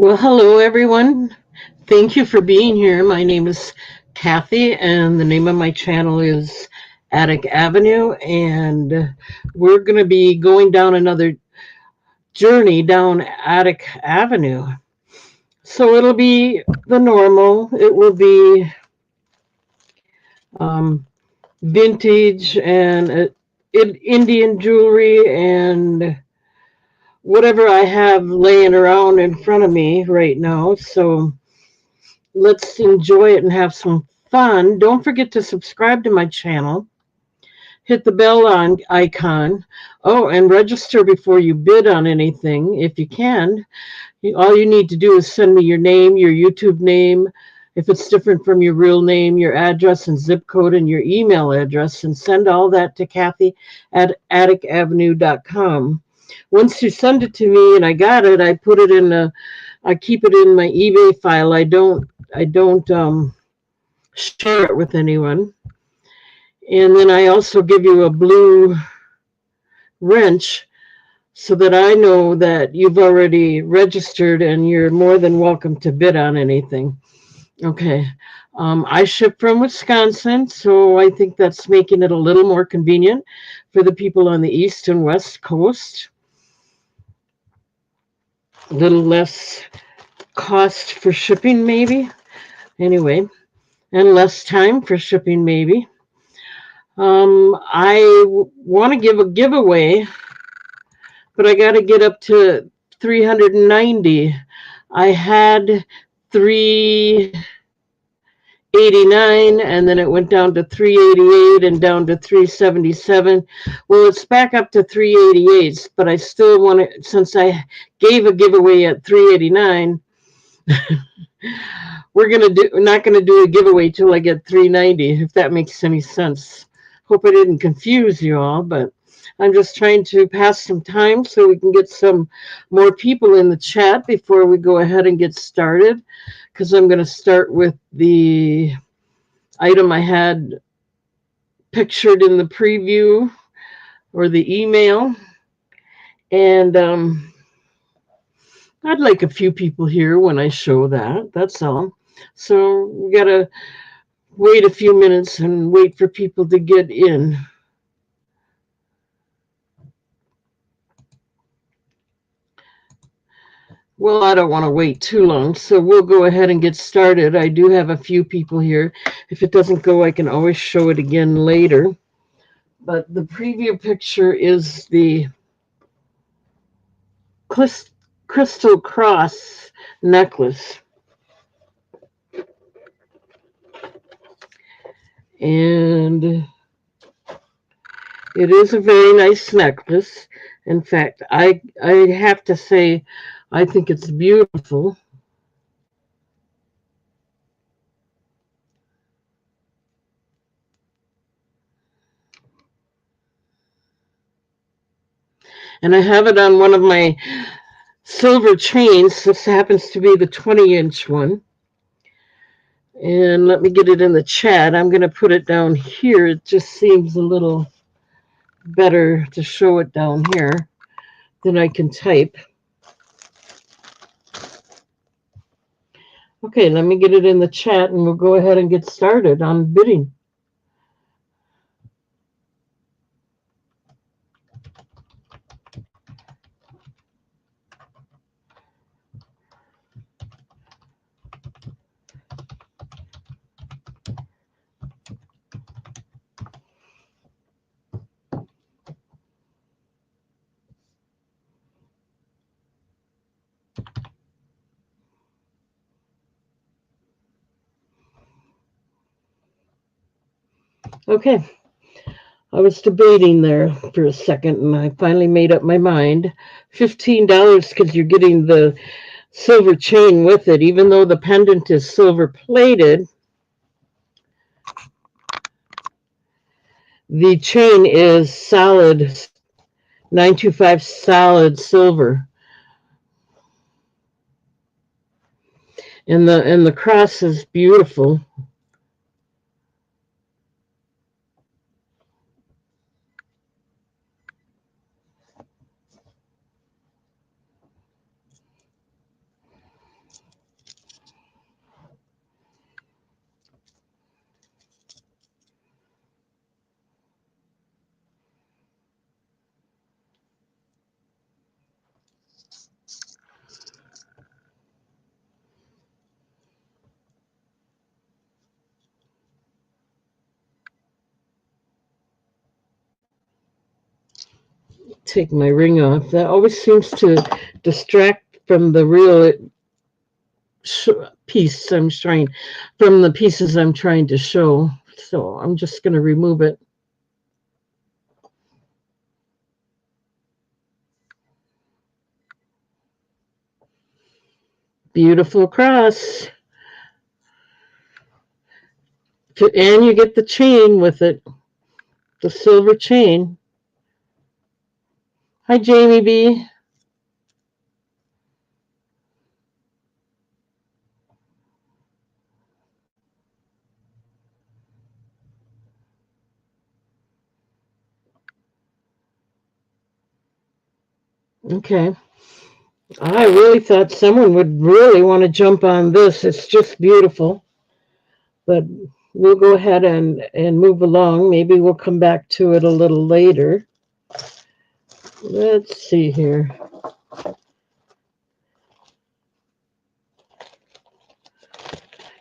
Well, hello everyone. Thank you for being here. My name is Kathy, and the name of my channel is Attic Avenue, and we're going to be going down another journey down Attic Avenue. So it'll be the normal. It will be um, vintage and Indian jewelry and whatever I have laying around in front of me right now. So let's enjoy it and have some fun. Don't forget to subscribe to my channel. Hit the bell on icon. Oh, and register before you bid on anything if you can. All you need to do is send me your name, your YouTube name, if it's different from your real name, your address and zip code and your email address, and send all that to Kathy at atticavenue.com. Once you send it to me and I got it, I keep it in my eBay file. I don't share it with anyone. And then I also give you a blue wrench so that I know that you've already registered and you're more than welcome to bid on anything. Okay. I ship from Wisconsin, so I think that's making it a little more convenient for the people on the East and West Coast. A little less cost for shipping, maybe. Anyway, and less time for shipping, maybe. I want to give a giveaway, but I got to get up to 390. I had 389, and then it went down to 388 and down to 377. Well, it's back up to 388, but I still want to, since I gave a giveaway at 389, we're not gonna do a giveaway till I get 390, if that makes any sense. Hope I didn't confuse you all, but I'm just trying to pass some time so we can get some more people in the chat before we go ahead and get started. Because I'm going to start with the item I had pictured in the preview or the email. And I'd like a few people here when I show that. That's all. So we got to wait a few minutes and wait for people to get in. Well, I don't want to wait too long, so we'll go ahead and get started. I do have a few people here. If it doesn't go, I can always show it again later. But the preview picture is the crystal cross necklace. And it is a very nice necklace. In fact, I have to say, I think it's beautiful. And I have it on one of my silver chains. This happens to be the 20-inch one. And let me get it in the chat. I'm going to put it down here. It just seems a little better to show it down here than I can type. Okay, let me get it in the chat and we'll go ahead and get started on bidding. Okay, I was debating there for a second and I finally made up my mind. $15 because you're getting the silver chain with it, even though the pendant is silver plated. The chain is solid 925 solid silver. And the cross is beautiful. take my ring off. That always seems to distract from the real piece I'm trying, from the pieces I'm trying to show. So I'm just going to remove it. Beautiful cross. And you get the chain with it, the silver chain. Hi, Jamie B. Okay. I really thought someone would really want to jump on this. It's just beautiful. But we'll go ahead and move along. Maybe we'll come back to it a little later. Let's see here.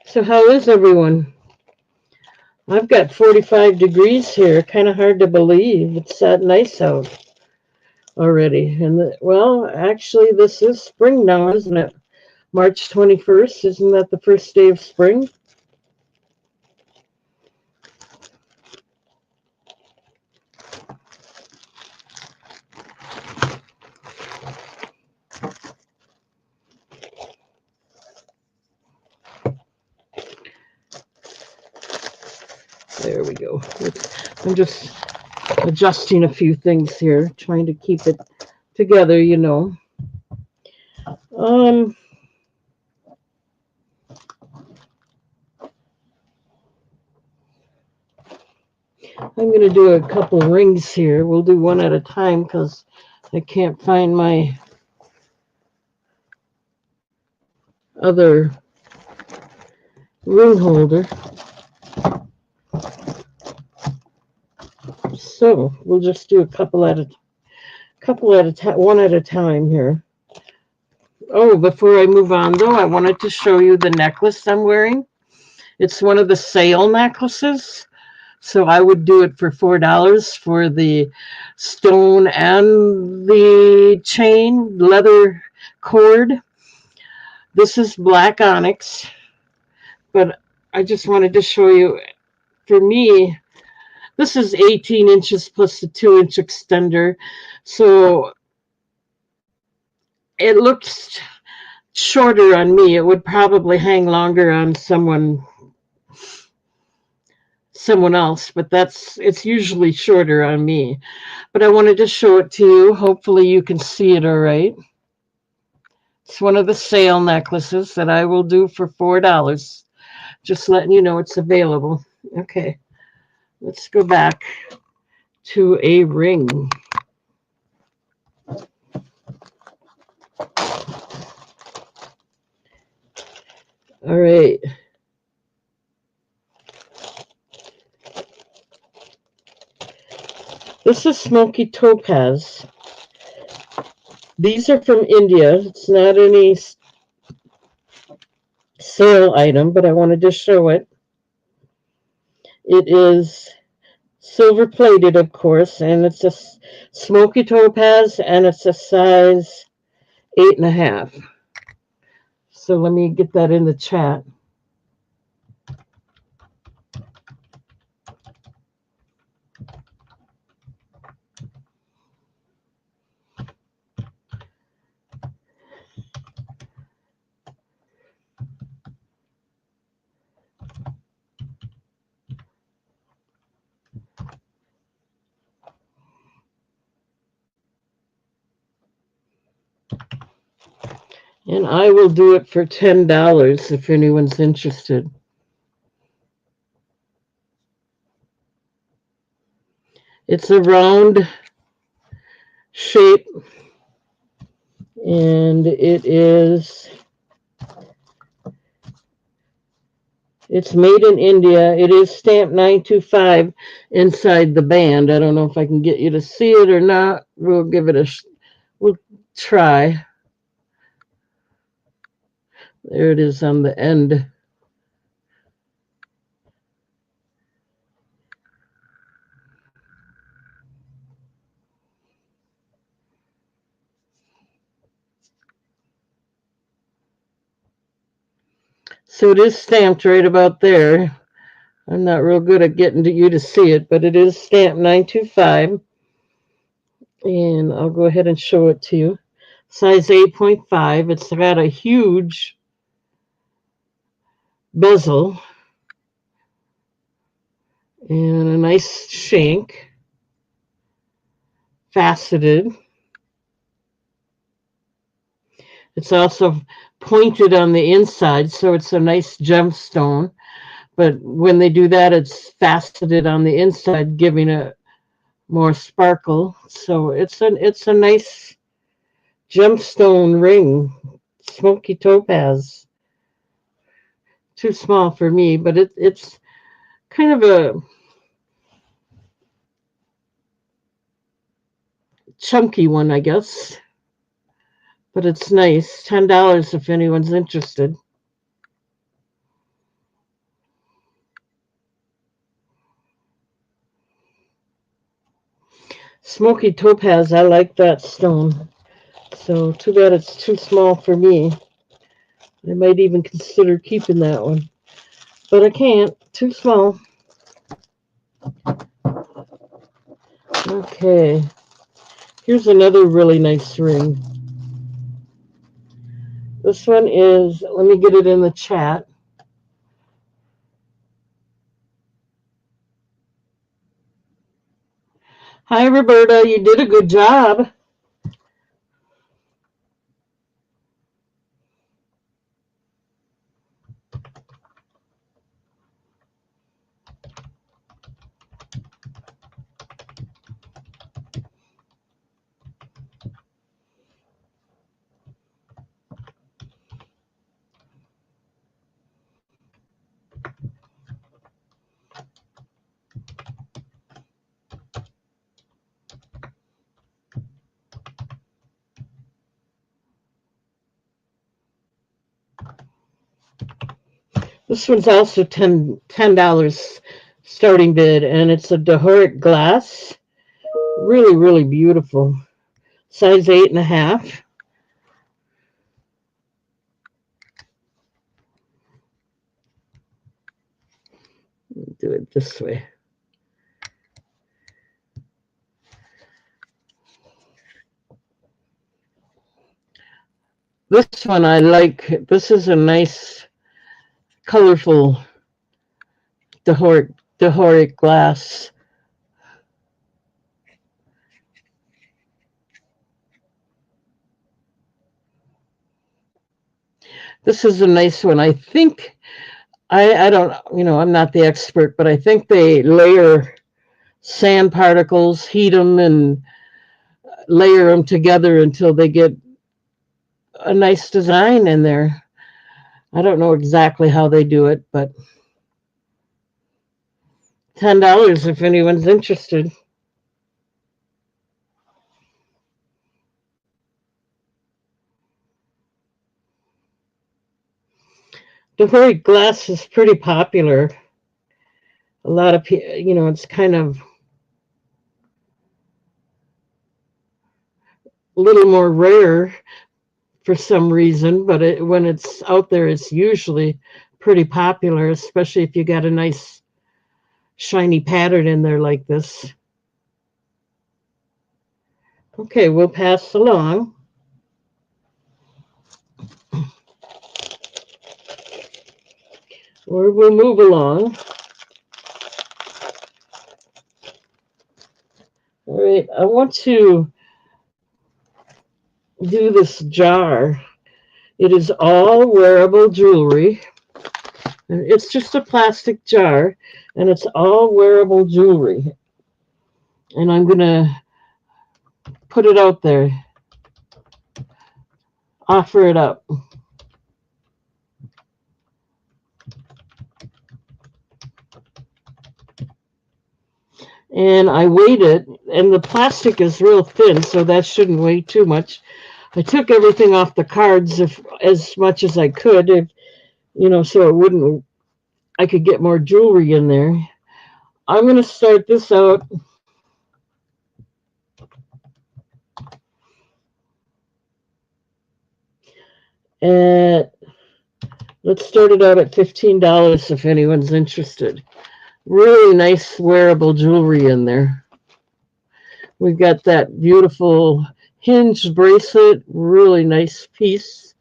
So how is everyone? I've got 45 degrees here. Kind of hard to believe. It's that nice out already. And well, actually, this is spring now, isn't it? March 21st. Isn't that the first day of spring? There we go. I'm just adjusting a few things here, trying to keep it together, you know. I'm going to do a couple rings here. We'll do one at a time because I can't find my other ring holder. So we'll just do a couple at a time, one at a time here. Oh, before I move on though, I wanted to show you the necklace I'm wearing. It's one of the sale necklaces. So I would do it for $4 for the stone and the chain, leather cord. This is black onyx, but I just wanted to show you, for me, this is 18 inches plus the 2-inch extender. So it looks shorter on me. It would probably hang longer on someone else, but it's usually shorter on me. But I wanted to show it to you. Hopefully you can see it all right. It's one of the sale necklaces that I will do for $4. Just letting you know it's available. Okay, let's go back to a ring. All right. This is Smoky Topaz. These are from India. It's not any sale item, but I wanted to show it. It is silver plated, of course, and it's a Smoky Topaz, and it's a size 8.5. So let me get that in the chat. And I will do it for $10 if anyone's interested. It's a round shape, and it's made in India. It is stamped 925 inside the band. I don't know if I can get you to see it or not. We'll give it we'll try. There it is on the end. So it is stamped right about there. I'm not real good at getting to you to see it, but it is stamped 925. And I'll go ahead and show it to you. Size 8.5. It's got a huge bezel and a nice shank, faceted. It's also pointed on the inside, so it's a nice gemstone. But when they do that, it's faceted on the inside, giving it more sparkle. So it's a nice gemstone ring, smoky topaz. Too small for me, but it's kind of a chunky one, I guess. But it's nice. $10 if anyone's interested. Smoky topaz, I like that stone. So too bad it's too small for me. I might even consider keeping that one. But I can't. Too small. Okay. Here's another really nice ring. This one is, let me get it in the chat. Hi, Roberta. You did a good job. This one's also $10 starting bid, and it's a Dahoric glass. Really, really beautiful. Size 8.5. Do it this way. This one I like. This is a nice, colorful Dahoric glass. This is a nice one. I think I don't, I'm not the expert, but I think they layer sand particles, heat them, and layer them together until they get a nice design in there. I don't know exactly how they do it, but $10 if anyone's interested. Dahoric glass is pretty popular. A lot of people, it's kind of a little more rare for some reason, but when it's out there, it's usually pretty popular, especially if you got a nice shiny pattern in there like this. Okay, we'll pass along. Or we'll move along. All right, I want to do this jar. It is all wearable jewelry. It's just a plastic jar, and it's all wearable jewelry. And I'm going to put it out there, offer it up. And I weighed it, and the plastic is real thin, so that shouldn't weigh too much. I took everything off the cards as much as I could, so it wouldn't, I could get more jewelry in there. I'm going to start this out at Let's start it out at $15 if anyone's interested. Really nice wearable jewelry in there. We've got that beautiful hinge bracelet, really nice piece.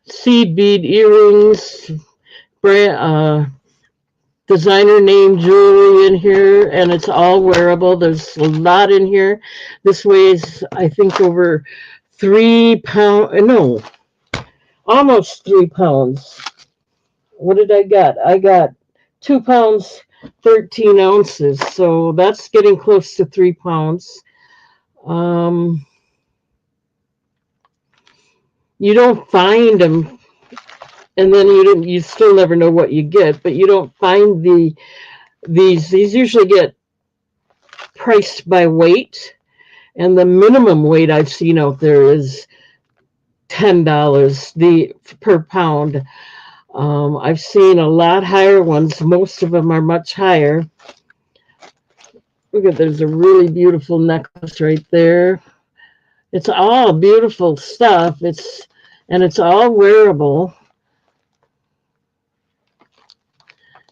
Seed bead earrings, designer name jewelry in here, and it's all wearable. There's a lot in here. This weighs, I think, over 3 pounds. No, almost 3 pounds. What did I got? I got 2 pounds, 13 ounces. So that's getting close to 3 pounds. Um, you don't find them, and then you still never know what you get. But you don't find these usually get priced by weight, and the minimum weight I've seen out there is $10 per pound. I've seen a lot higher ones. Most of them are much higher. Look at, there's a really beautiful necklace right there. It's all beautiful stuff. It's all wearable.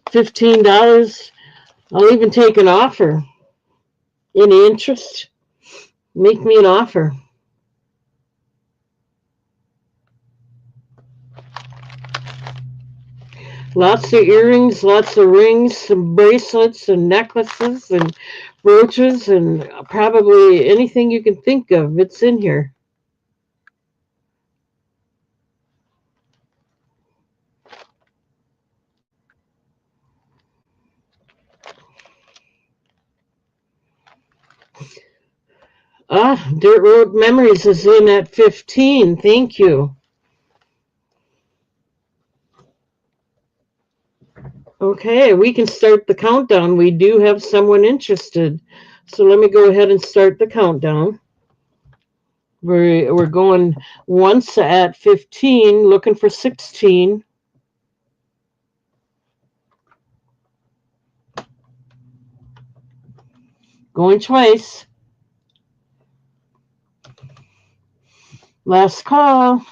$15. I'll even take an offer. Any interest? Make me an offer. Lots of earrings, lots of rings, some bracelets and necklaces and brooches and probably anything you can think of. It's in here. Dirt Road Memories is in at 15. Thank you. Okay, we can start the countdown. We do have someone interested. So let me go ahead and start the countdown. We're going once at 15, looking for 16. Going twice. Last call.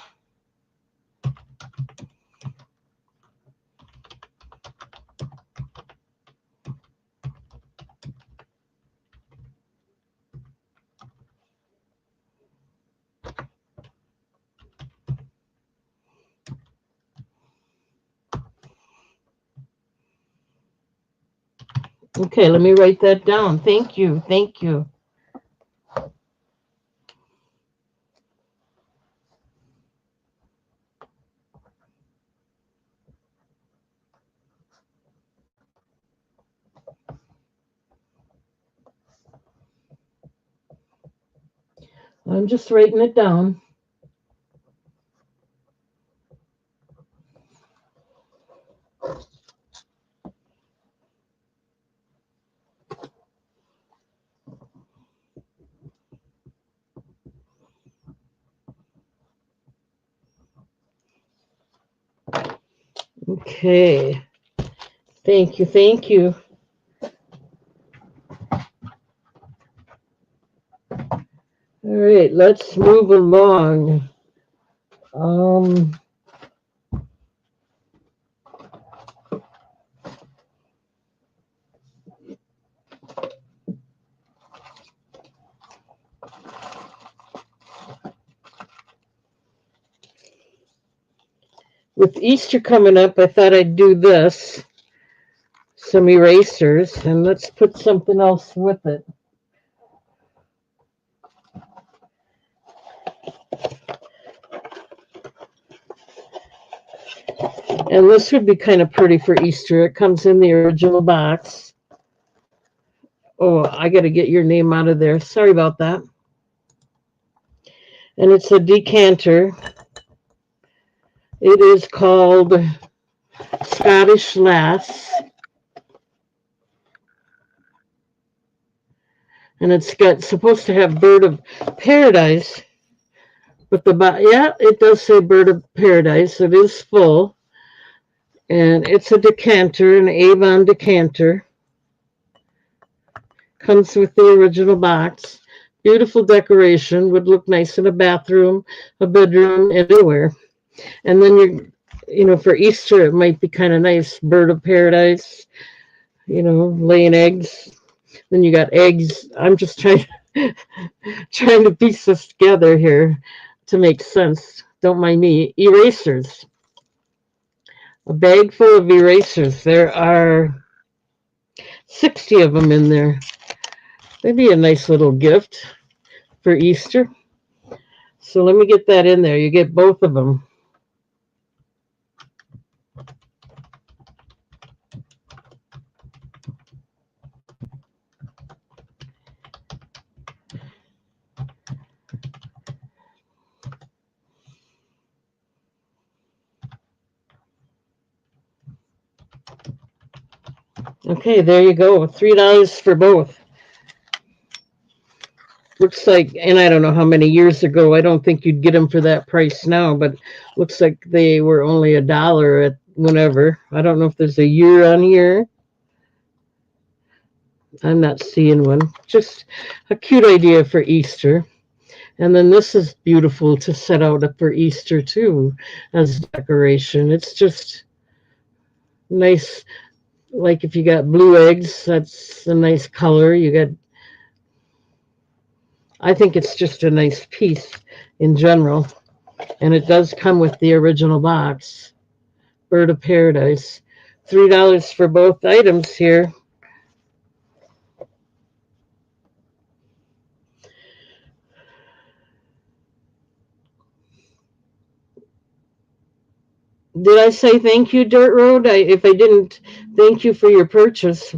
Okay, let me write that down. Thank you. Thank you. I'm just writing it down. Okay. Thank you. Thank you. All right, let's move along. Um, with Easter coming up, I thought I'd do this. Some erasers, and let's put something else with it. And this would be kind of pretty for Easter. It comes in the original box. Oh, I got to get your name out of there. Sorry about that. And it's a decanter. It is called Scottish Lass. And it's got supposed to have Bird of Paradise. But yeah, it does say Bird of Paradise. It is full. And it's a decanter, an Avon decanter. Comes with the original box. Beautiful decoration. Would look nice in a bathroom, a bedroom, anywhere. And then for Easter, it might be kind of nice. Bird of paradise, laying eggs. Then you got eggs. I'm just trying to piece this together here to make sense. Don't mind me. Erasers. A bag full of erasers. There are 60 of them in there. That'd be a nice little gift for Easter. So let me get that in there. You get both of them. Okay, there you go. $3 for both. Looks like, and I don't know how many years ago, I don't think you'd get them for that price now, but looks like they were only $1 at whenever. I don't know if there's a year on here. I'm not seeing one. Just a cute idea for Easter. And then this is beautiful to set out for Easter too as decoration. It's just nice. Like if you got blue eggs, that's a nice color. I think it's just a nice piece in general. And it does come with the original box. Bird of paradise. $3 for both items here. Did I say thank you, Dirt Road? If I didn't, thank you for your purchase.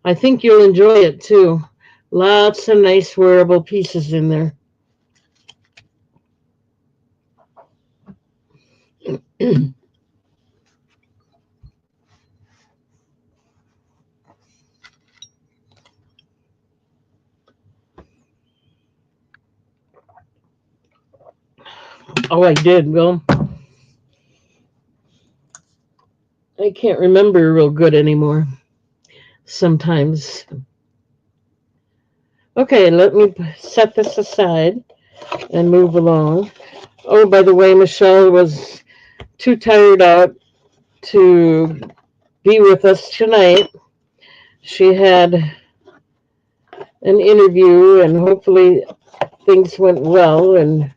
I think you'll enjoy it too. Lots of nice wearable pieces in there. Oh, I did. Well, I can't remember real good anymore sometimes. Okay, let me set this aside and move along. Oh, by the way, Michelle was too tired out to be with us tonight. She had an interview, and hopefully things went well. And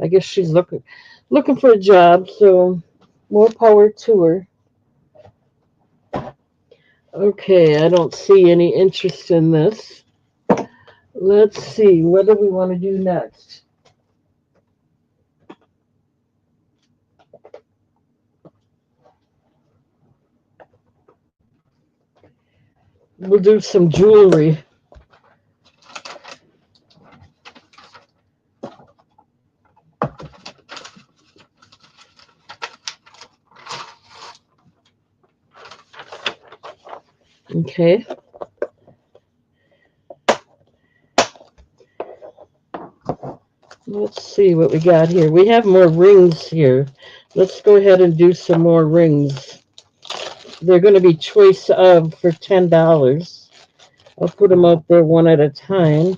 I guess she's looking for a job, so more power to her. Okay, I don't see any interest in this. Let's see, what do we want to do next? We'll do some jewelry. Okay. Let's see what we got here. We have more rings here. Let's go ahead and do some more rings. They're going to be choice of for $10. I'll put them out there one at a time.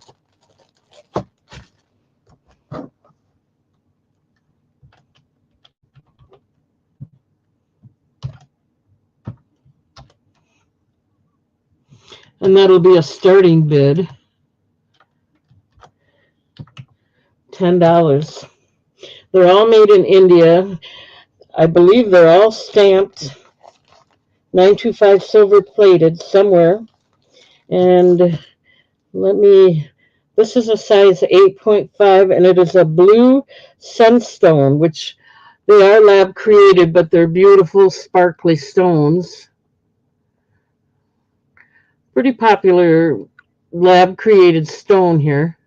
And that'll be a starting bid. $10. They're all made in India. I believe they're all stamped 925 silver plated somewhere. And this is a size 8.5 and it is a blue sunstone, which they are lab created, but they're beautiful, sparkly stones. Pretty popular lab created stone here.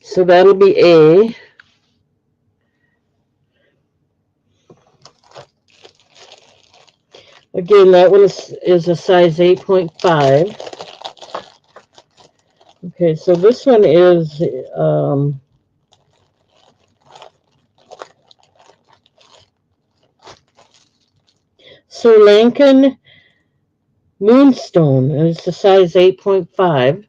So that'll be A. Again, that one is a size 8.5. Okay, so this one is Sri Lankan Moonstone, and it's a size 8.5.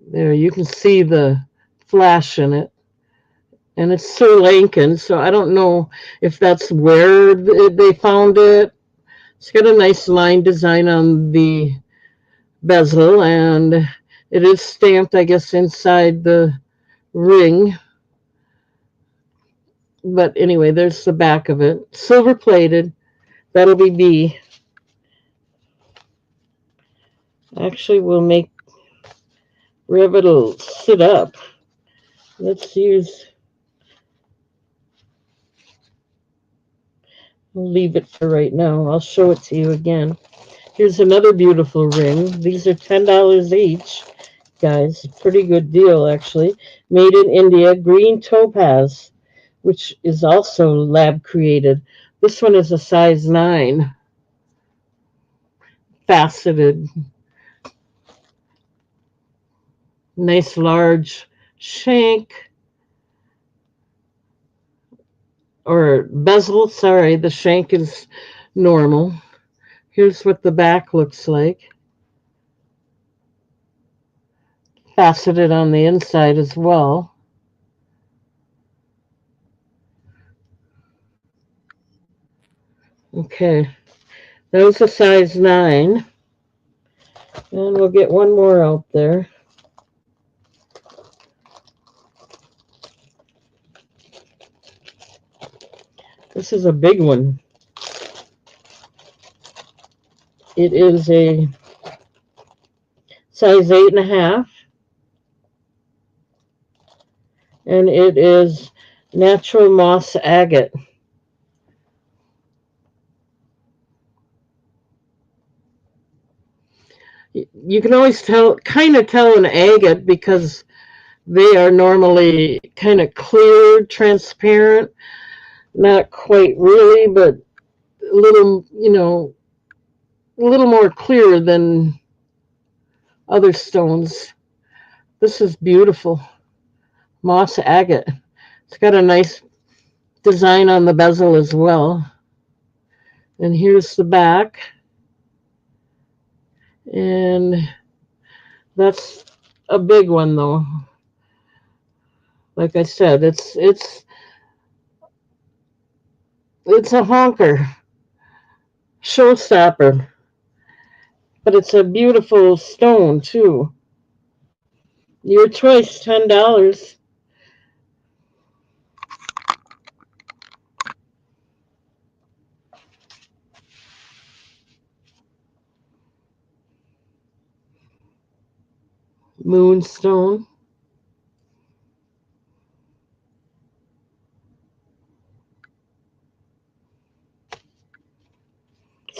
There, you can see the flash in it. And it's Sri Lankan, so I don't know if that's where they found it. It's got a nice line design on the bezel, and it is stamped, I guess, inside the ring. But anyway, there's the back of it. Silver plated. That'll be B. Actually, we'll make Revit will sit up. Let's use, I'll leave it for right now. I'll show it to you again. Here's another beautiful ring. These are $10 each, guys. Pretty good deal, actually. Made in India, green topaz, which is also lab created. This one is a size 9, faceted. Nice large shank, or bezel, sorry, the shank is normal. Here's what the back looks like. Faceted on the inside as well. Okay, that was a size 9. And we'll get one more out there. This is a big one. It is a size 8.5. And it is natural moss agate. You can always kind of tell an agate because they are normally kind of clear, transparent. Not quite really, but a little, a little more clear than other stones. This is beautiful. Moss agate. It's got a nice design on the bezel as well. And here's the back. And that's a big one though. Like I said, it's a honker, showstopper. But it's a beautiful stone too. Your choice, $10. Moonstone.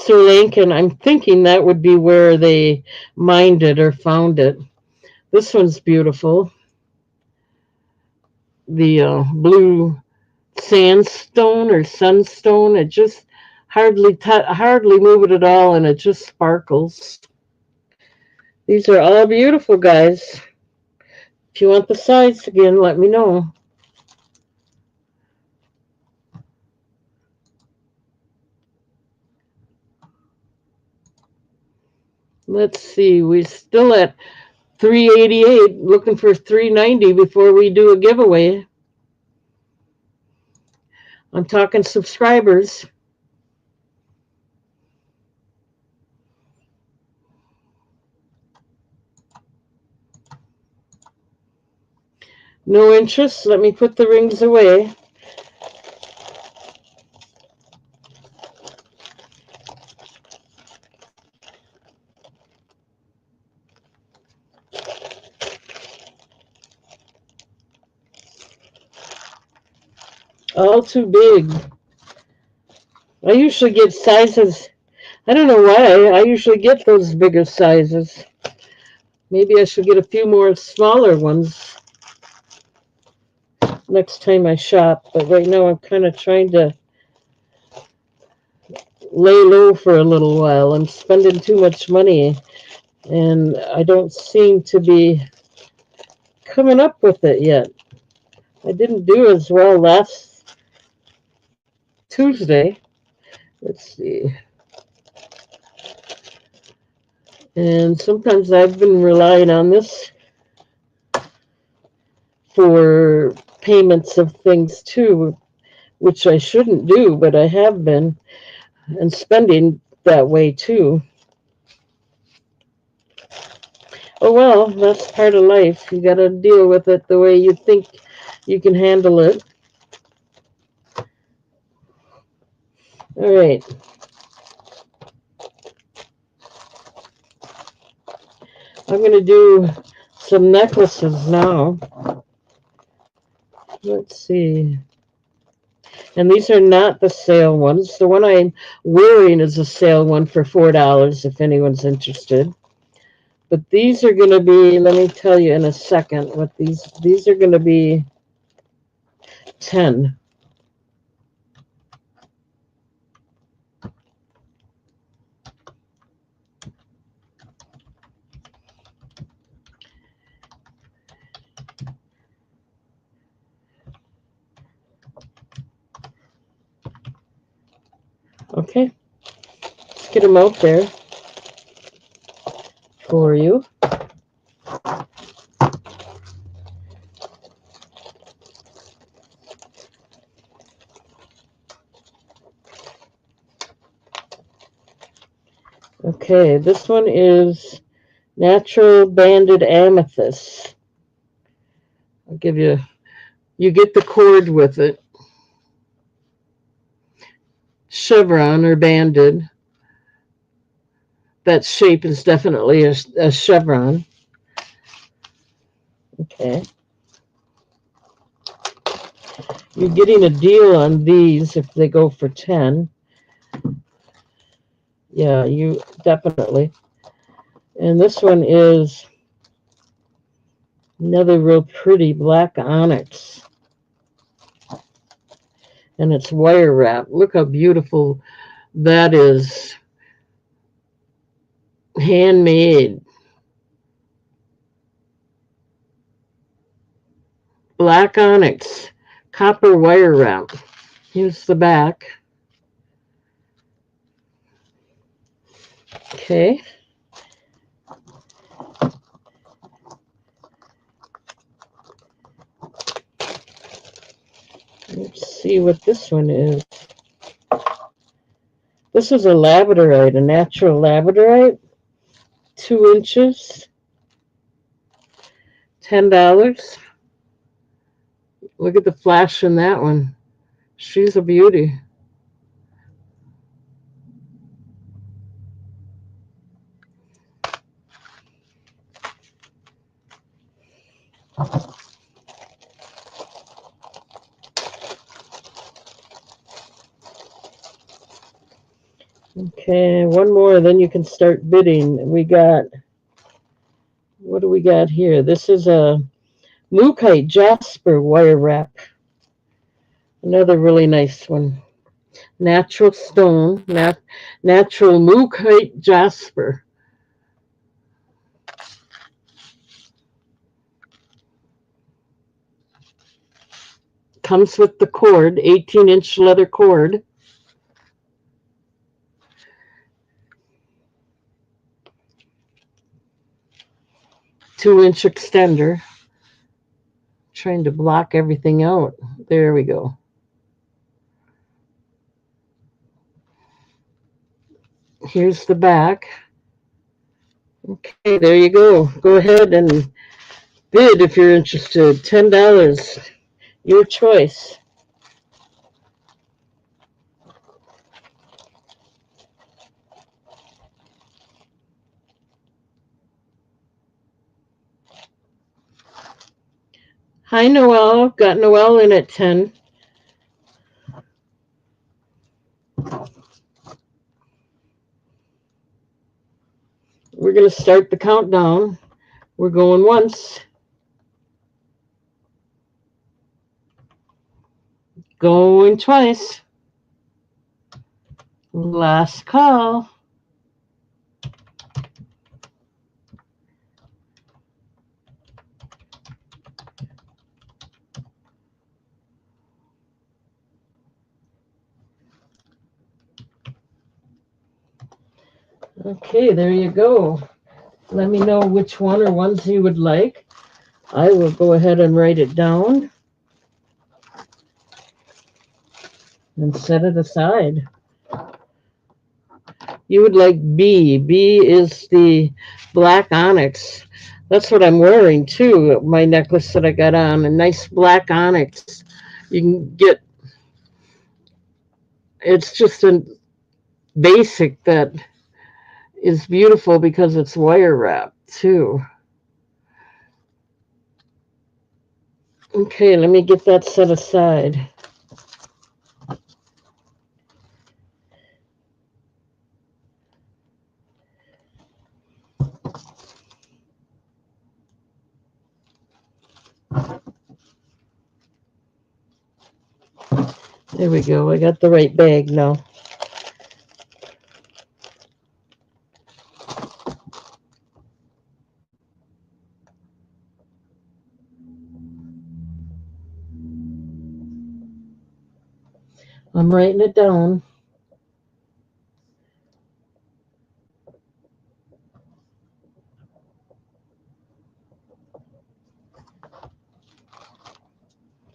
Sri Lankan, I'm thinking that would be where they mined it or found it. This one's beautiful. The blue sandstone or sunstone, it just hardly move it at all, and it just sparkles. These are all beautiful, guys. If you want the size again, let me know. Let's see, we're still at 388, looking for 390 before we do a giveaway. I'm talking subscribers. No interest? Let me put the rings away. All too big. I usually get sizes. I don't know why. I usually get those bigger sizes. Maybe I should get a few more smaller ones next time I shop. But right now I'm kind of trying to lay low for a little while. I'm spending too much money, and I don't seem to be coming up with it yet. I didn't do as well last Tuesday. Let's see. And sometimes I've been relying on this for payments of things too, which I shouldn't do, but I have been, and spending that way too. Oh well, that's part of life. You got to deal with it the way you think you can handle it. All right. I'm going to do some necklaces now. Let's see. And these are not the sale ones. The one I'm wearing is a sale one for $4 if anyone's interested. But these are going to be, let me tell you in a second what these are going to be 10. Okay, let's get them out there for you. Okay, this one is natural banded amethyst. I'll give you get the cord with it. Chevron or banded. That shape is definitely a chevron. Okay. You're getting a deal on these if they go for 10. Yeah, you definitely. And this one is another real pretty black onyx. And it's wire wrap. Look how beautiful that is. Handmade. Black onyx. Copper wire wrap. Here's the back. Okay. Let's see what this one is. This is a labradorite, a natural labradorite. 2 inches. $10. Look at the flash in that one. She's a beauty. Okay, one more, then you can start bidding. What do we got here? This is a Mookaite Jasper wire wrap. Another really nice one. Natural stone, natural Mookaite Jasper. Comes with the cord, 18-inch leather cord. Two-inch extender. Trying to block everything out. There we go. Here's the back. Okay, there you go. Go ahead and bid if you're interested. $10. Your choice. Hi, Noelle. Got Noelle in at 10. We're going to start the countdown. We're going once. Going twice. Last call. Okay, there you go. Let me know which one or ones you would like. I will go ahead and write it down and set it aside. You would like B. B is the black onyx. That's what I'm wearing too. My necklace that I got on, a nice black onyx. You can get, it's just a basic that is beautiful because it's wire wrapped too. Okay, let me get that set aside. There we go. I got the right bag now. I'm writing it down.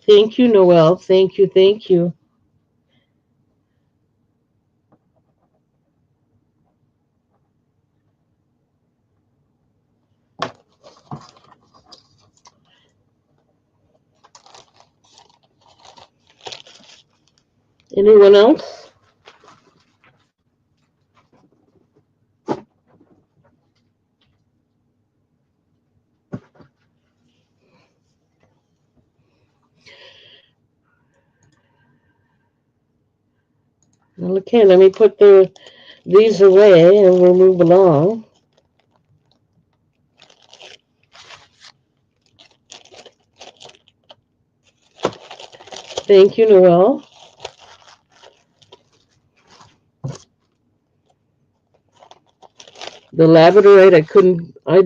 Thank you, Noelle. Thank you, thank you. Anyone else? Okay, let me put these away and we'll move along. Thank you, Noelle. The labradorite, I couldn't, I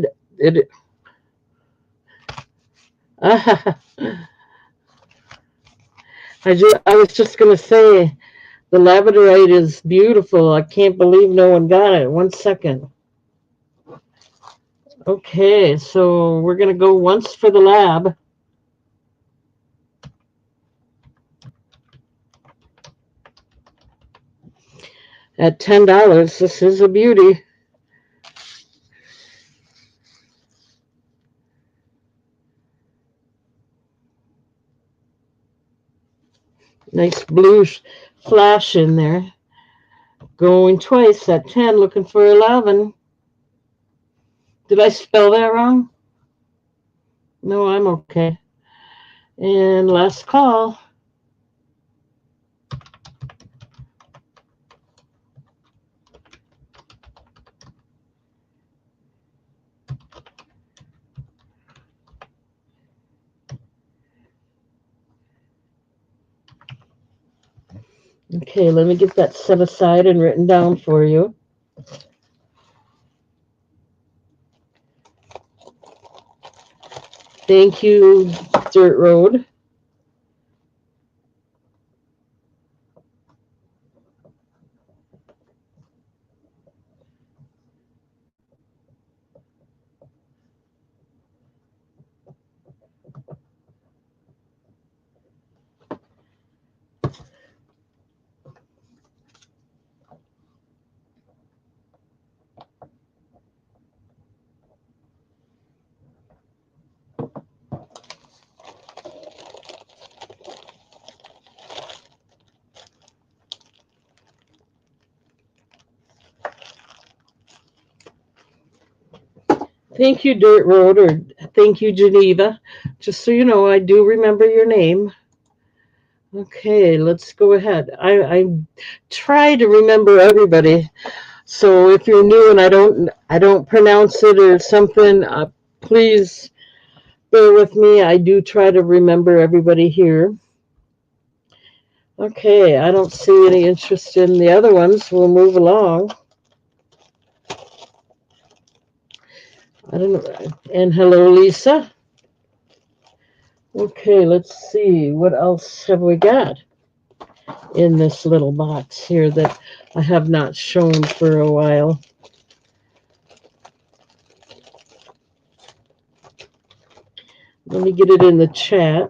was just going to say, the labradorite is beautiful. I can't believe no one got it. 1 second. Okay, so we're going to go once for the lab. At $10, this is a beauty. Nice blue flash in there. Going twice at 10, looking for 11. Did I spell that wrong? No, I'm okay. And last call. Okay, let me get that set aside and written down for you. Thank you, Dirt Road. Thank you, Dirt Road, or thank you, Geneva. Just so you know, I do remember your name. Okay, let's go ahead. I try to remember everybody. So if you're new and I don't pronounce it or something, please bear with me. I do try to remember everybody here. Okay, I don't see any interest in the other ones. We'll move along. I don't know. And hello, Lisa. Okay, let's see. What else have we got in this little box here that I have not shown for a while? Let me get it in the chat.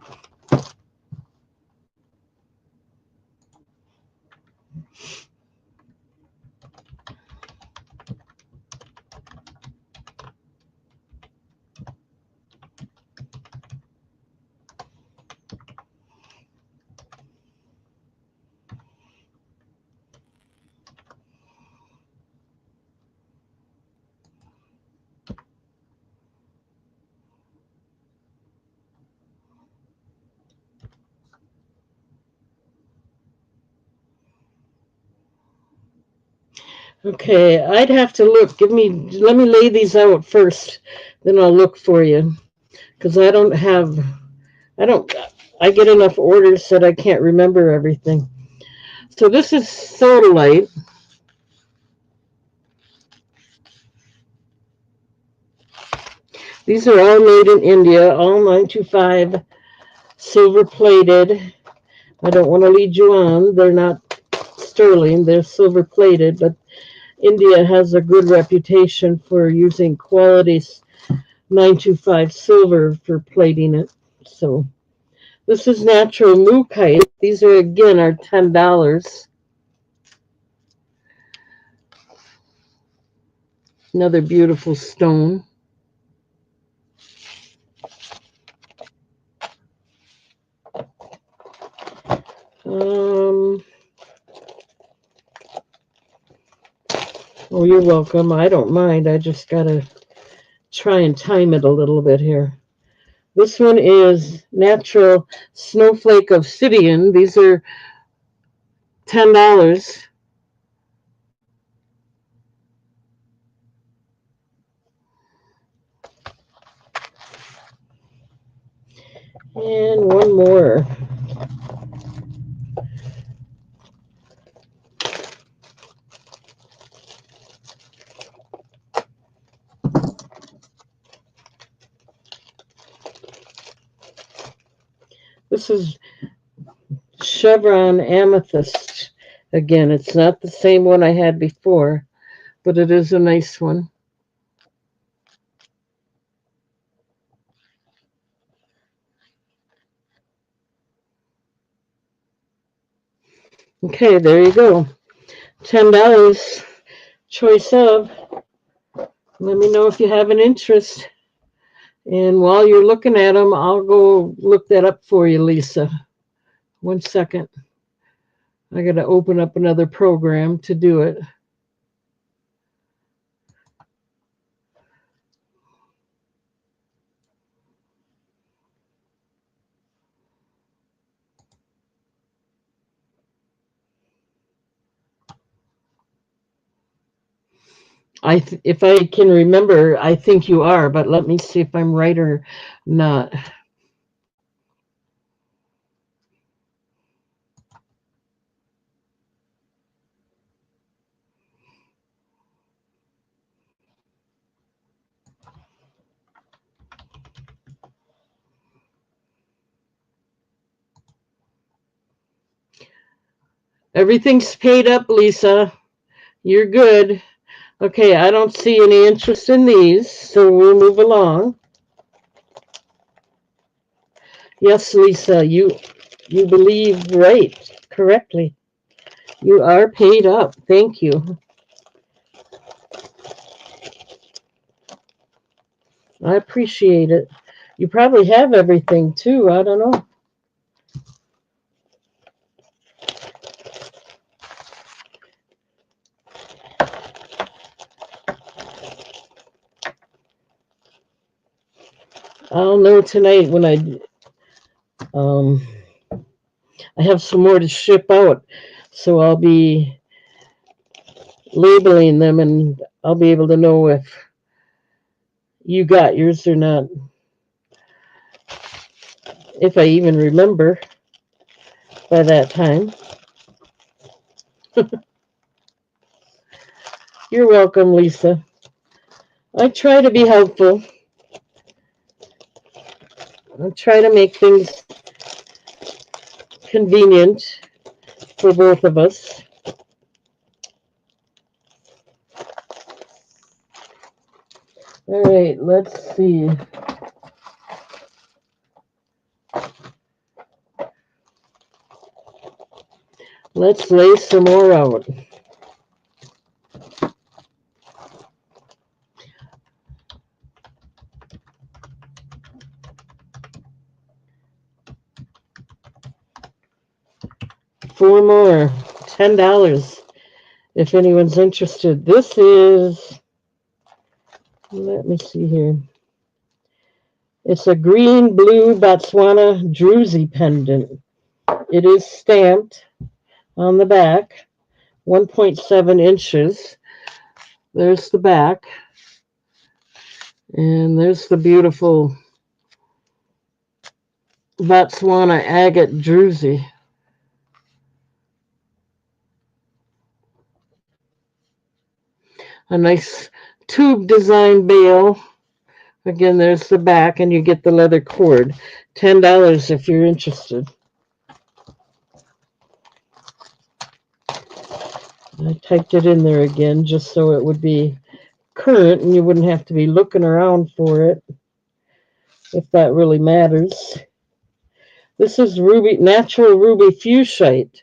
Okay, I'd have to look. Let me lay these out first, then I'll look for you. Because I don't, I get enough orders that I can't remember everything. So this is Sodalite. These are all made in India, all 925, silver plated. I don't want to lead you on. They're not sterling, they're silver plated, but India has a good reputation for using quality 925 silver for plating it. So this is natural mookaite. These are again are $10. Another beautiful stone. Um, oh, you're welcome. I don't mind. I just gotta try and time it a little bit here. This one is natural snowflake obsidian. These are $10. And one more. This is chevron amethyst. Again, it's not the same one I had before, but it is a nice one. Okay, there you go. $10. Choice of. Let me know if you have an interest. And while you're looking at them, I'll go look that up for you, Lisa. 1 second. I got to open up another program to do it. If I can remember, I think you are, but let me see if I'm right or not. Everything's paid up, Lisa. You're good. Okay, I don't see any interest in these, so we'll move along. Yes, Lisa, you believe right, correctly. You are paid up. Thank you. I appreciate it. You probably have everything too. I don't know. I'll know tonight when um I have some more to ship out, so I'll be labeling them and I'll be able to know if you got yours or not. If I even remember. by that time. You're welcome, Lisa. I try to be helpful. I try to make things convenient for both of us. All right, let's see. Let's lay some more out. Four more, $10 if anyone's interested. This is, let me see here. It's a green blue Botswana druzy pendant. It is stamped on the back, 1.7 inches. There's the back. And there's the beautiful Botswana agate druzy. A nice tube design bail. Again, there's the back, and you get the leather cord. $10 if you're interested. I typed it in there again just so it would be current and you wouldn't have to be looking around for it, if that really matters. This is ruby, natural ruby fuchsite.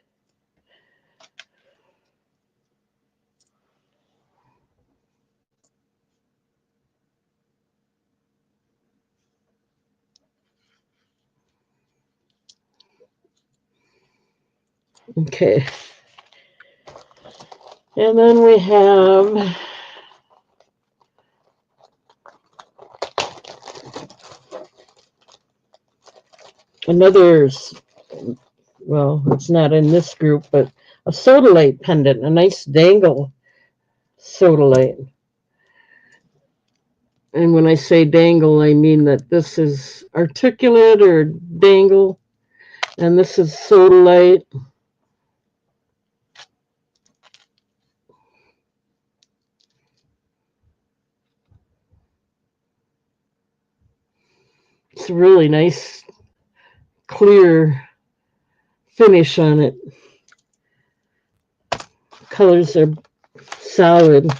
Okay. And then we have another, well, it's not in this group, but a sodalite pendant, a nice dangle sodalite. And when I say dangle, I mean that this is articulate or dangle, and this is sodalite. It's a really nice, clear finish on it. Colors are solid.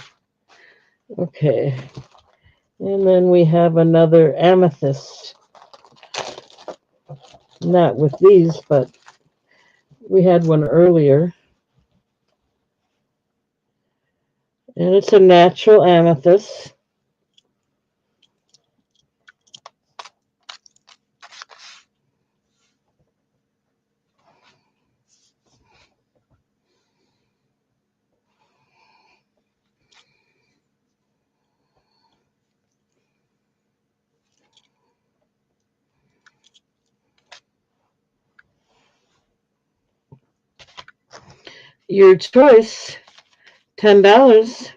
Okay. And then we have another amethyst. Not with these, but we had one earlier. And it's a natural amethyst. Your choice, $10.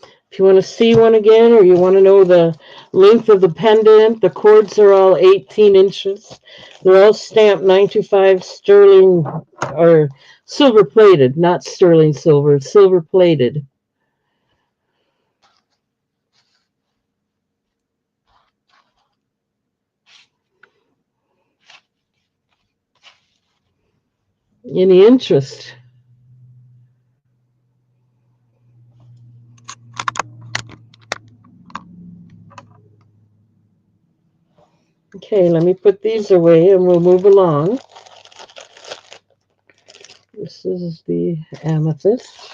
If you want to see one again or you want to know the length of the pendant, the cords are all 18 inches. They're all stamped 925 sterling or silver plated, not sterling silver, silver plated. Any interest? Okay, let me put these away and we'll move along. This is the amethyst.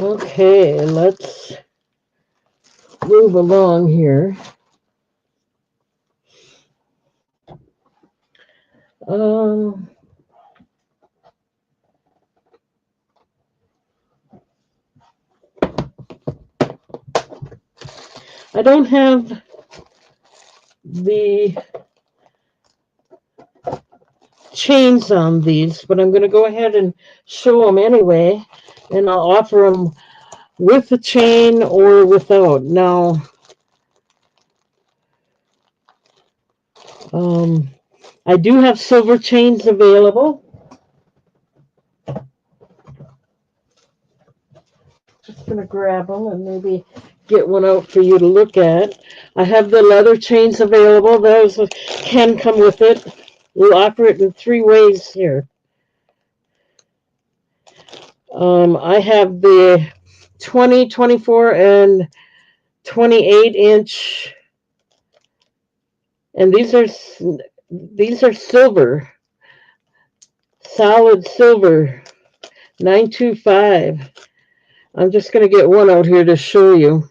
Okay, let's move along here. Um, I don't have the chains on these, but I'm going to go ahead and show them anyway, and I'll offer them with a chain or without. Now, I do have silver chains available. Just going to grab them and maybe get one out for you to look at. I have the leather chains available. Those can come with it. We'll offer it in 3 ways here. I have the 20, 24, and 28 inch, and these are silver, solid silver, 925. I'm just going to get one out here to show you.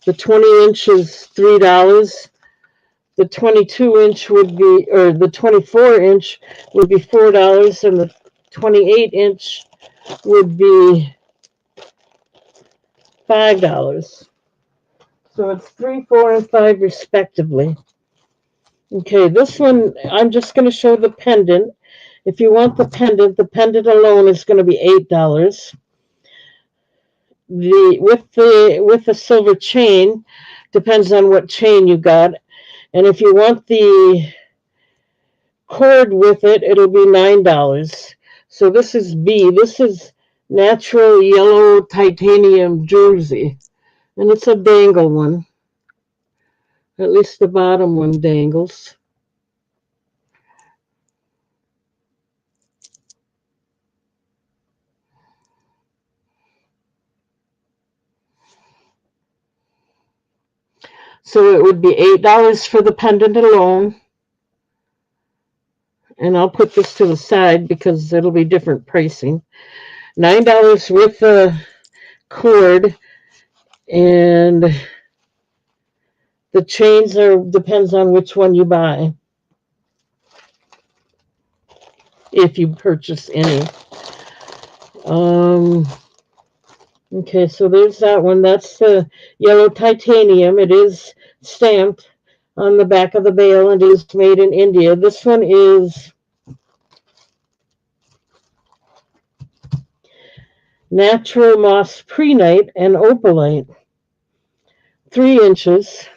The 20 inch is $3. The 22 inch would be, or the 24 inch would be $4, and the 28 inch would be $5. So it's 3, 4, and 5 respectively. Okay, this one, I'm just going to show the pendant. If you want the pendant alone is going to be $8. With the silver chain, depends on what chain you got. And if you want the cord with it, it'll be $9. So this is B. This is natural yellow titanium jersey. And it's a dangle one. At least the bottom one dangles. So it would be $8 for the pendant alone. And I'll put this to the side because it'll be different pricing. $9 with the cord, and the chains depends on which one you buy, if you purchase any. Okay, so there's that one. That's the yellow titanium. It is stamped on the back of the bale and is made in India. This one is natural moss prehnite and opalite, 3 inches.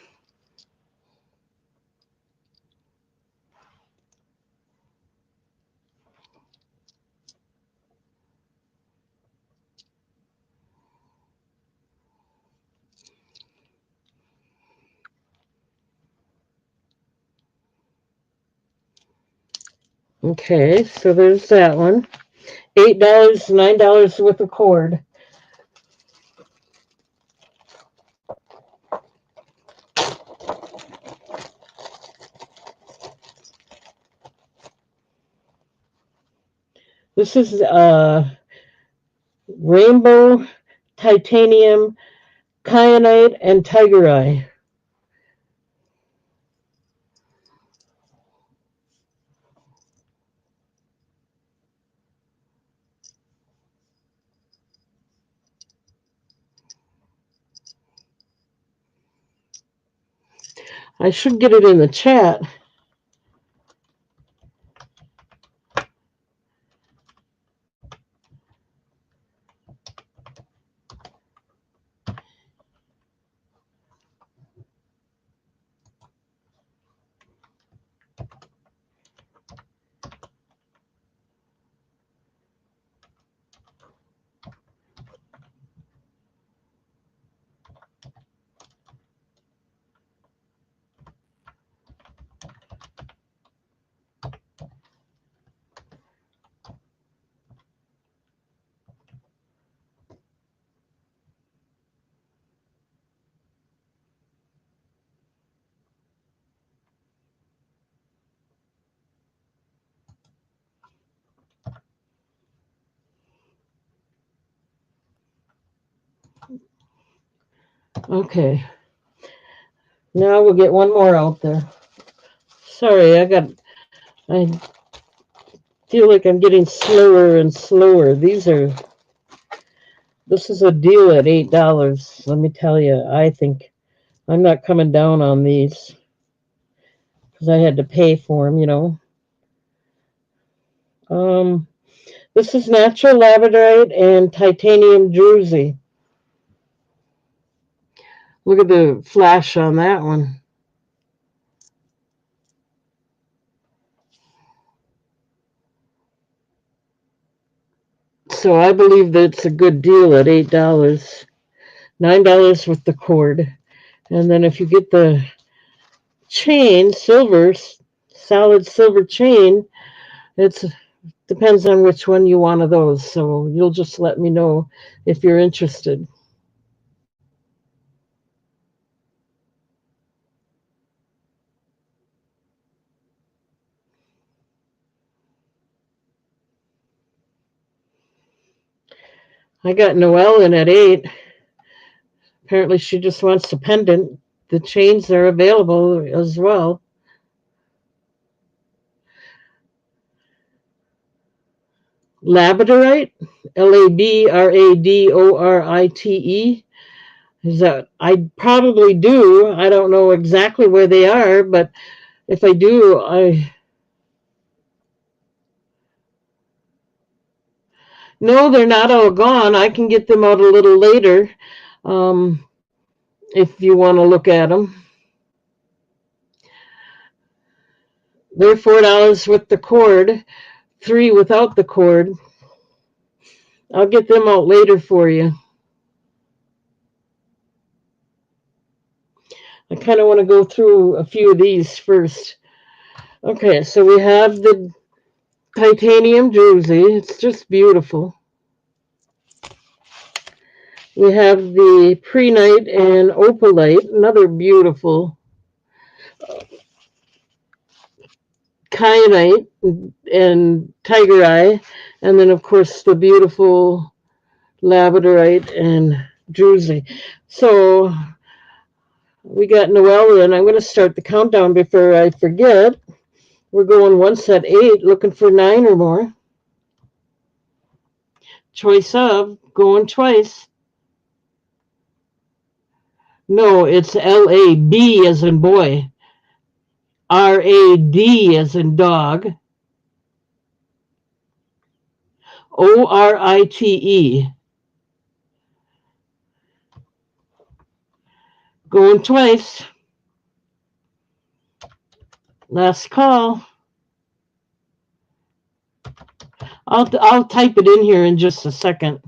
Okay, so there's that one. $8, $9 with a cord. This is rainbow titanium kyanite and tiger eye. I should get it in the chat. Okay. Now we'll get one more out there. Sorry, I feel like I'm getting slower and slower. This is a deal at $8. Let me tell you, I think I'm not coming down on these because I had to pay for them. Um, this is natural labradorite and titanium druzy. Look at the flash on that one. So I believe that it's a good deal at $8. $9 with the cord. And then if you get the chain, solid silver chain, it depends on which one you want of those. So you'll just let me know if you're interested. I got Noelle in at 8. Apparently she just wants a pendant. The chains are available as well. Labradorite, Labradorite. Is that I probably do. I don't know exactly where they are, but if I do, no, they're not all gone. I can get them out a little later, um, if you want to look at them. They're $4 with the cord, 3 without the cord. I'll get them out later for you. I kind of want to go through a few of these first. Okay, so we have the titanium druzy. It's just beautiful. We have the prehnite and opalite, another beautiful kyanite and tiger eye, and then of course the beautiful labradorite and druzy. So we got Noelle in. I'm going to start the countdown before I forget. We're going once at 8, looking for 9 or more. Choice of, going twice. No, it's LAB as in boy. RAD as in dog. ORITE. Going twice. Last call. I'll type it in here in just a second.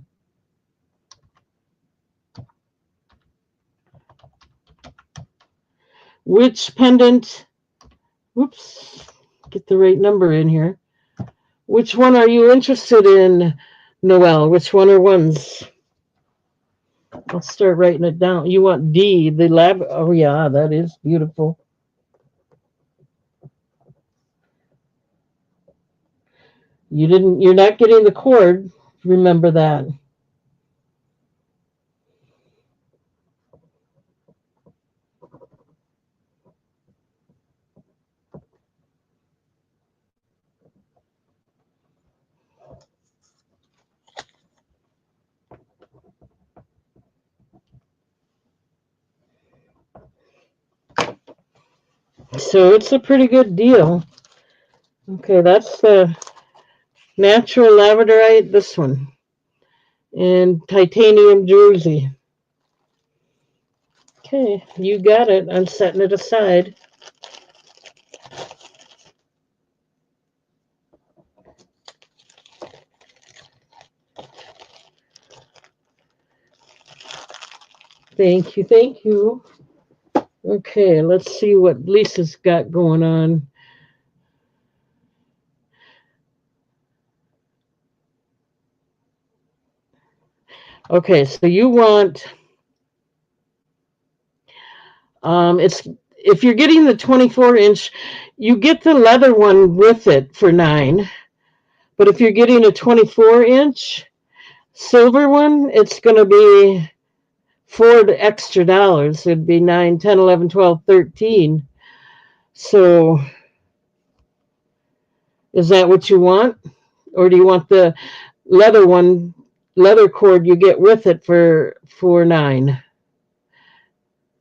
Which pendant? Whoops. Get the right number in here. Which one are you interested in, Noelle? Which one or ones? I'll start writing it down. You want D, the lab. Oh, yeah, that is beautiful. You're not getting the cord. Remember that. So it's a pretty good deal. Okay, that's the natural labradorite, this one, and titanium druzy. Okay, you got it. I'm setting it aside. Thank you, thank you. Okay, let's see what Lisa's got going on. Okay, so you want it's if you're getting the 24-inch, you get the leather one with it for 9. But if you're getting a 24-inch silver one, it's going to be $4 extra dollars. It'd be 9, 10, 11, 12, 13. So is that what you want? Or do you want the leather cord you get with it for 9?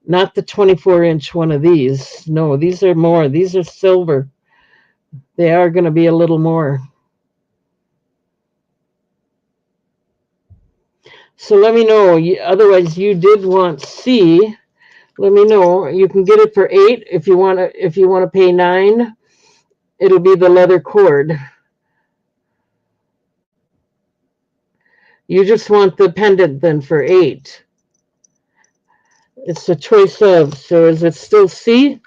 Not the 24-inch one of these. No, these are more. These are silver. They are going to be a little more. So let me know. Otherwise, you did want C. Let me know. You can get it for 8 if you want to. If you want to pay 9, it'll be the leather cord. You just want the pendant then for 8. It's a choice of. So is it still C?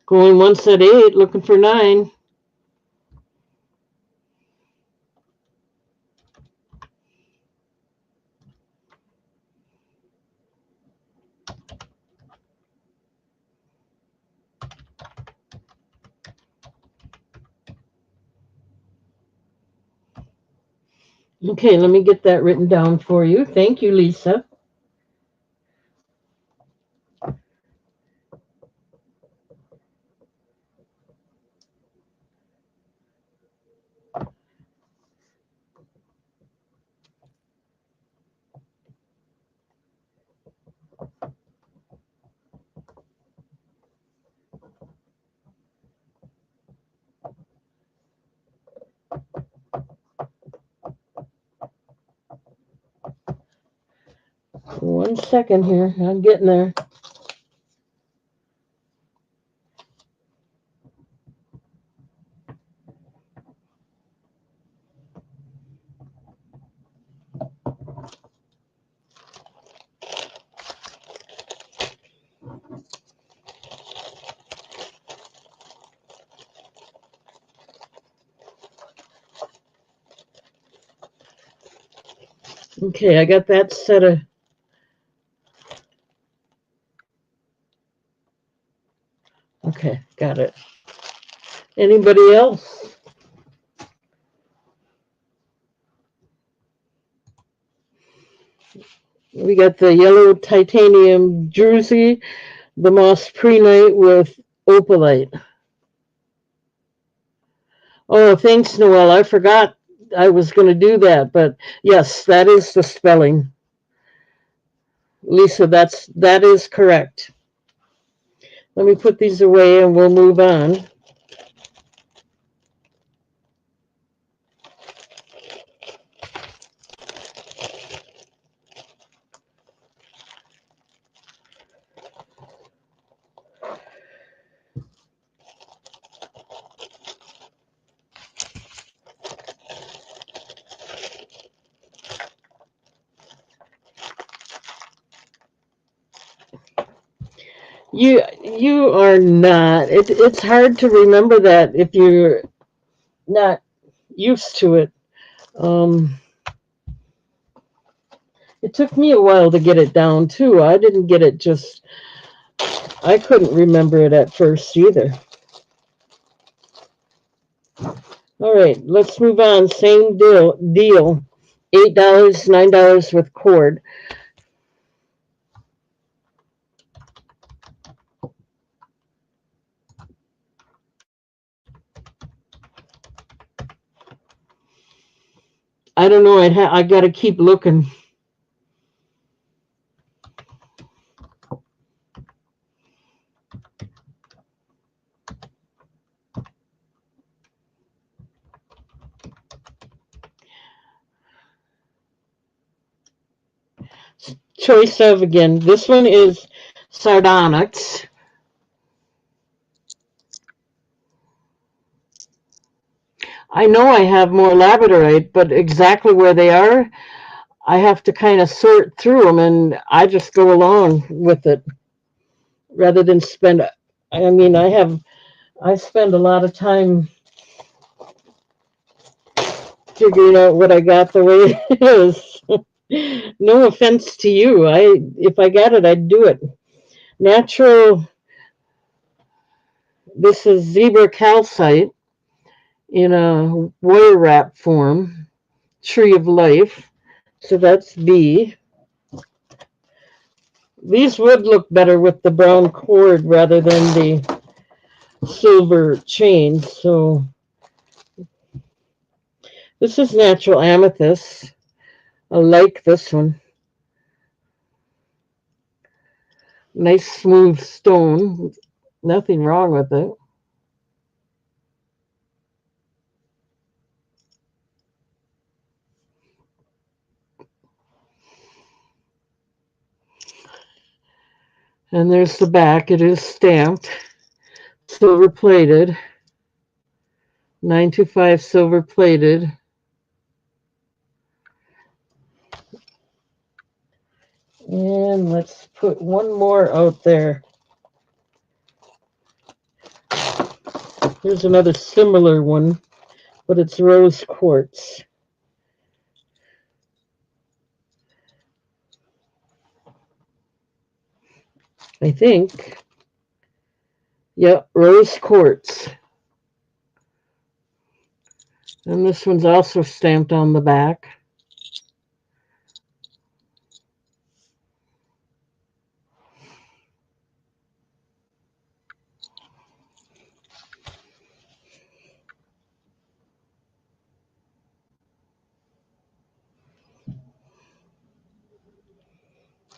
Going once at 8, looking for 9. Okay, let me get that written down for you. Thank you, Lisa. One second here. I'm getting there. Okay, I got that set of. Okay, got it. Anybody else? We got the yellow titanium jersey, the moss pre-night with opalite. Oh, thanks, Noelle. I forgot I was going to do that, but yes, that is the spelling. Lisa, that is correct. Let me put these away and we'll move on. You are not. It's hard to remember that if you're not used to it. It took me a while to get it down too. I didn't get it just. I couldn't remember it at first either. All right, let's move on. Same deal. $8, $9 with cord. I don't know. I got to keep looking. Choice of again. This one is sardonyx. I know I have more labradorite, but exactly where they are, I have to kind of sort through them, and I just go along with it rather than spend. I mean, I spend a lot of time figuring out what I got the way it is. No offense to you. If I got it, I'd do it. Natural. This is zebra calcite in a wire wrap form. Tree of life. So that's B. These would look better with the brown cord rather than the silver chain. So this is natural amethyst. I like this one. Nice smooth stone. Nothing wrong with it. And there's the back. It is stamped, silver plated, 925 silver plated. And let's put one more out there. Here's another similar one, but it's rose quartz. I think. Yep, rose quartz. And this one's also stamped on the back.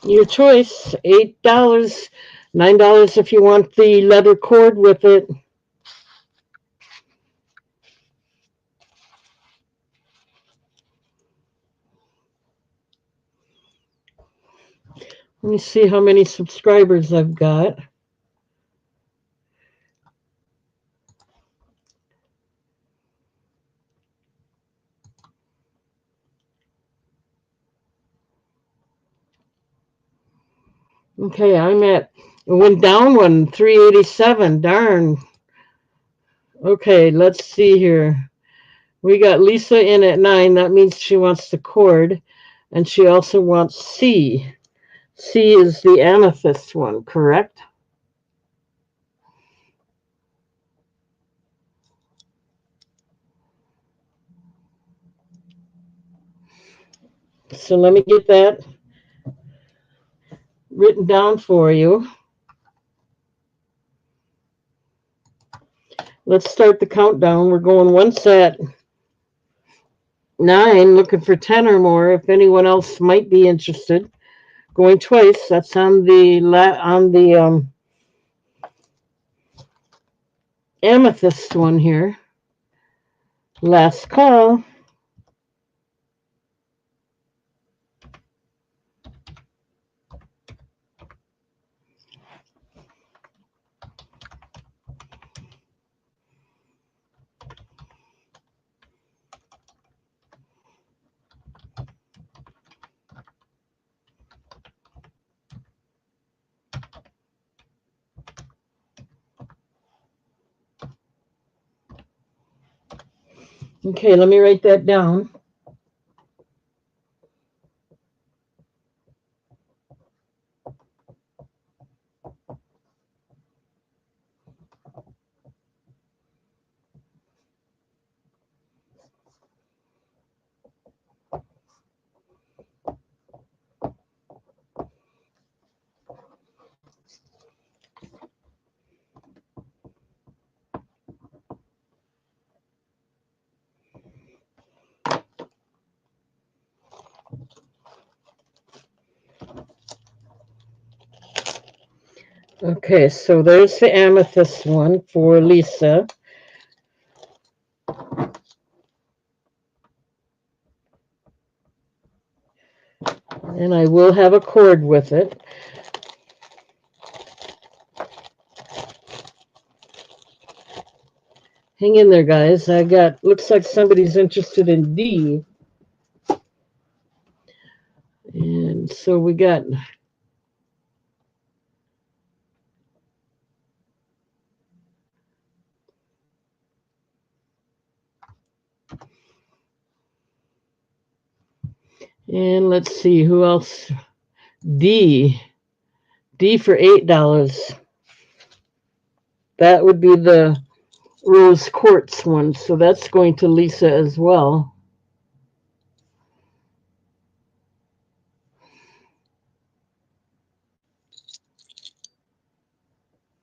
Your choice, $8, $9 if you want the leather cord with it. Let me see how many subscribers I've got. Okay, it went down one, 387. Darn. Okay, let's see here. We got Lisa in at 9. That means she wants the cord. And she also wants C. C is the amethyst one, correct? So let me get that written down for you. Let's start the countdown. We're going one set. 9, looking for 10 or more. If anyone else might be interested, going twice. That's on the amethyst one here. Last call. Okay, let me write that down. Okay, so there's the amethyst one for Lisa. And I will have a cord with it. Hang in there, guys. Looks like somebody's interested in D. And so we got And let's see who else. D for $8. That would be the rose quartz one. So that's going to Lisa as well.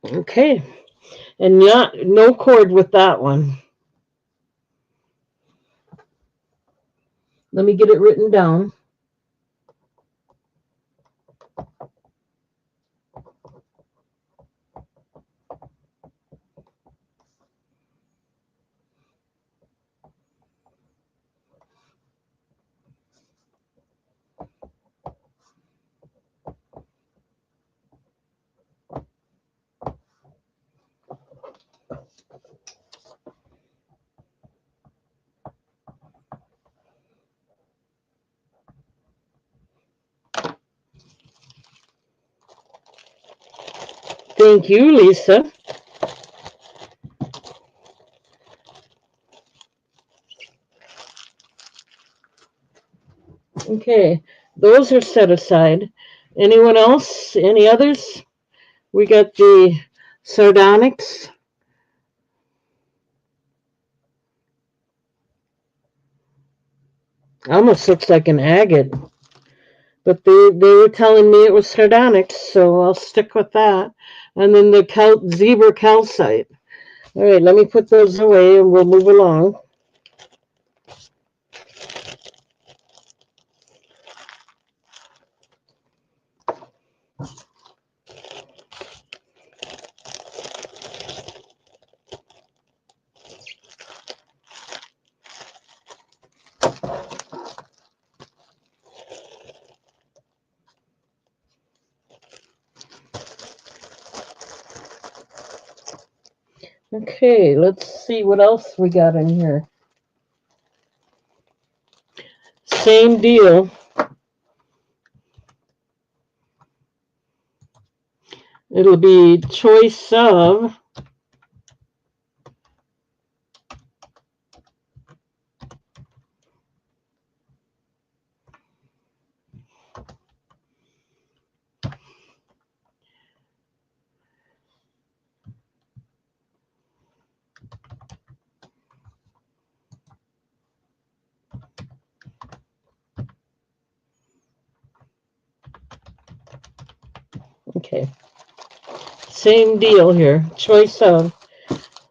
Okay. And no cord with that one. Let me get it written down. Thank you, Lisa. Okay, those are set aside. Anyone else? Any others? We got the sardonyx. Almost looks like an agate. But they were telling me it was sardonyx, so I'll stick with that. And then the zebra calcite. All right, let me put those away and we'll move along. Okay, let's see what else we got in here. Same deal. It'll be choice of okay. Same deal here. Choice of.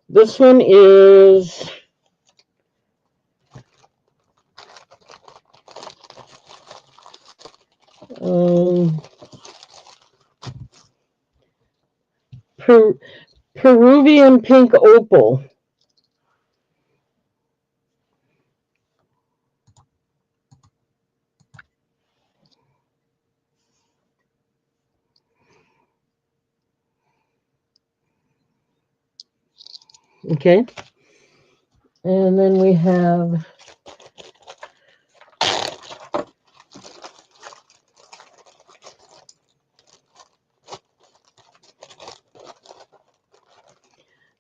This one is Peruvian pink opal. Okay. And then we have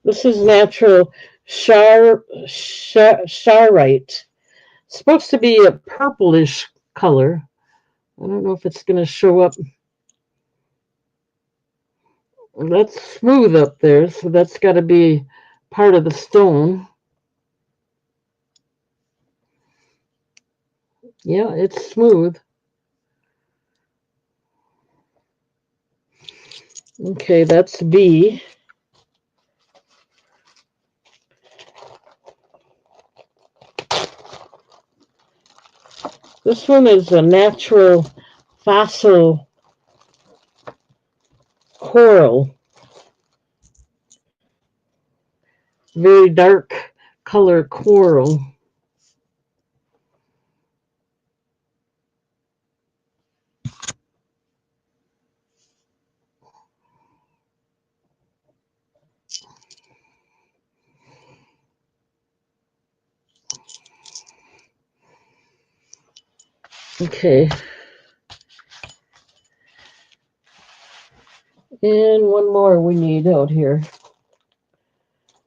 this is natural charite. Supposed to be a purplish color. I don't know if it's going to show up. That's smooth up there, so that's got to be part of the stone. Yeah, it's smooth. Okay, that's B. This one is a natural fossil coral. Very dark color coral. Okay. And one more we need out here.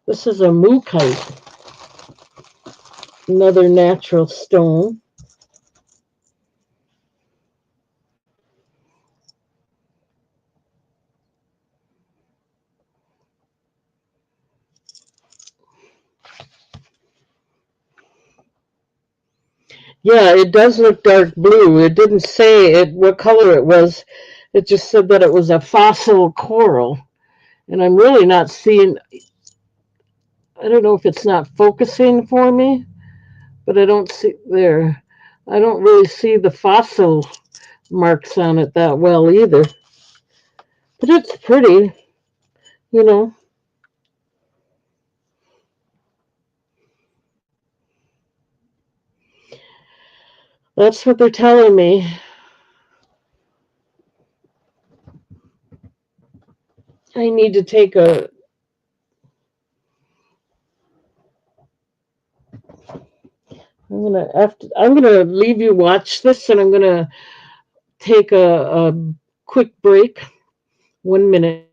This is a mookaite. Another natural stone. Yeah, it does look dark blue. It didn't say it what color it was. It just said that it was a fossil coral. And I'm really not seeing, I don't know if it's not focusing for me, but I don't see there. I don't really see the fossil marks on it that well either. But it's pretty, you know. That's what they're telling me. I need to take a I'm gonna leave you watch this and I'm gonna take a quick break. 1 minute.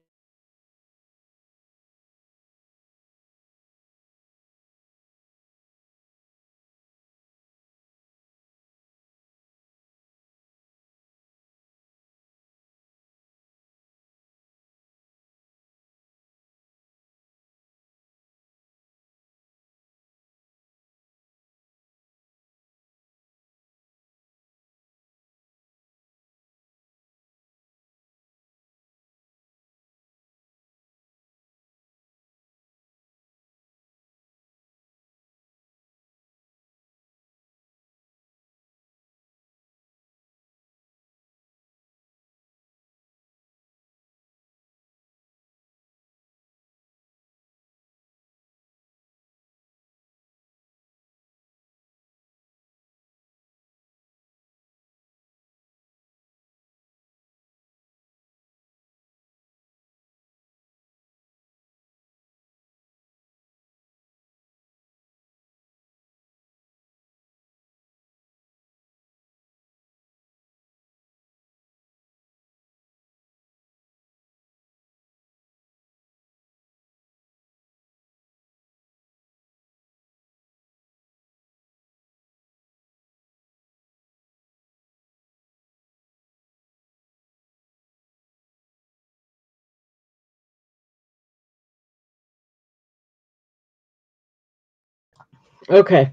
Okay.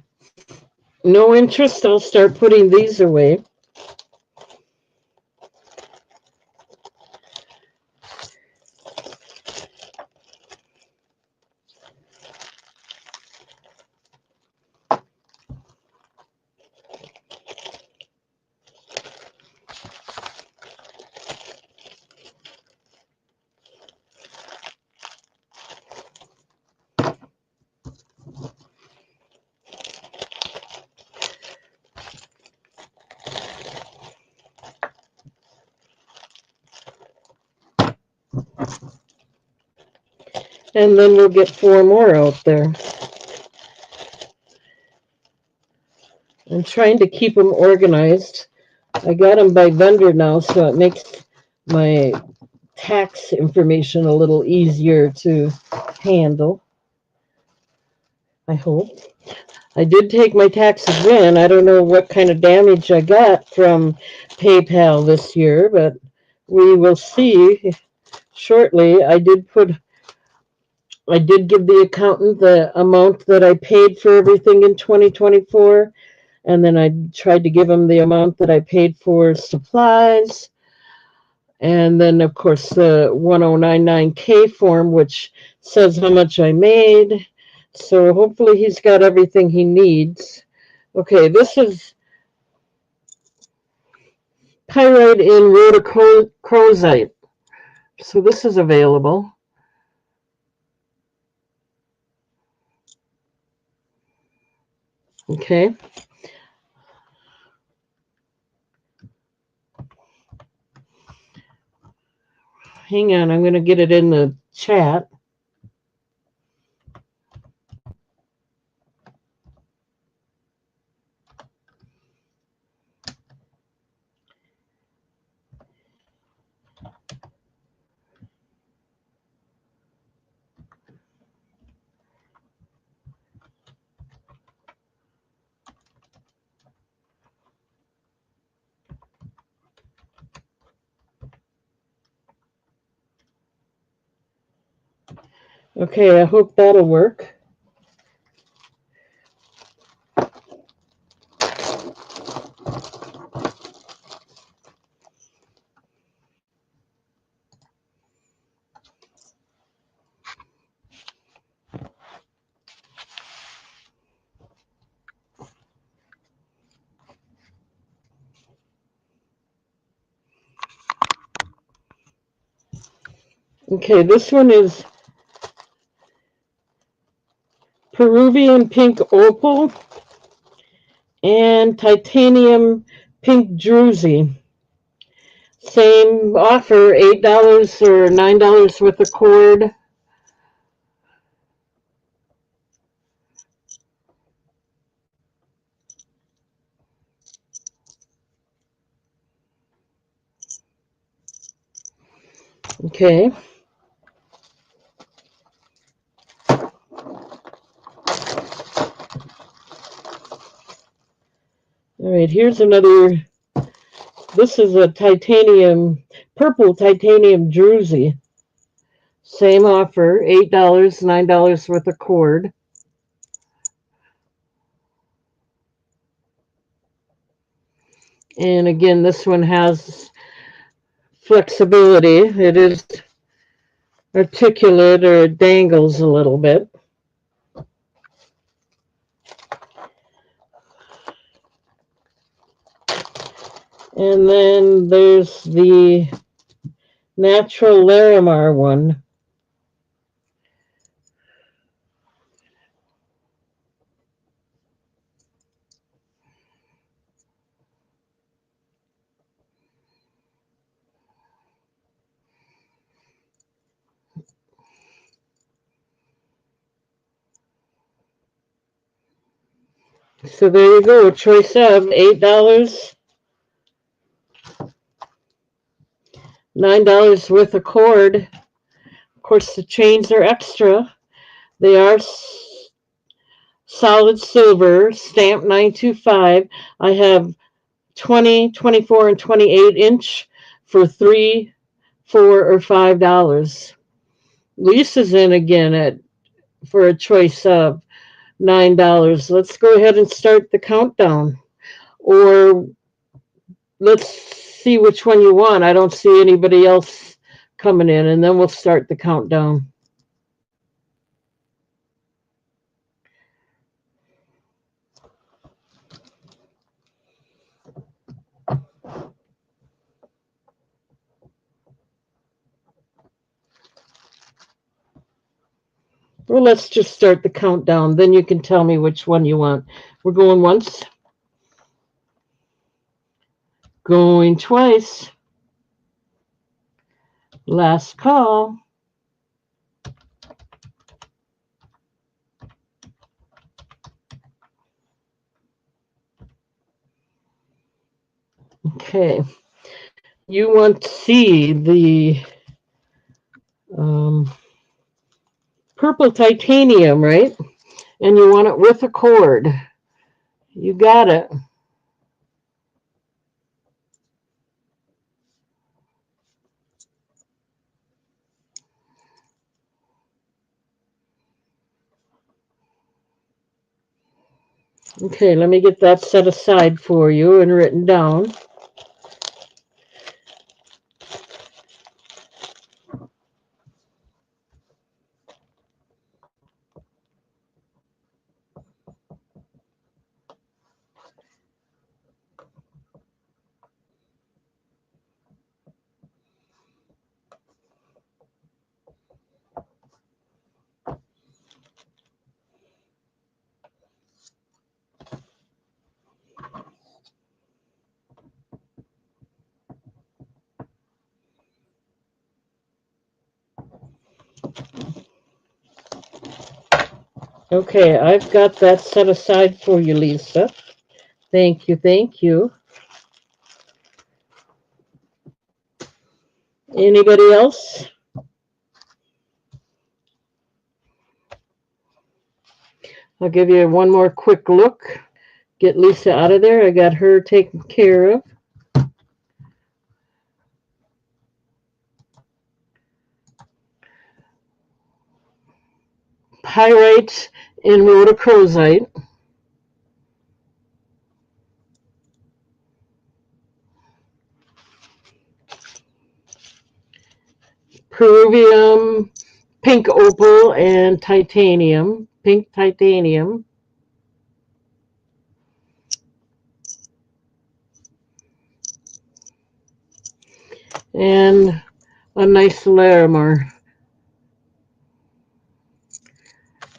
No interest. I'll start putting these away. And then we'll get 4 more out there. I'm trying to keep them organized. I got them by vendor now, so it makes my tax information a little easier to handle. I hope. I did take my taxes in. I don't know what kind of damage I got from PayPal this year, but we will see shortly. I did give the accountant the amount that I paid for everything in 2024, and then I tried to give him the amount that I paid for supplies, and then of course the 1099K form, which says how much I made. So hopefully he's got everything he needs. Okay, this is pyrite in rhodochrosite. So this is available. Okay. Hang on, I'm going to get it in the chat. Okay, I hope that'll work. Okay, this one is Peruvian pink opal and titanium pink druzy. Same offer, $8 or $9 with a cord. Okay. All right, here's another. This is a purple titanium druzy. Same offer, $8, $9 with a cord. And again, this one has flexibility. It is articulate, or it dangles a little bit. And then there's the natural Larimar one. So there you go, choice of $8, $9 with a cord. Of course, the chains are extra. They are solid silver, stamp 925. I have 20, 24, and 28-inch for $3, $4, or $5. Lisa's in again for a choice of $9. Let's go ahead and start the countdown. Or let's see which one you want. I don't see anybody else coming in, and then we'll start the countdown. Well, let's just start the countdown. Then you can tell me which one you want. We're going once. Going twice. Last call. Okay. You want to see the purple titanium, right? And you want it with a cord. You got it. Okay, let me get that set aside for you and written down. Okay, I've got that set aside for you, Lisa. Thank you, thank you. Anybody else? I'll give you one more quick look. Get Lisa out of there. I got her taken care of. Pyrite and rhodochrosite. Peruvian pink opal and titanium. Pink titanium. And a nice Larimar.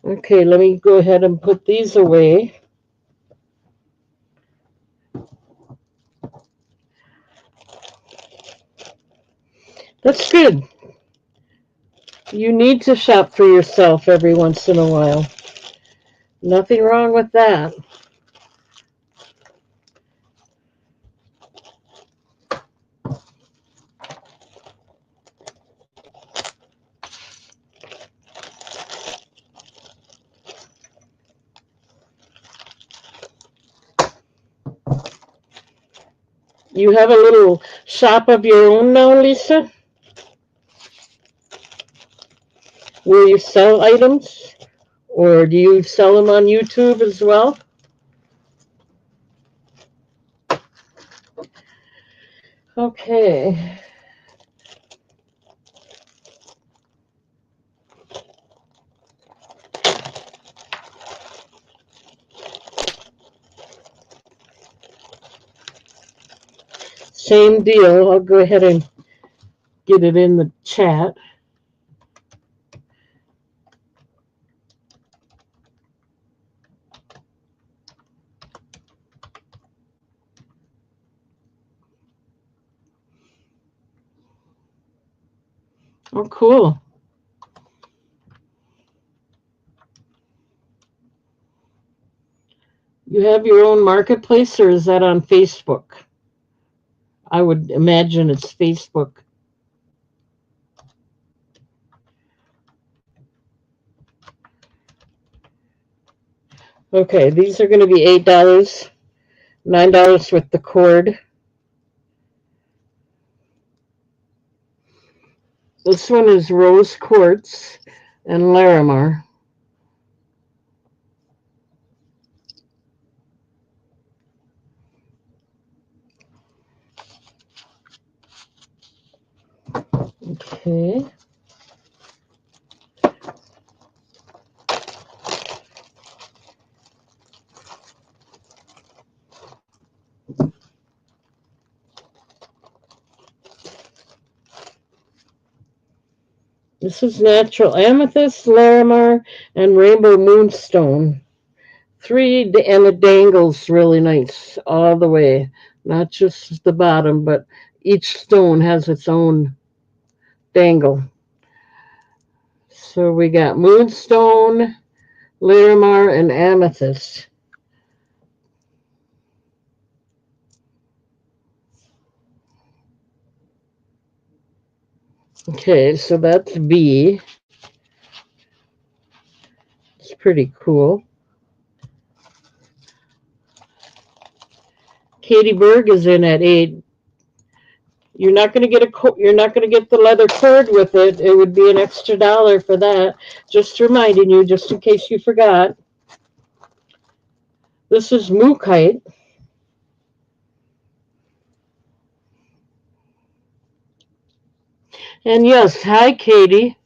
Okay, let me go ahead and put these away. That's good. You need to shop for yourself every once in a while. Nothing wrong with that. You have a little shop of your own now, Lisa, where you sell items? Or do you sell them on YouTube as well? Okay. Same deal. I'll go ahead and get it in the chat. Oh, cool. You have your own marketplace, or is that on Facebook? I would imagine it's Facebook. Okay, these are going to be $8, $9 with the cord. This one is rose quartz and Larimar. Okay. This is natural amethyst, Larimar, and rainbow moonstone. Three, and it dangles really nice all the way, not just the bottom, but each stone has its own dangle. So we got moonstone, Larimar, and amethyst. Okay, so that's B. It's pretty cool. Katie Berg is in at 8. You're not going to get you're not going to get the leather cord with it. It would be an extra $1 for that. Just reminding you, just in case you forgot. This is Mookite. And yes, hi Katie.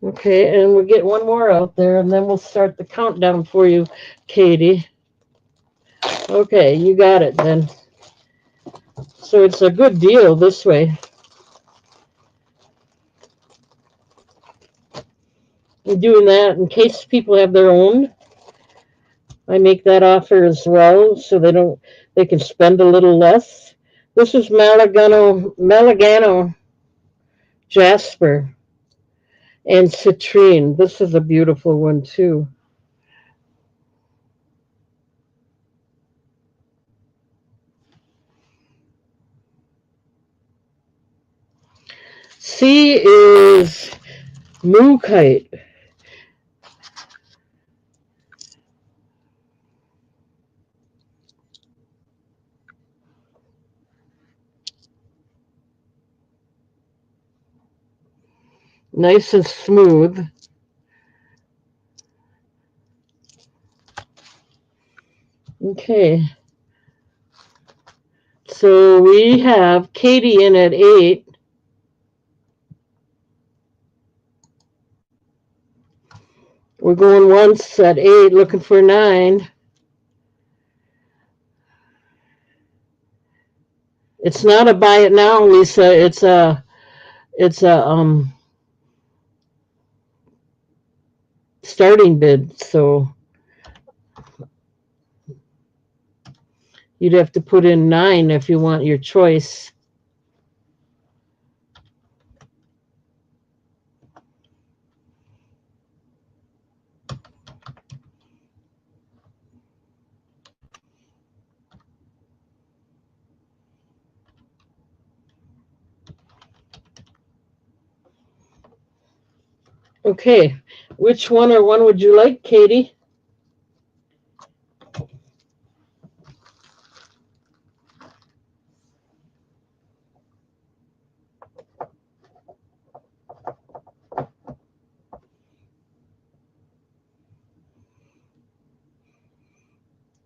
Okay, and we'll get one more out there, and then we'll start the countdown for you, Katie. Okay, you got it then. So it's a good deal this way. We're doing that in case people have their own. I make that offer as well, so they can spend a little less. This is Malagano Jasper and Citrine. This is a beautiful one too. C is Mookite. Nice and smooth. Okay. So we have Katie in at 8. We're going once at 8, looking for 9. It's not a buy it now, Lisa. It's a starting bid, so you'd have to put in 9 if you want your choice. Okay, which one or one would you like, Katie?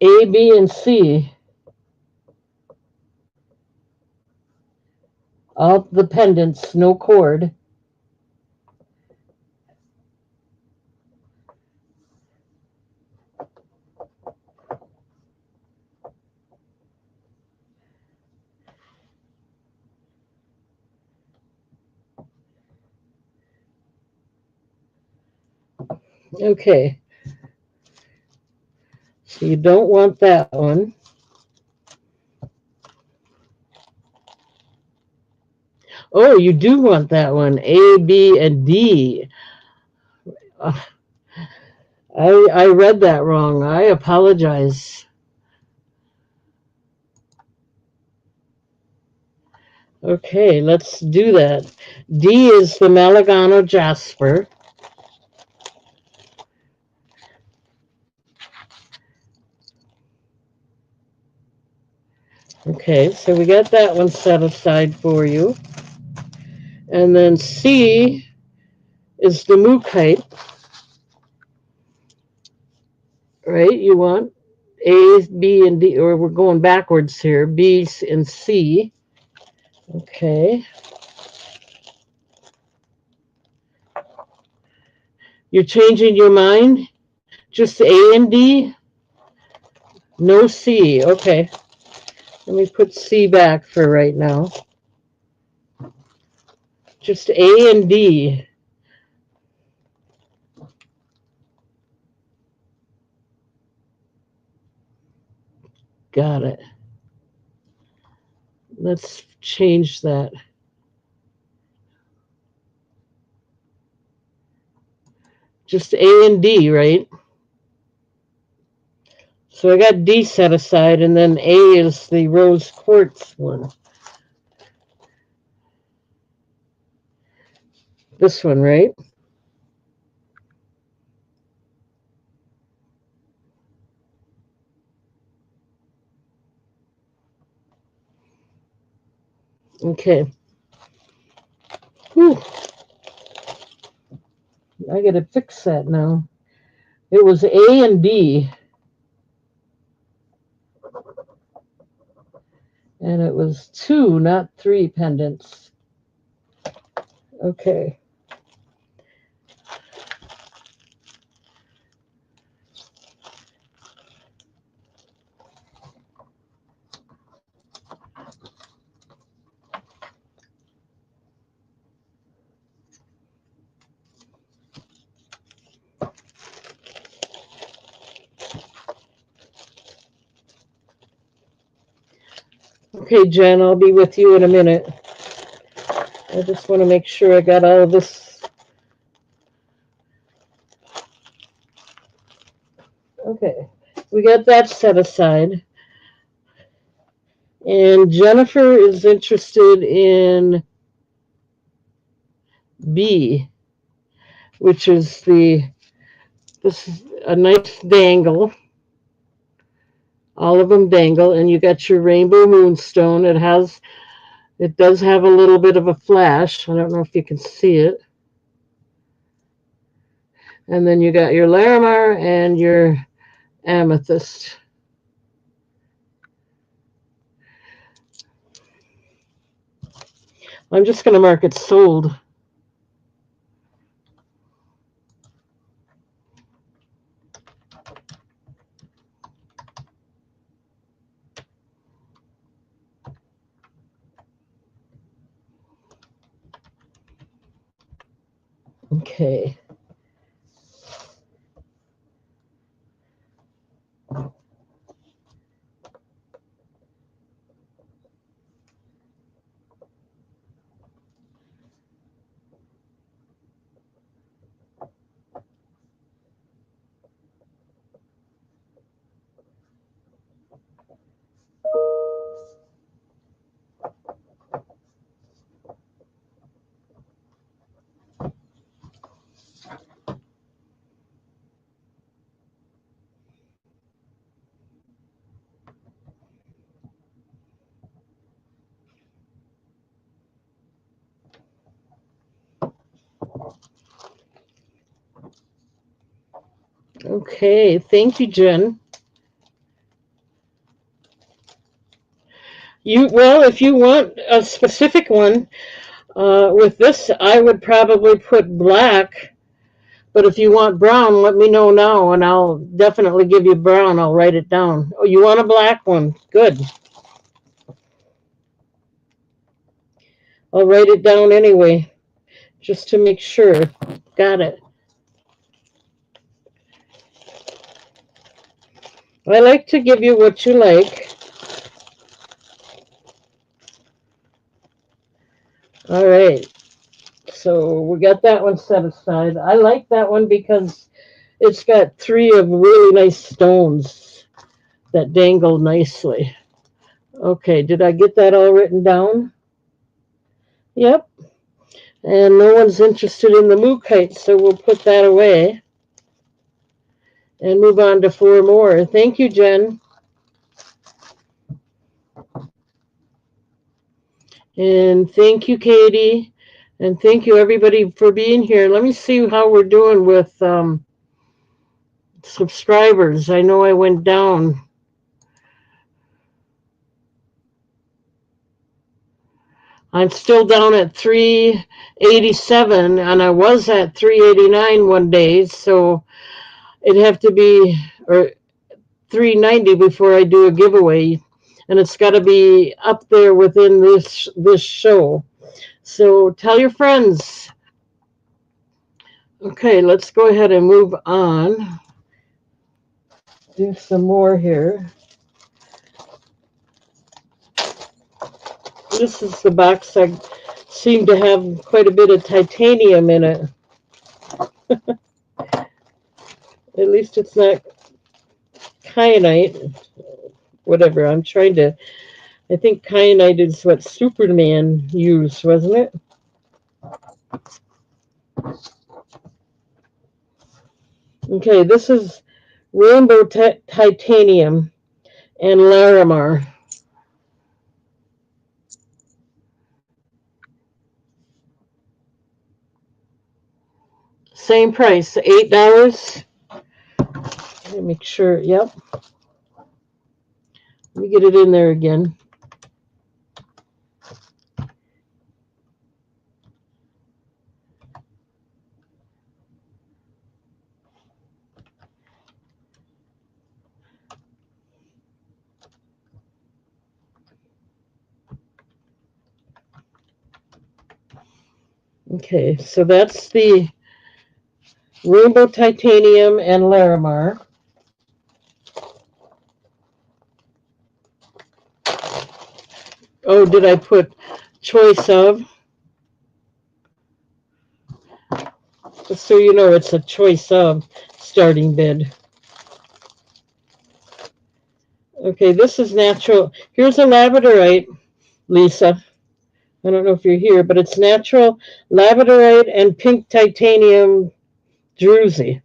A, B, and C. All the pendants, no cord. Okay, so you don't want that one. Oh, you do want that one. A, B, and D. Uh, I read that wrong. I apologize. Okay, let's do that. D is the Malagano Jasper. Okay, so we got that one set aside for you. And then C is the Mookaite, right? You want A, B, and D, or we're going backwards here. B and C. Okay. You're changing your mind? Just A and D? No C. Okay. Let me put C back for right now. Just A and D. Got it. Let's change that. Just A and D, right? So I got D set aside, and then A is the rose quartz one. This one, right? Okay. Whew. I gotta fix that now. It was A and D, and it was 2, not 3 pendants. Okay. Okay, Jen, I'll be with you in a minute. I just want to make sure I got all of this. Okay, we got that set aside. And Jennifer is interested in B, which is this is a nice dangle. All of them dangle, and you got your rainbow moonstone. It does have a little bit of a flash. I don't know if you can see it. And then you got your Larimar and your amethyst. I'm just going to mark it sold. Okay. Okay, thank you, Jen. Well, if you want a specific one, with this, I would probably put black. But if you want brown, let me know now, and I'll definitely give you brown. I'll write it down. Oh, you want a black one? Good. I'll write it down anyway, just to make sure. Got it. I like to give you what you like. All right. So we got that one set aside. I like that one because it's got three of really nice stones that dangle nicely. Okay, did I get that all written down? Yep. And no one's interested in the mookites, so we'll put that away and move on to four more. Thank you, Jen. And thank you, Katie. And thank you, everybody, for being here. Let me see how we're doing with subscribers. I know I went down. I'm still down at 387, and I was at 389 one day, so it'd have to be or 390 before I do a giveaway, and it's got to be up there within this show. So tell your friends. Okay, let's go ahead and move on. Do some more here. This is the box I seem to have quite a bit of titanium in it. At least it's not kyanite. Whatever, I'm trying to. I think kyanite is what Superman used, wasn't it? Okay, this is rainbow titanium and Larimar. Same price, $8. Let me make sure. Yep. Let me get it in there again. Okay, so that's the rainbow titanium and Larimar. Oh, did I put choice of? Just so you know, it's a choice of starting bid. Okay, this is natural. Here's a labradorite, Lisa. I don't know if you're here, but it's natural labradorite and pink titanium druzy.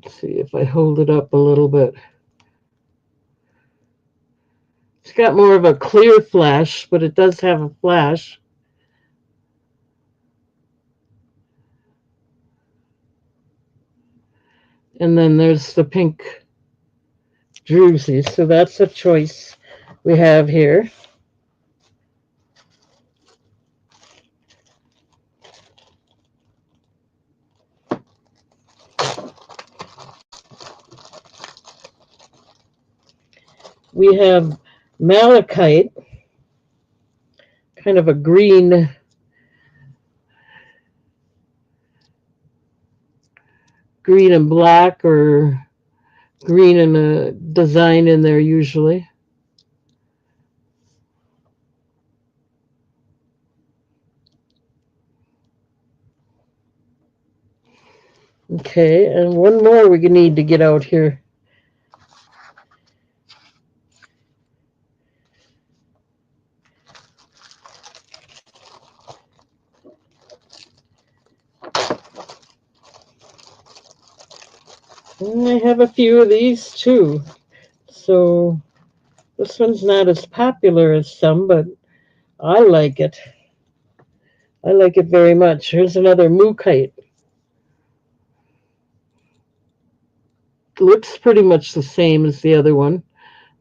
Let's see if I hold it up a little bit. It's got more of a clear flash, but it does have a flash. And then there's the pink druzy. So that's a choice we have here. We have malachite, kind of a green and black, or green and a design in there usually. Okay, and one more we need to get out here. And I have a few of these too. So this one's not as popular as some, but I like it. I like it very much. Here's another mookaite. Looks pretty much the same as the other one,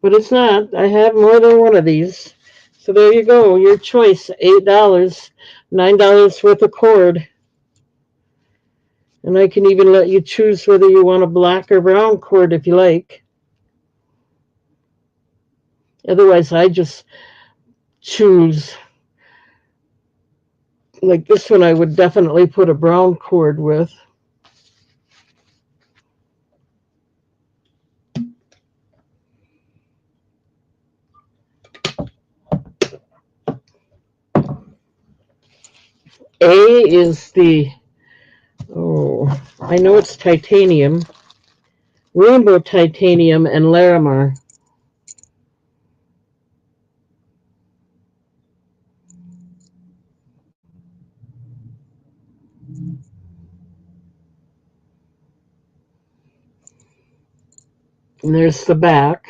but it's not. I have more than one of these. So there you go. Your choice. $8, $9 worth of cord. And I can even let you choose whether you want a black or brown cord if you like. Otherwise, I just choose. Like this one, I would definitely put a brown cord with. A is the, I know it's titanium, rainbow titanium and Larimar. And there's the back.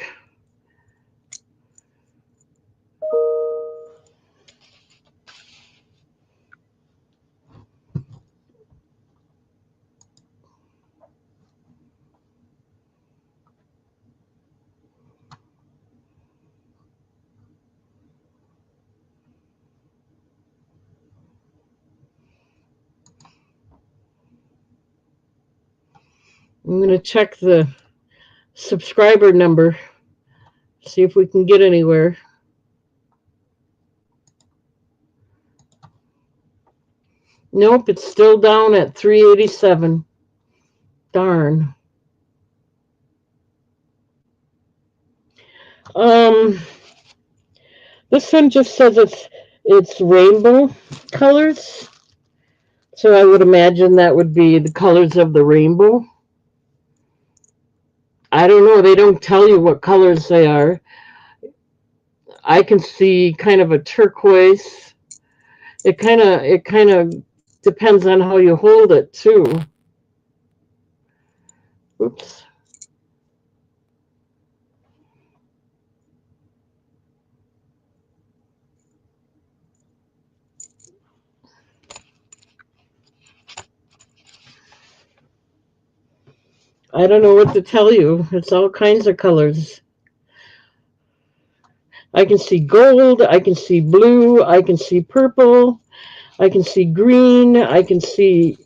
I'm going to check the subscriber number, see if we can get anywhere. Nope, it's still down at 387. Darn. This one just says it's rainbow colors. So I would imagine that would be the colors of the rainbow. I don't know. They don't tell you what colors they are. I can see kind of a turquoise. It kind of depends on how you hold it too. Oops. I don't know what to tell you. It's all kinds of colors. I can see gold, I can see blue, I can see purple, I can see green, I can see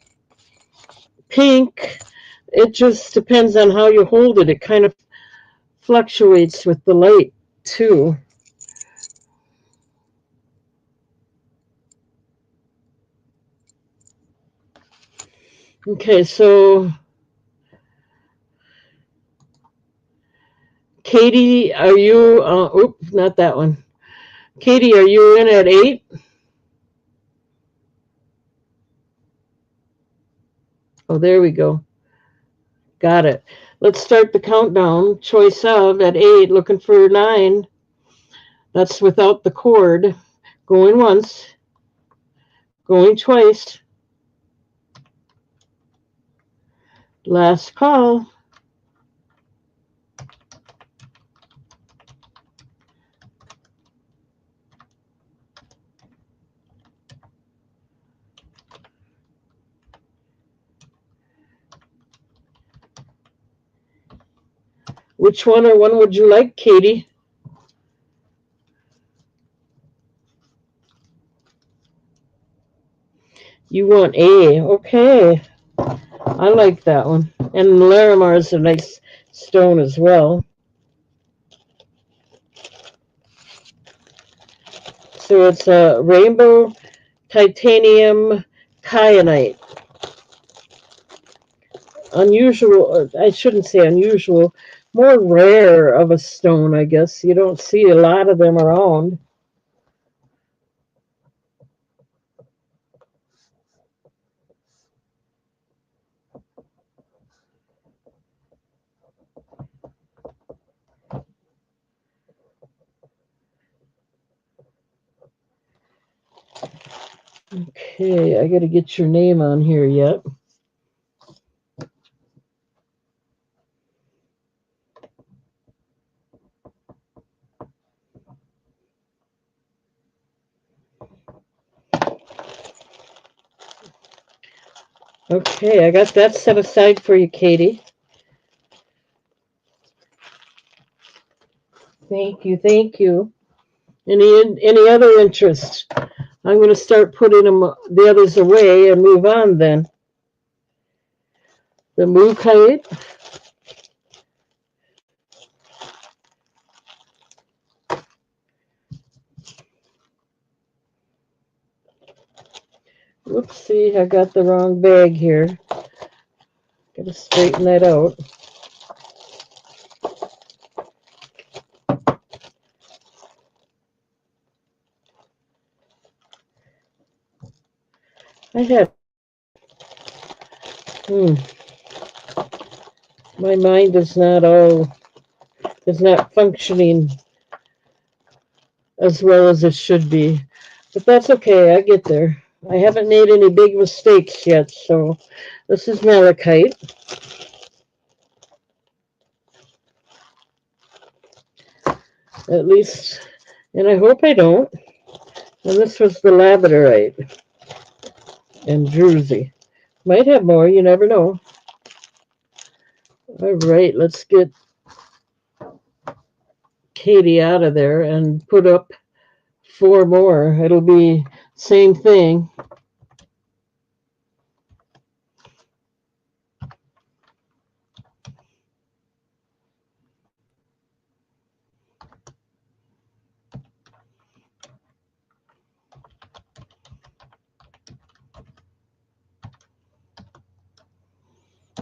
pink. It just depends on how you hold it. It kind of fluctuates with the light too. Okay, so Katie, are you, not that one. Katie, are you in at 8? Oh, there we go. Got it. Let's start the countdown. Choice of at 8, looking for 9. That's without the cord. Going once. Going twice. Last call. Which one or one would you like, Katie? You want A. Okay. I like that one. And Larimar is a nice stone as well. So it's a rainbow titanium kyanite. Unusual, I shouldn't say unusual, more rare of a stone, I guess. You don't see a lot of them around. Okay, I got to get your name on here yet. Okay, I got that set aside for you, Katie. Thank you, thank you. Any other interest? I'm going to start putting them the others away and move on then. The mookaite. Whoopsie, I got the wrong bag here. Got to straighten that out. I have. My mind is not functioning as well as it should be. But that's okay, I get there. I haven't made any big mistakes yet, so this is malachite. At least, and I hope I don't. And this was the labradorite and druzy. Might have more, you never know. All right, let's get Katie out of there and put up 4 more. It'll be same thing.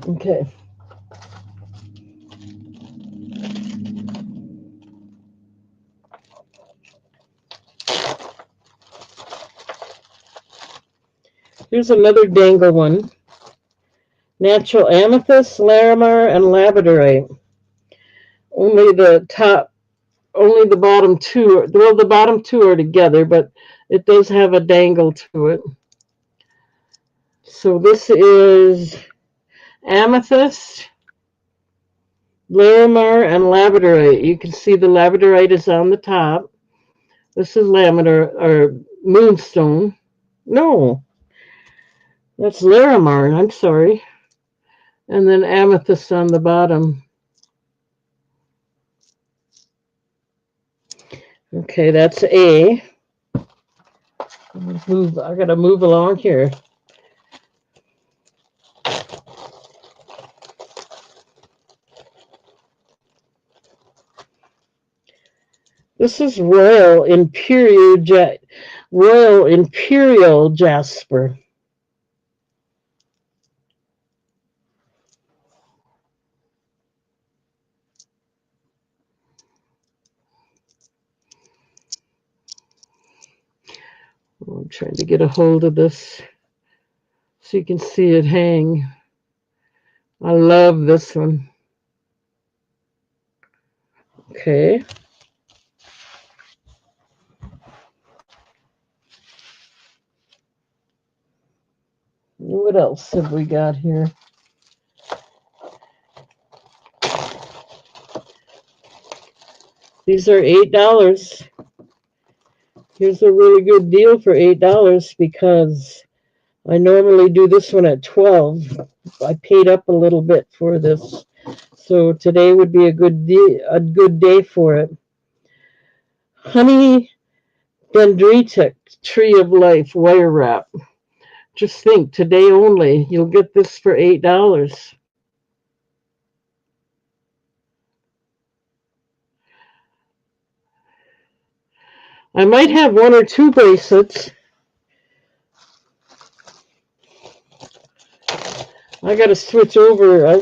Okay. Here's another dangle one. Natural amethyst, larimar, and labradorite. Only the bottom two. Well, the bottom two are together, but it does have a dangle to it. So this is amethyst, larimar, and labradorite. You can see the labradorite is on the top. This is or moonstone. No, that's larimar. I'm sorry. And then amethyst on the bottom. Okay, that's A. I gotta move along here. This is Royal Imperial Jasper. I'm trying to get a hold of this so you can see it hang. I love this one. Okay. What else have we got here? These are $8. Here's a really good deal for $8 because I normally do this one at 12. I paid up a little bit for this. So today would be a good day for it. Honey dendritic tree of life wire wrap. Just think, today only, you'll get this for $8. I might have one or two bracelets. I got to switch over. I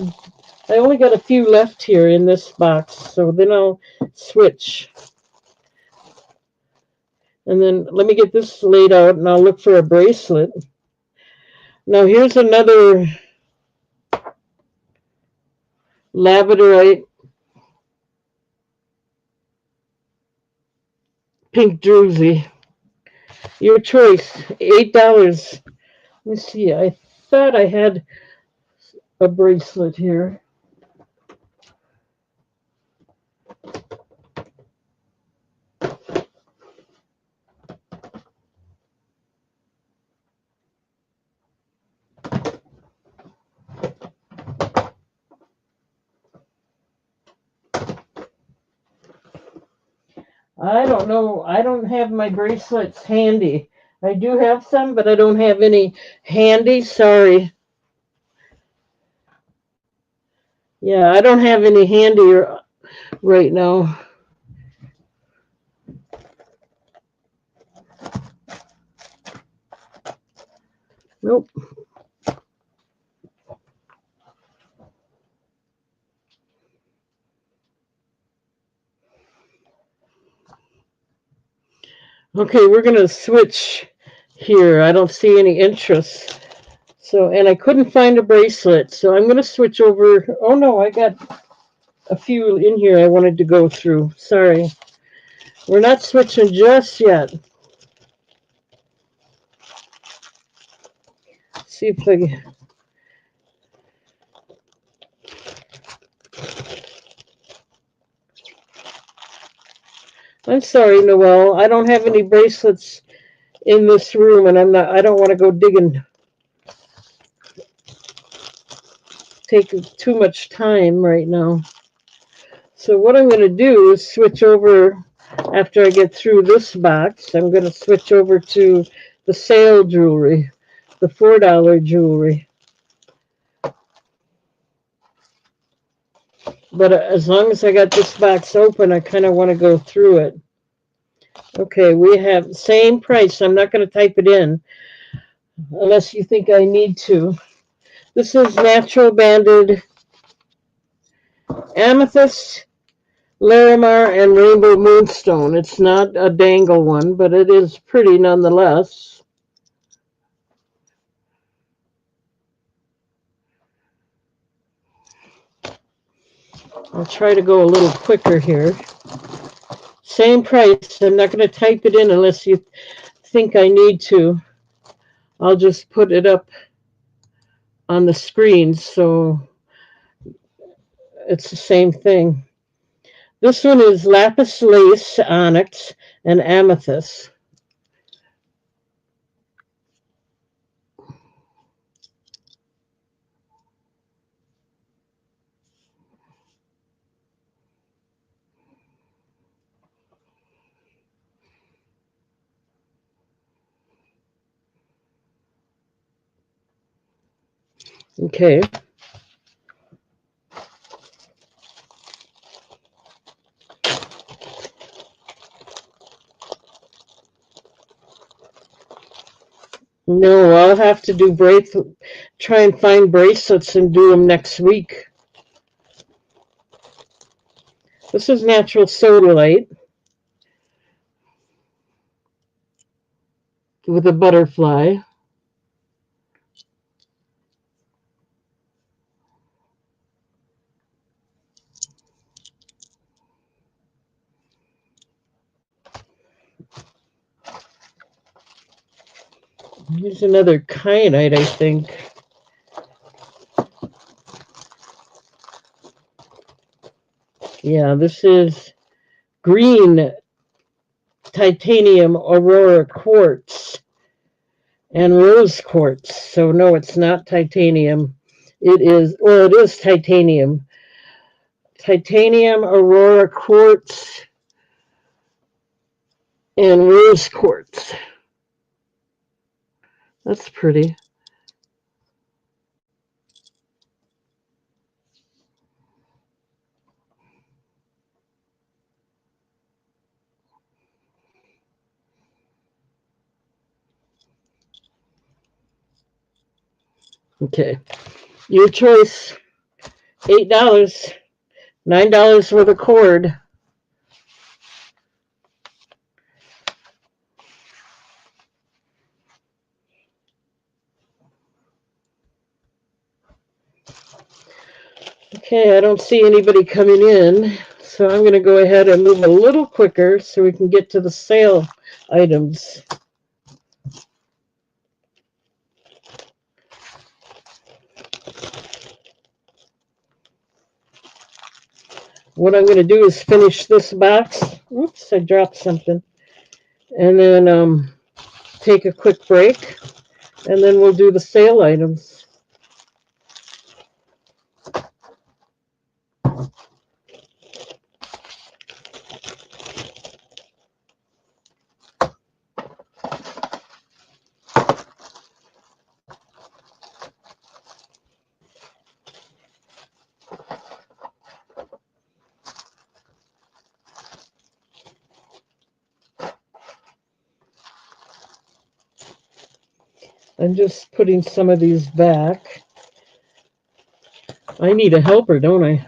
only got a few left here in this box, so then I'll switch. And then let me get this laid out, and I'll look for a bracelet. Now here's another labradorite pink druzy. Your choice, $8. Let me see. I thought I had a bracelet here. I don't know. I don't have my bracelets handy. I do have some, but I don't have any handy. Sorry. Yeah, I don't have any handy right now. Nope. Okay, we're going to switch here. I don't see any interest. So, and I couldn't find a bracelet. So I'm going to switch over. Oh, no, I got a few in here I wanted to go through. Sorry. We're not switching just yet. See if I... I'm sorry, Noelle. I don't have any bracelets in this room, and I don't want to go digging. Take too much time right now. So what I'm going to do is switch over after I get through this box. I'm going to switch over to the sale jewelry, the $4 jewelry. But as long as I got this box open, I kind of want to go through it. Okay, we have same price. I'm not going to type it in unless you think I need to. This is natural banded amethyst, Larimar, and rainbow moonstone. It's not a dangle one, but it is pretty nonetheless. I'll try to go a little quicker here. Same price. I'm not going to type it in unless you think I need to. I'll just put it up on the screen so it's the same thing. This one is lapis lace, onyx, and amethyst. Okay. No, I'll have to do try and find bracelets and do them next week. This is natural sodalite with a butterfly. Here's another kyanite, I think. Yeah, this is green titanium aurora quartz and rose quartz. So no, it's not titanium. It is titanium. Titanium aurora quartz and rose quartz. That's pretty. Okay. Your choice. $8. $9 for the cord. Okay, I don't see anybody coming in, so I'm going to go ahead and move a little quicker so we can get to the sale items. What I'm going to do is finish this box. Oops, I dropped something. And then take a quick break, and then we'll do the sale items. I'm just putting some of these back. I need a helper, don't I?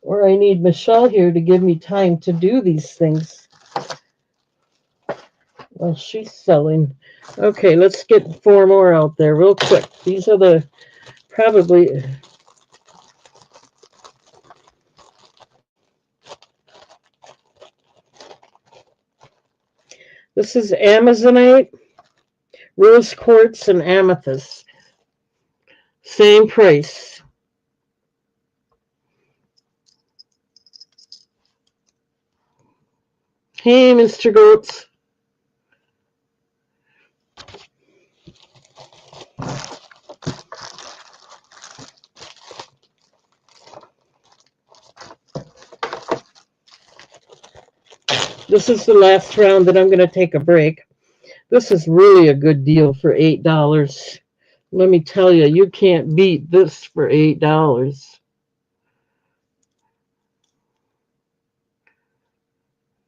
Or I need Michelle here to give me time to do these things while she's selling. Okay, let's get 4 more out there real quick. These are the probably... This is Amazonite, rose quartz, and amethyst. Same price. Hey, Mr. Goats. This is the last round that I'm going to take a break. This is really a good deal for $8. Let me tell you, you can't beat this for $8.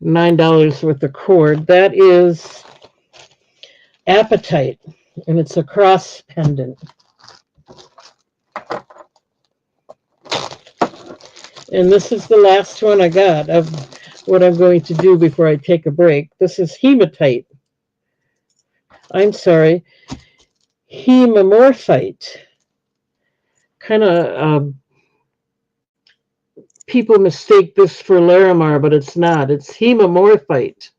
$9 worth of cord. That is Apatite, and it's a cross pendant. And this is the last one I got of what I'm going to do before I take a break. This is hematite. I'm sorry, hemamorphite. Kind of people mistake this for Larimar, but it's not. It's hemamorphite.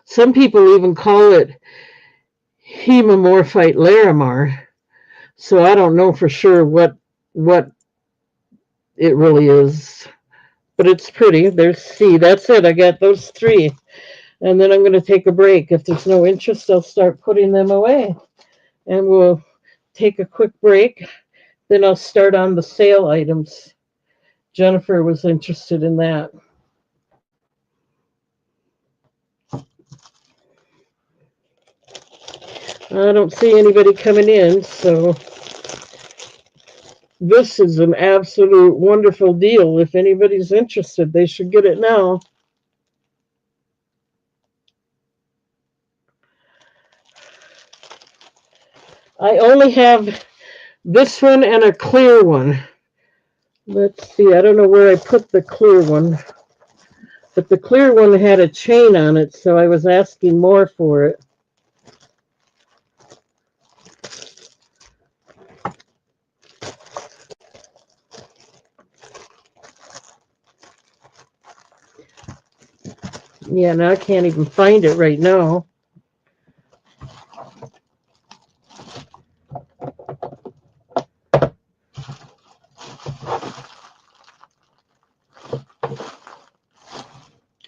Some people even call it hemamorphite Larimar. So I don't know for sure what it really is. But it's pretty. That's it. I got those 3. And then I'm going to take a break. If there's no interest, I'll start putting them away. And we'll take a quick break. Then I'll start on the sale items. Jennifer was interested in that. I don't see anybody coming in, so this is an absolute wonderful deal. If anybody's interested, they should get it now. I only have this one and a clear one. Let's see, I don't know where I put the clear one. But the clear one had a chain on it, so I was asking more for it. Yeah, now I can't even find it right now.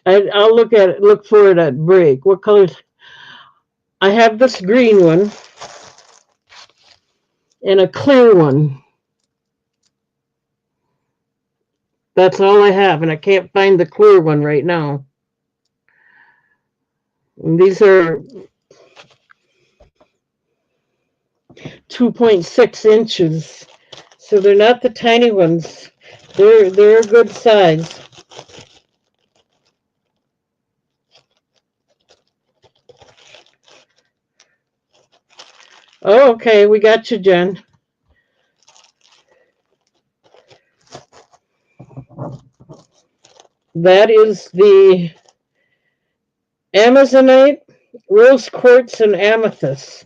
I'll look for it at break. What colors? I have this green one and a clear one. That's all I have, and I can't find the clear one right now. And these are 2.6 inches, so they're not the tiny ones. They're a good size. Oh, okay, we got you, Jen. That is the Amazonite, rose quartz, and amethyst.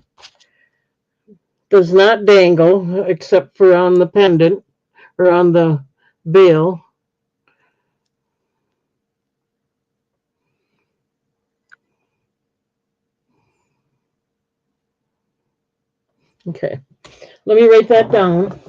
Does not dangle except for on the pendant or on the veil. Okay, let me write that down.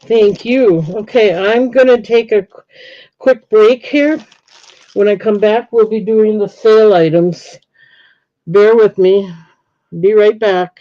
Thank you. Okay, I'm going to take a quick break here. When I come back, we'll be doing the sale items. Bear with me. Be right back.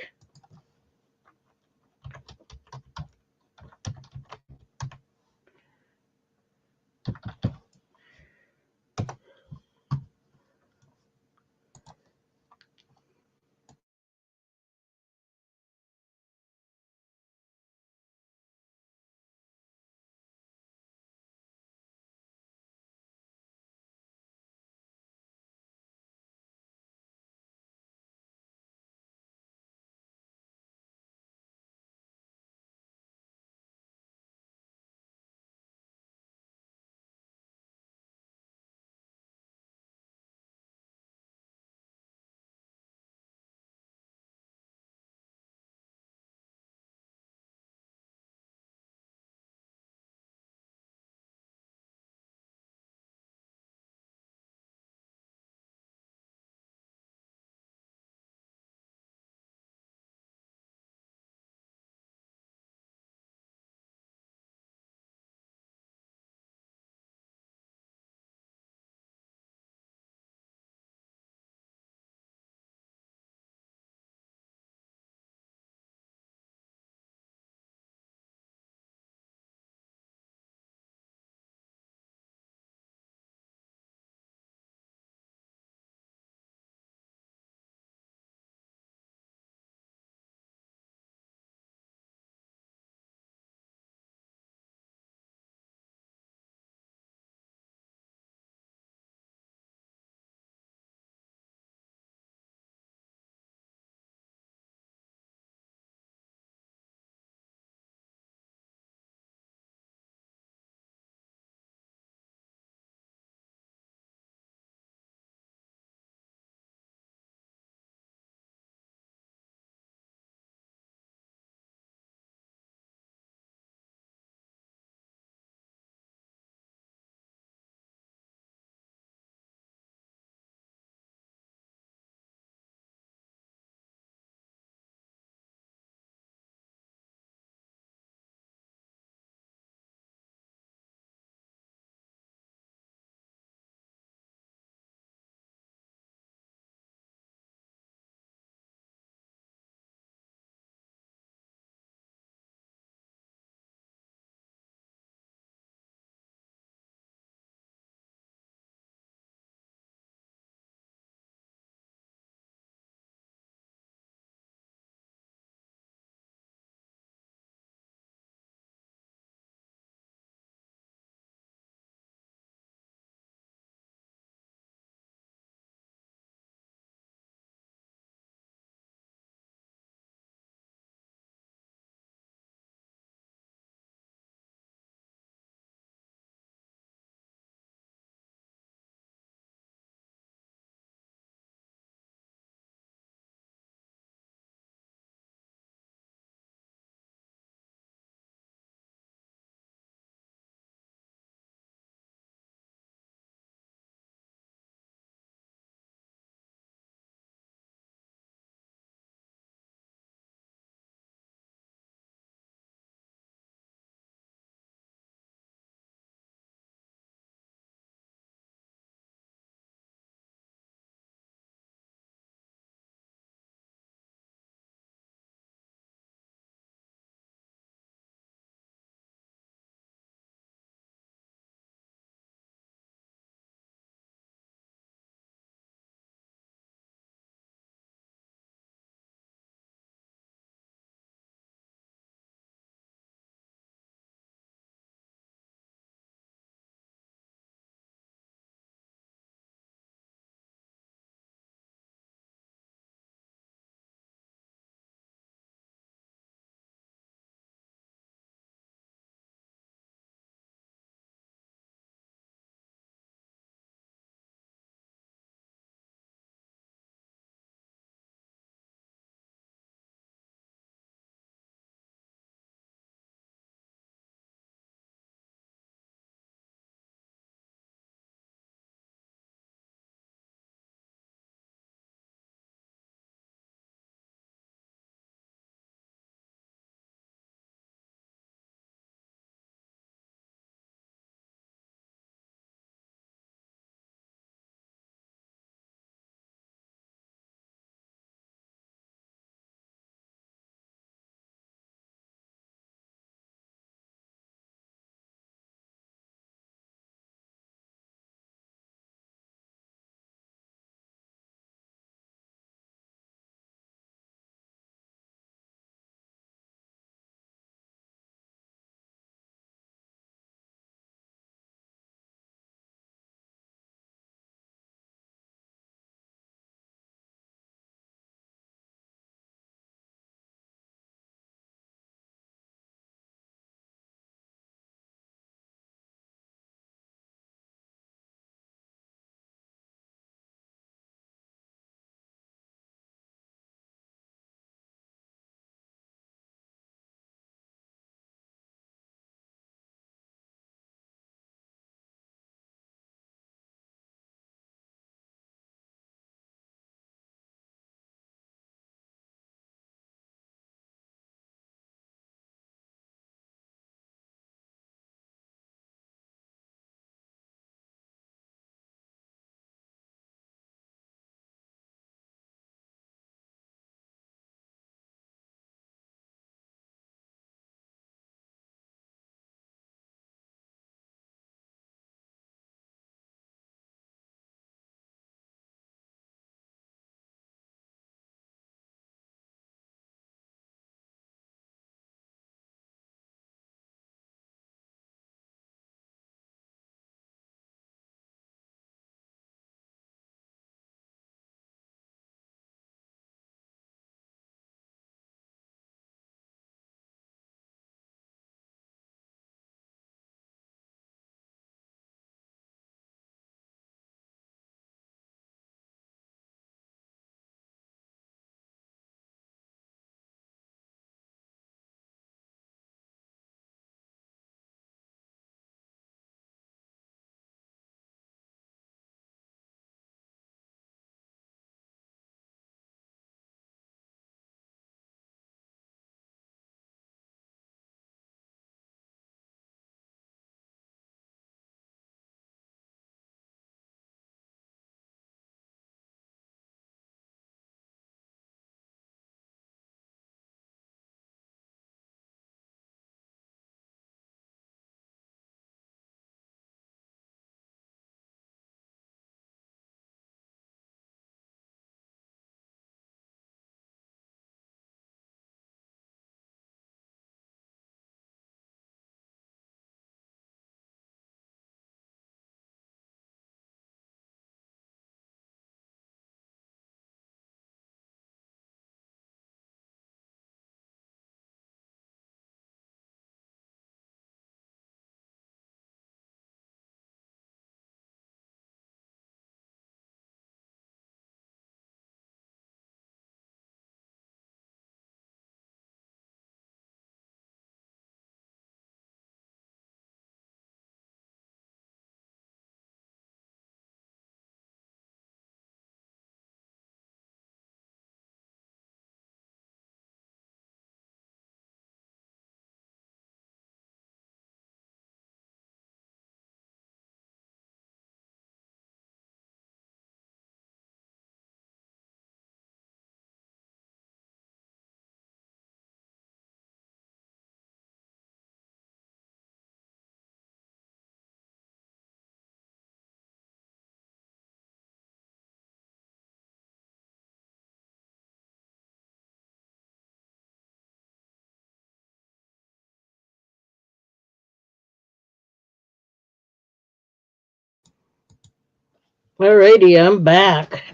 Alrighty, I'm back.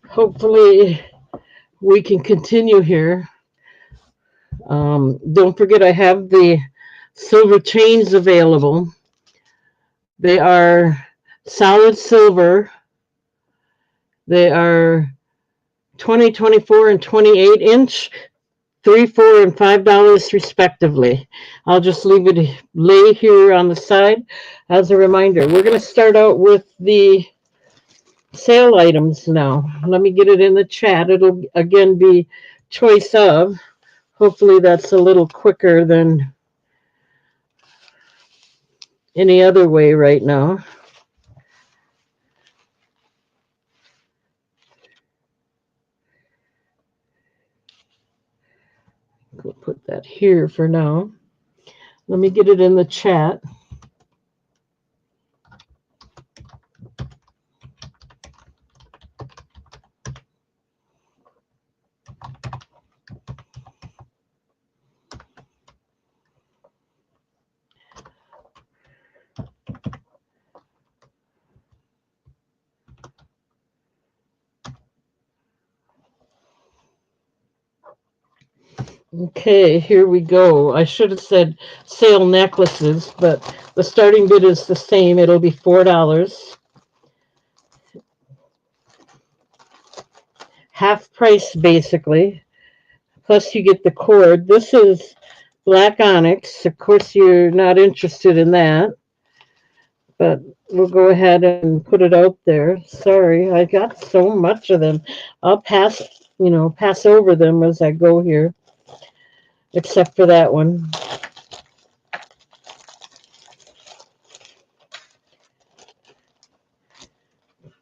Hopefully we can continue here. Don't forget I have the silver chains available. They are solid silver. They are 20, 24, and 28 inch, $3, $4, and $5 respectively. I'll just leave it lay here on the side as a reminder. We're going to start out with the sale items now. Let me get it in the chat. It'll again be choice of. Hopefully that's a little quicker than any other way right now. We'll put that here for now. Let me get it in the chat. Okay, here we go. I should have said sale necklaces, but the starting bid is the same. It'll be $4. Half price, basically. Plus, you get the cord. This is black onyx. Of course, you're not interested in that, but we'll go ahead and put it out there. Sorry, I got so much of them. I'll pass over them as I go here, except for that one.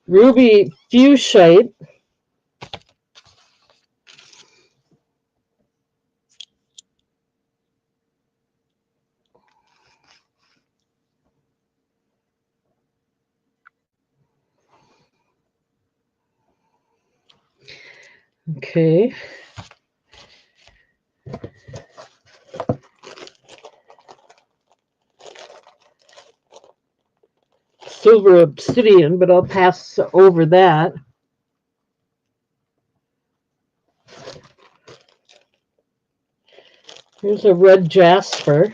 Ruby fuchsite. Okay. Silver obsidian, but I'll pass over that. Here's a red jasper.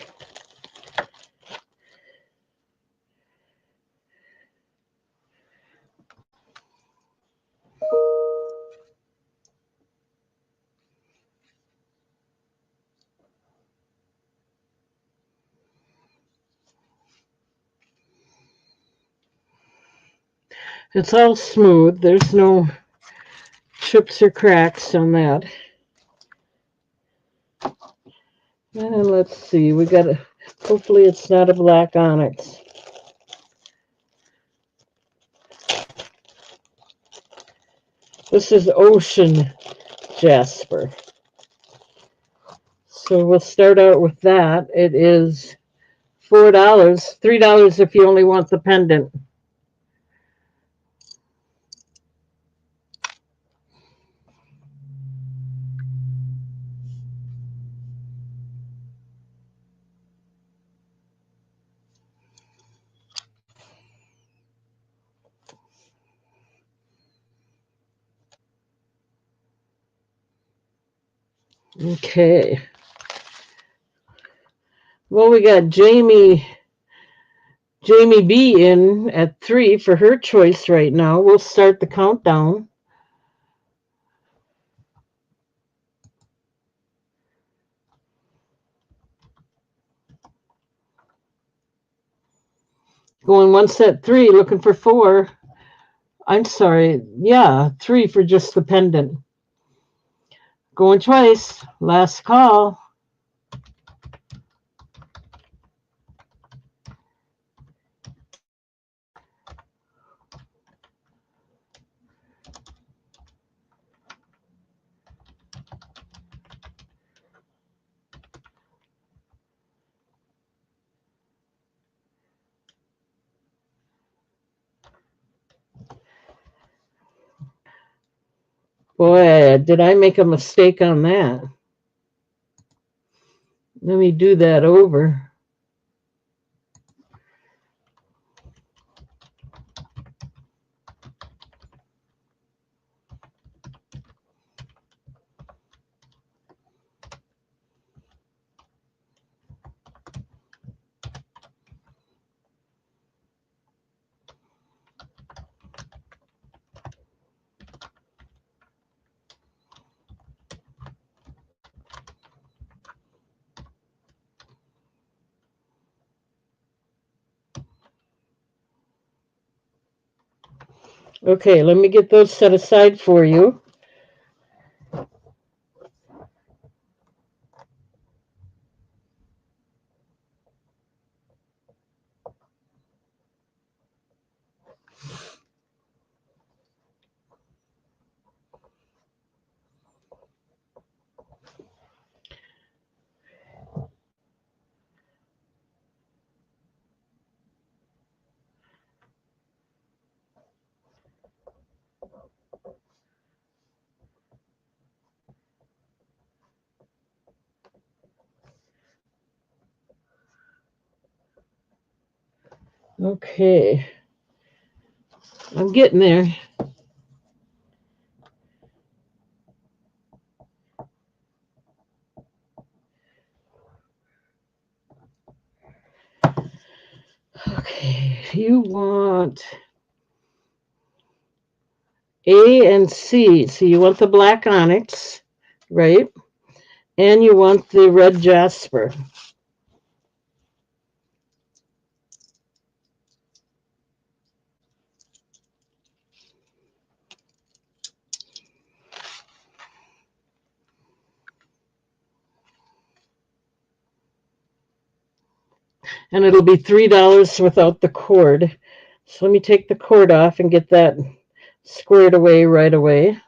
It's all smooth. There's no chips or cracks on that. And let's see, we got a, hopefully it's not a black onyx. This is ocean jasper. So we'll start out with that. It is $4, $3 if you only want the pendant. Okay. Well, we got Jamie B in at 3 for her choice right now. We'll start the countdown. Going once at 3, looking for 4. I'm sorry. Yeah, 3 for just the pendant. Going twice. Last call. Boy, did I make a mistake on that. Let me do that over. Okay, let me get those set aside for you. Okay, I'm getting there. Okay, you want A and C. So you want the black onyx, right? And you want the red jasper. And it'll be $3 without the cord. So let me take the cord off and get that squared away right away.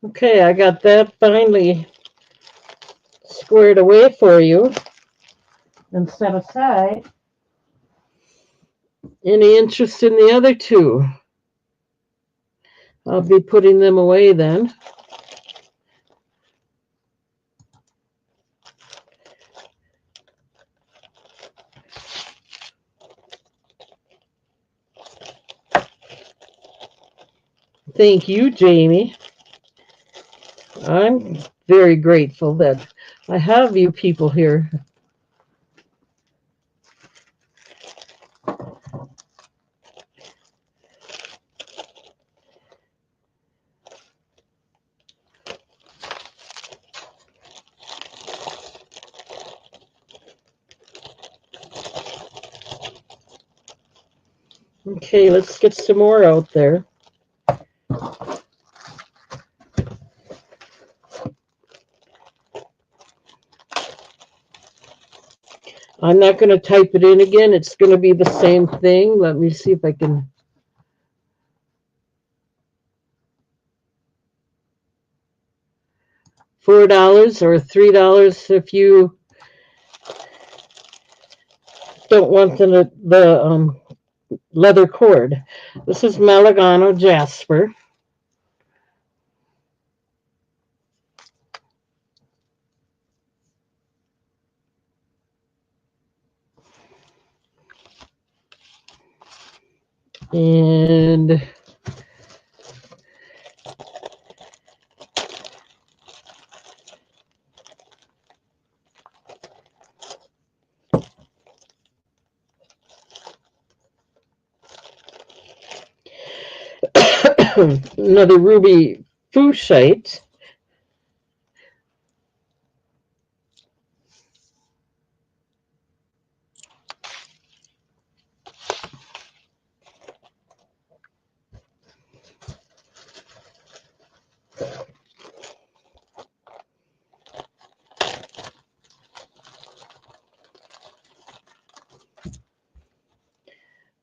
Okay, I got that finally squared away for you and set aside. Any interest in the other two? I'll be putting them away then. Thank you, Jamie. I'm very grateful that I have you people here. Okay, let's get some more out there. I'm not going to type it in again. It's going to be the same thing. Let me see if I can. $4 or $3 if you don't want the leather cord. This is Malagano Jasper. And another ruby fuchsite.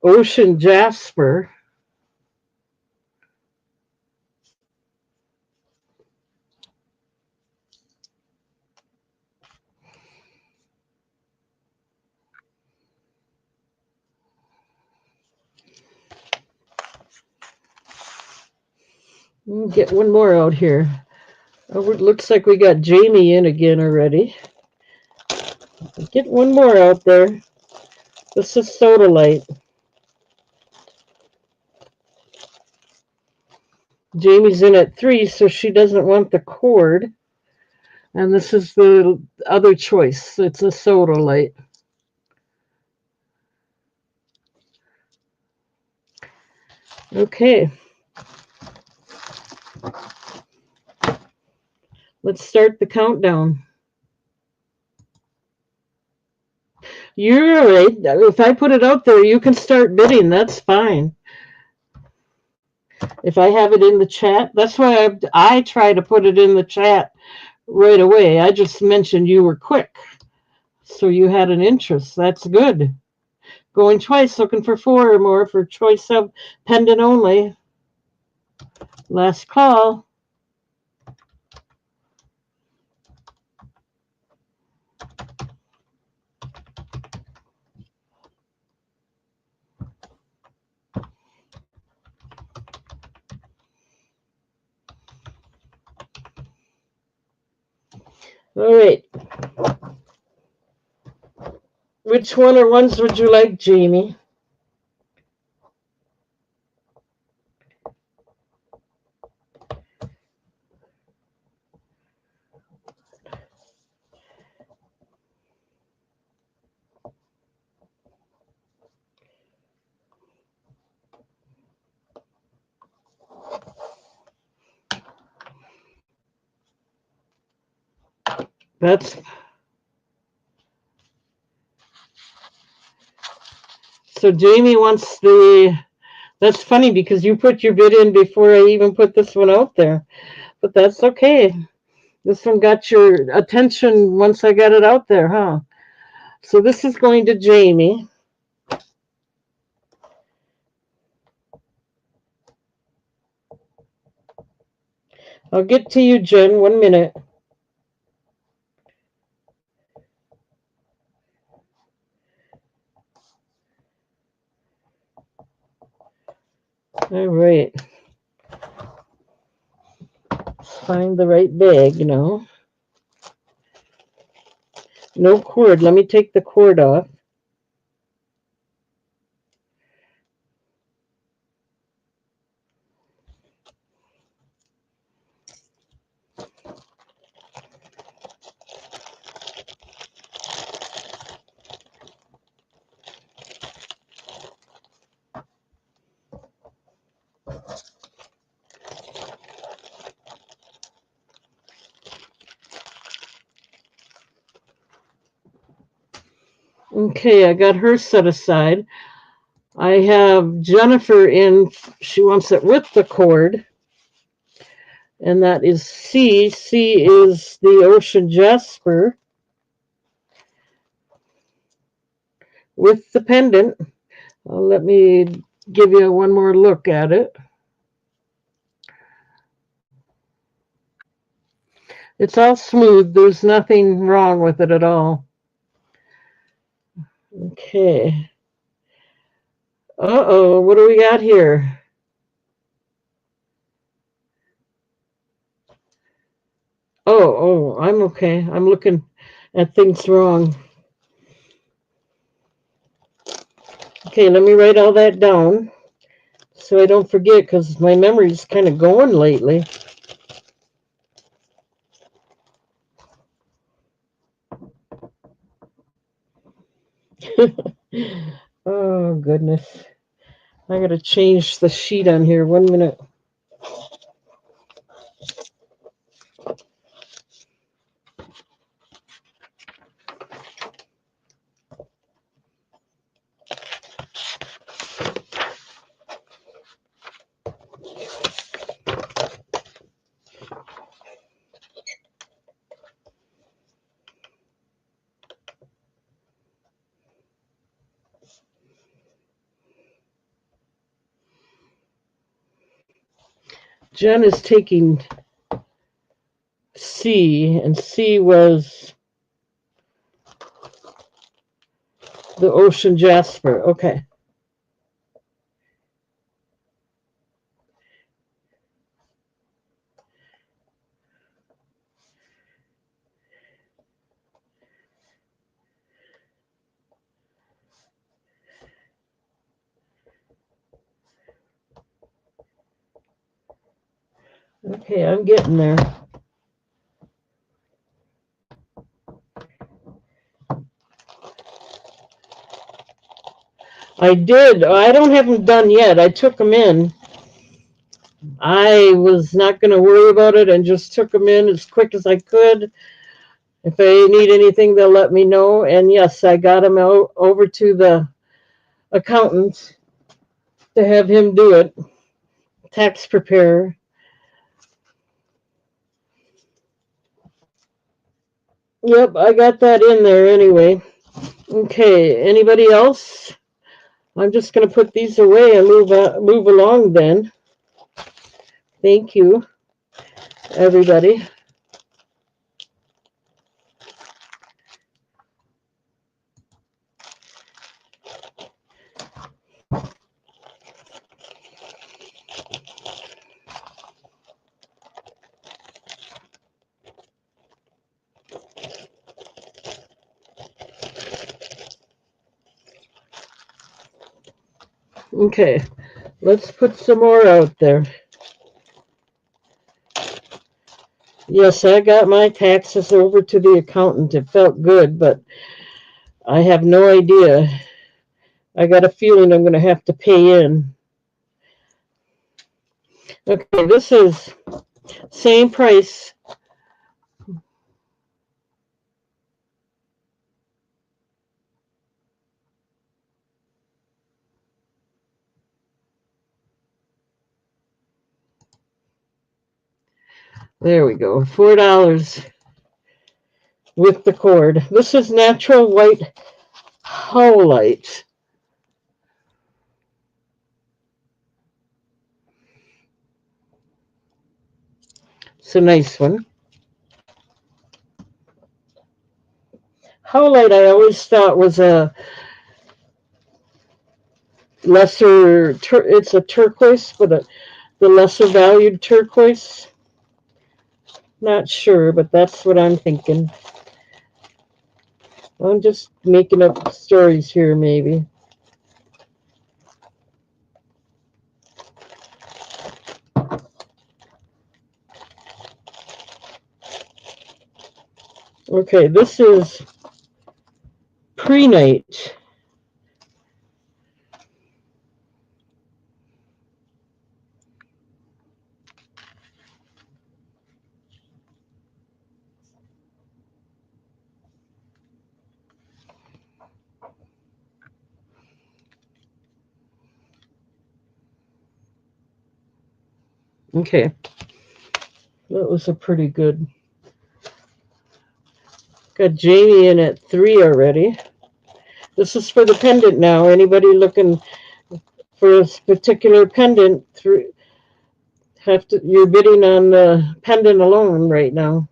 Ocean jasper. Get one more out here. Oh, it looks like we got Jamie in again already. Get one more out there. This is Sodalite. Jamie's in at 3, so she doesn't want the cord. And this is the other choice. It's a Sodalite. Okay. Let's start the countdown. You're right. If I put it out there, you can start bidding. That's fine. If I have it in the chat, that's why I try to put it in the chat right away. I just mentioned you were quick, so you had an interest. That's good. Going twice, looking for 4 or more for choice of pendant only. Last call. All right. Which one or ones would you like, Jamie? That's so Jamie wants the. That's funny because you put your bid in before I even put this one out there, but that's okay. This one got your attention once I got it out there, huh? So this is going to Jamie. I'll get to you, Jen. 1 minute. All right. Find the right bag, No cord. Let me take the cord off. Okay, I got her set aside. I have Jennifer in. She wants it with the cord. And that is C. C is the Ocean Jasper with the pendant. Let me give you one more look at it. It's all smooth. There's nothing wrong with it at all. Okay. Uh-oh, what do we got here? Oh, I'm okay. I'm looking at things wrong. Okay, let me write all that down so I don't forget because my memory's kind of going lately. Oh, goodness. I got to change the sheet on here. 1 minute. Jen is taking C, and C was the Ocean Jasper. Okay. Okay, I'm getting there. I did. I don't have them done yet. I took them in. I was not going to worry about it and just took them in as quick as I could. If they need anything, they'll let me know. And yes, I got them out over to the accountant to have him do it. Tax preparer. Yep, I got that in there anyway. Okay, anybody else? I'm just going to put these away and move along then. Thank you, everybody. Okay, let's put some more out there. Yes, I got my taxes over to the accountant. It felt good, but I have no idea. I got a feeling I'm going to have to pay in. Okay, this is same price. There we go. $4 with the cord. This is natural white howlite. It's a nice one. Howlite I always thought was a lesser, it's a turquoise, but the lesser valued turquoise. Not sure, but that's what I'm thinking. I'm just making up stories here, maybe. Okay, this is prehnite. Okay, that was a pretty good. Got Jamie in at 3 already. This is for the pendant now. Anybody looking for a particular pendant? You're bidding on the pendant alone right now.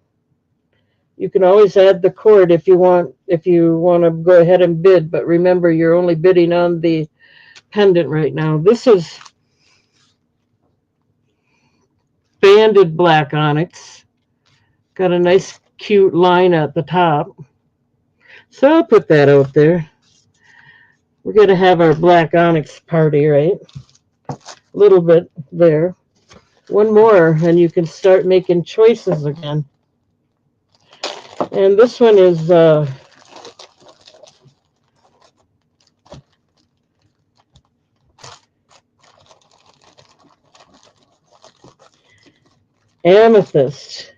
You can always add the cord if you want. If you want to go ahead and bid, but remember you're only bidding on the pendant right now. This is banded black onyx. Got a nice cute line at the top. So I'll put that out there. We're going to have our black onyx party, right? A little bit there. One more, and you can start making choices again. And this one is amethyst.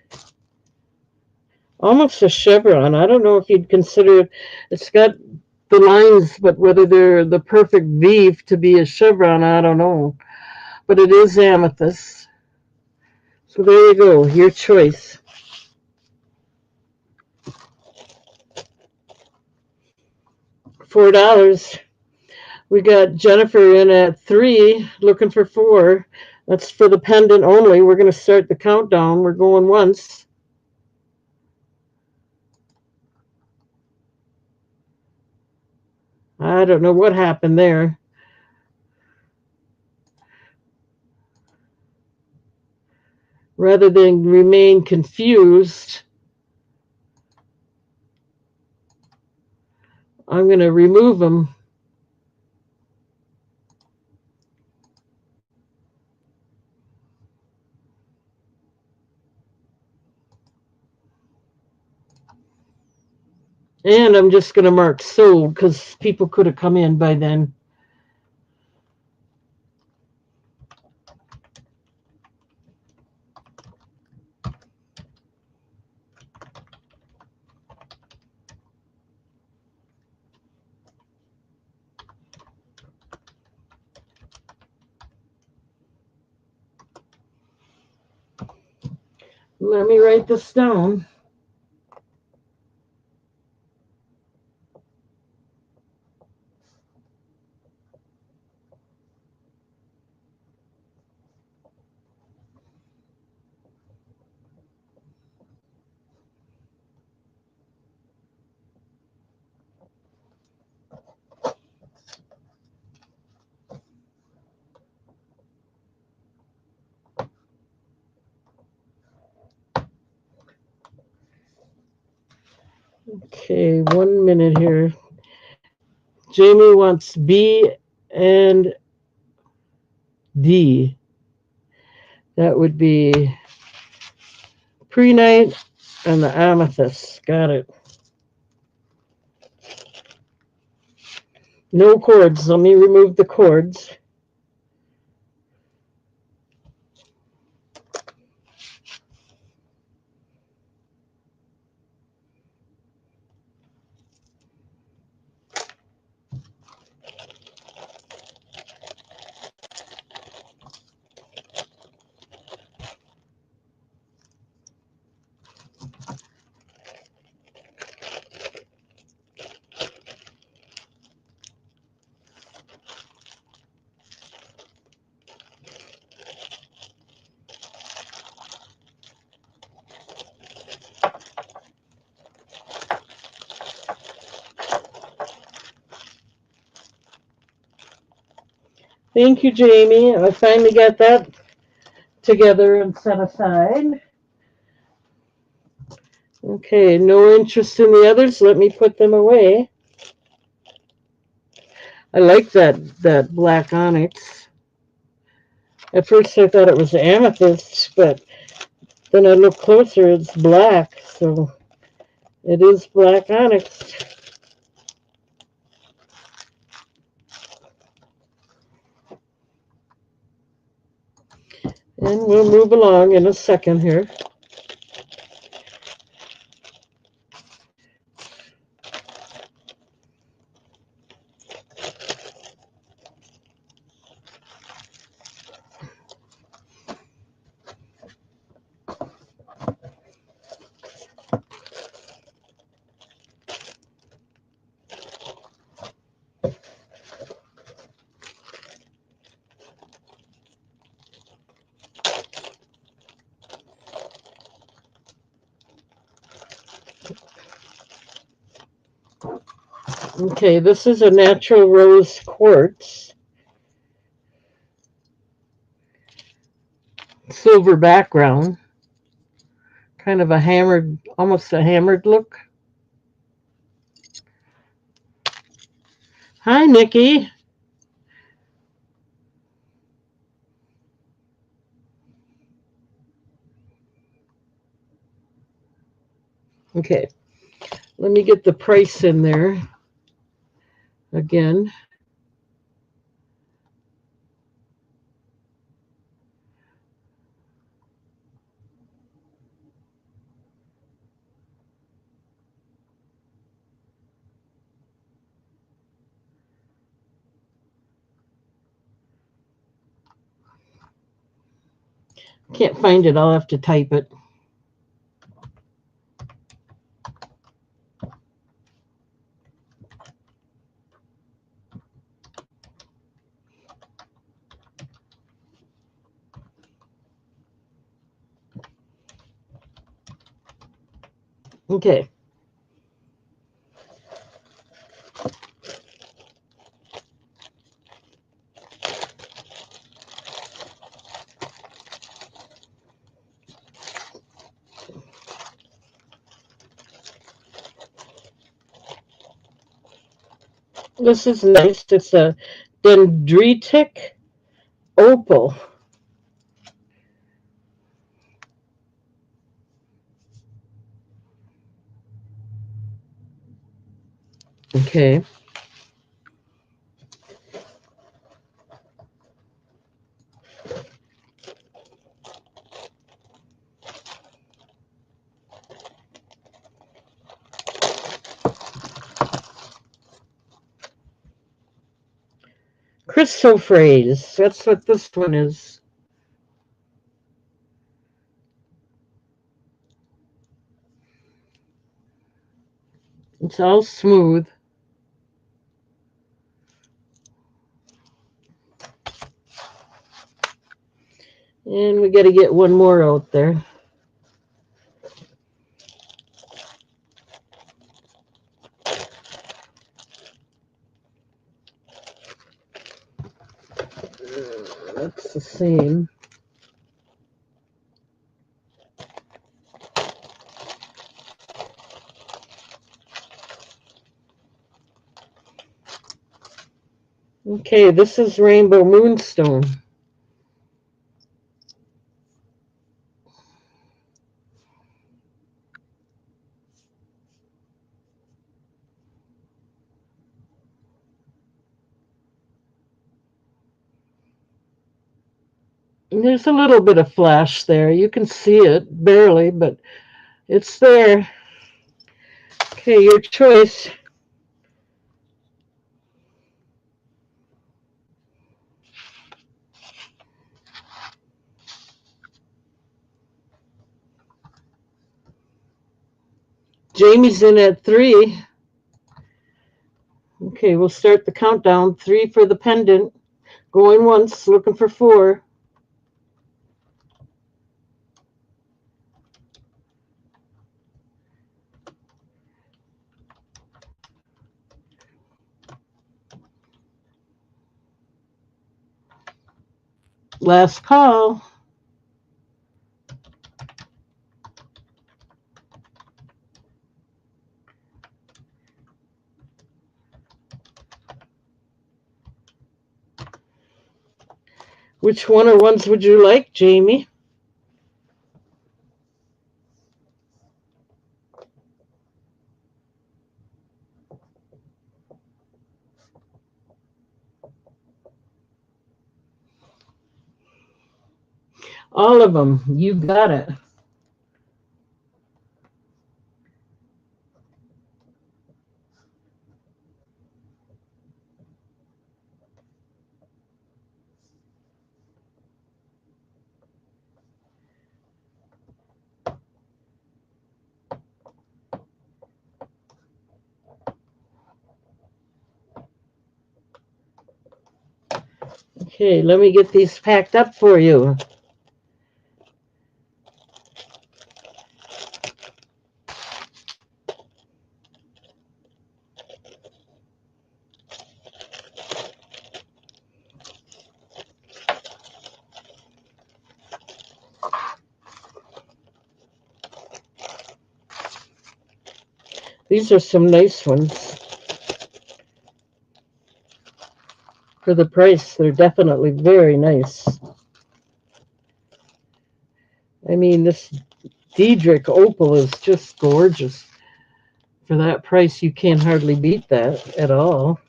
Almost a chevron. I don't know if you'd consider it. It's got the lines, but whether they're the perfect V to be a chevron, I don't know. But it is amethyst. So there you go, your choice. $4. We got Jennifer in at 3, looking for 4. That's for the pendant only. We're going to start the countdown. We're going once. I don't know what happened there. Rather than remain confused, I'm going to remove them. And I'm just going to mark sold because people could have come in by then. Let me write this down. Okay, 1 minute here. Jamie wants B and D. That would be prehnite and the amethyst. Got it. No cords. Let me remove the cords. Thank you, Jamie. I finally got that together and set aside. Okay, no interest in the others. Let me put them away. I like that black onyx. At first I thought it was amethyst, but then I looked closer, it's black, so it is black onyx. And we'll move along in a second here. Okay, this is a natural rose quartz. Silver background. Kind of a hammered, almost a hammered look. Hi, Nikki. Okay, let me get the price in there again. Can't find it. I'll have to type it. Okay. This is nice. It's a dendritic opal. Okay. Chrysoprase. That's what this one is. It's all smooth. And we got to get one more out there. That's the same. Okay, this is Rainbow Moonstone. There's a little bit of flash there. You can see it barely, but it's there. Okay, your choice. Jamie's in at 3. Okay, we'll start the countdown. 3 for the pendant. Going once, looking for 4. Last call. Which one or ones would you like, Jamie? All of them. You got it. Okay, let me get these packed up for you. These are some nice ones. For the price, they're definitely very nice. I mean, this Diedrich opal is just gorgeous. For that price, you can't hardly beat that at all.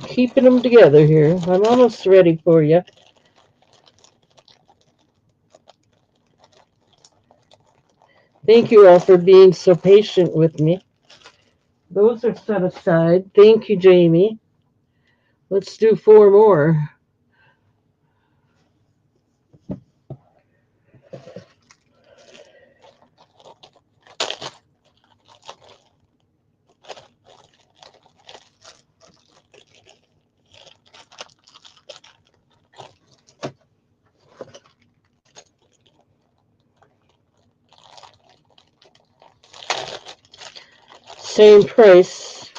Keeping them together here. I'm almost ready for you. Thank you all for being so patient with me. Those are set aside. Thank you, Jamie. Let's do 4 more. same price.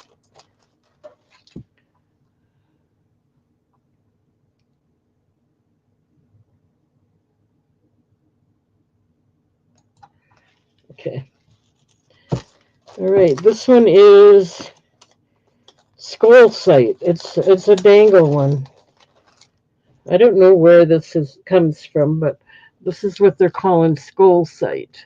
Okay. All right, this one is Skull Sight. It's a dangle one. I don't know where comes from, but this is what they're calling Skull Sight.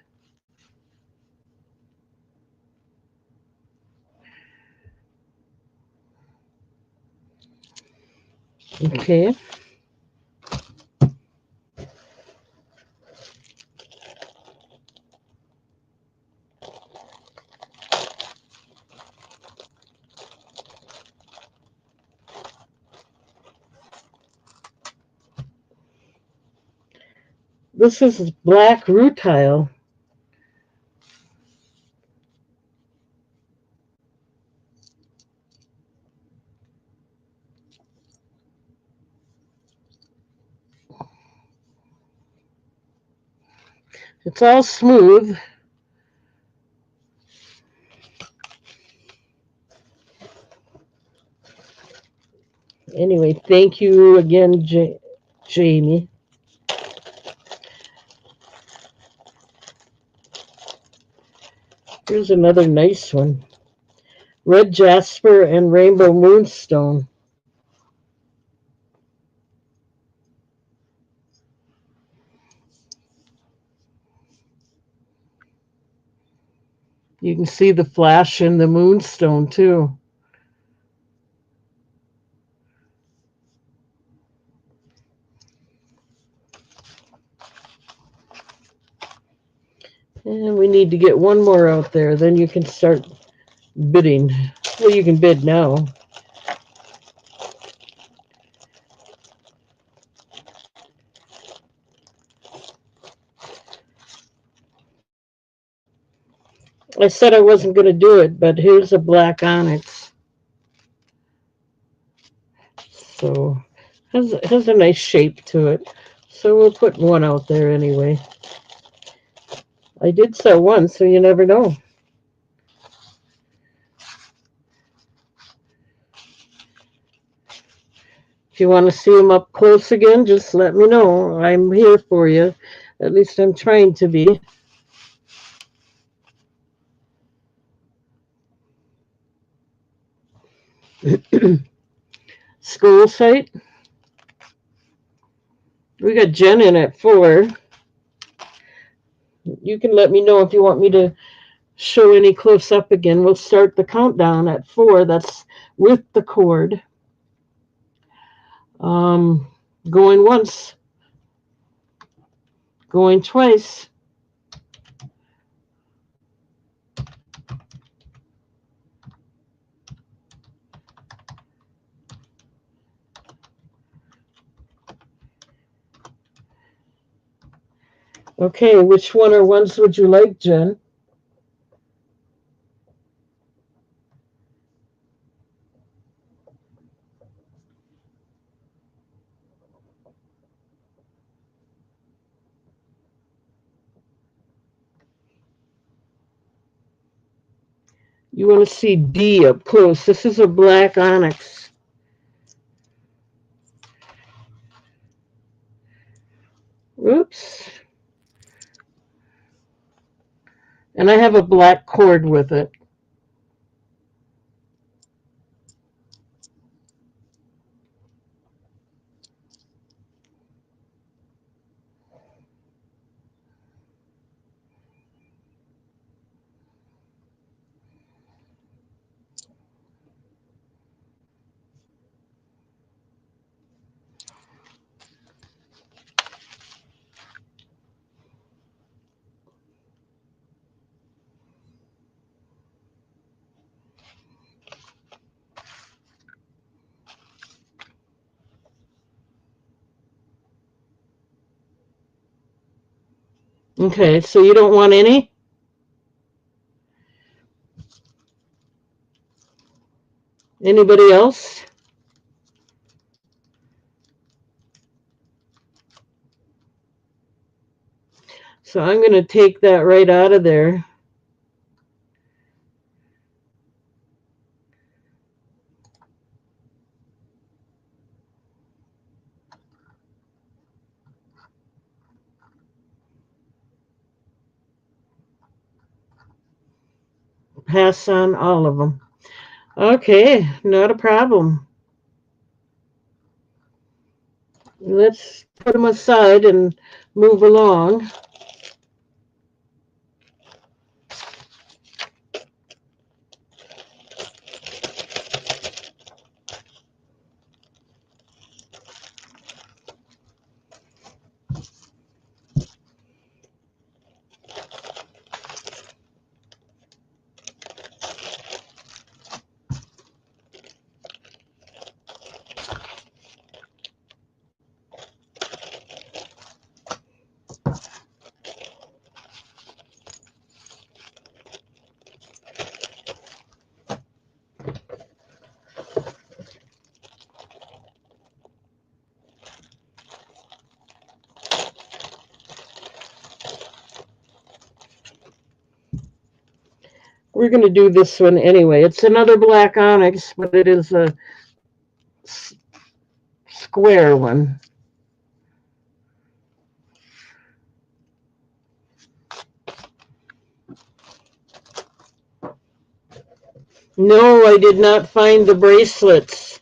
Okay. This is black rutile. It's all smooth. Anyway, thank you again, Jamie. Here's another nice one. Red jasper and rainbow moonstone. You can see the flash in the moonstone too. And we need to get one more out there. Then you can start bidding. Well, you can bid now. I said I wasn't going to do it, but here's a black onyx. So has a nice shape to it. So we'll put one out there anyway. I did sell one, so you never know. If you want to see them up close again, just let me know. I'm here for you. At least I'm trying to be. School site. We got Jen in at 4. You can let me know if you want me to show any close up again. We'll start the countdown at 4. That's with the cord. Going once. Going twice. Okay, which one or ones would you like, Jen? You want to see D up close. This is a black onyx. Oops. And I have a black cord with it. Okay, so you don't want any? Anybody else? So I'm going to take that right out of there. pass on all of them. Okay, not a problem. Let's put them aside and move along. We're going to do this one anyway. It's another black onyx, but it is a square one. No, I did not find the bracelets.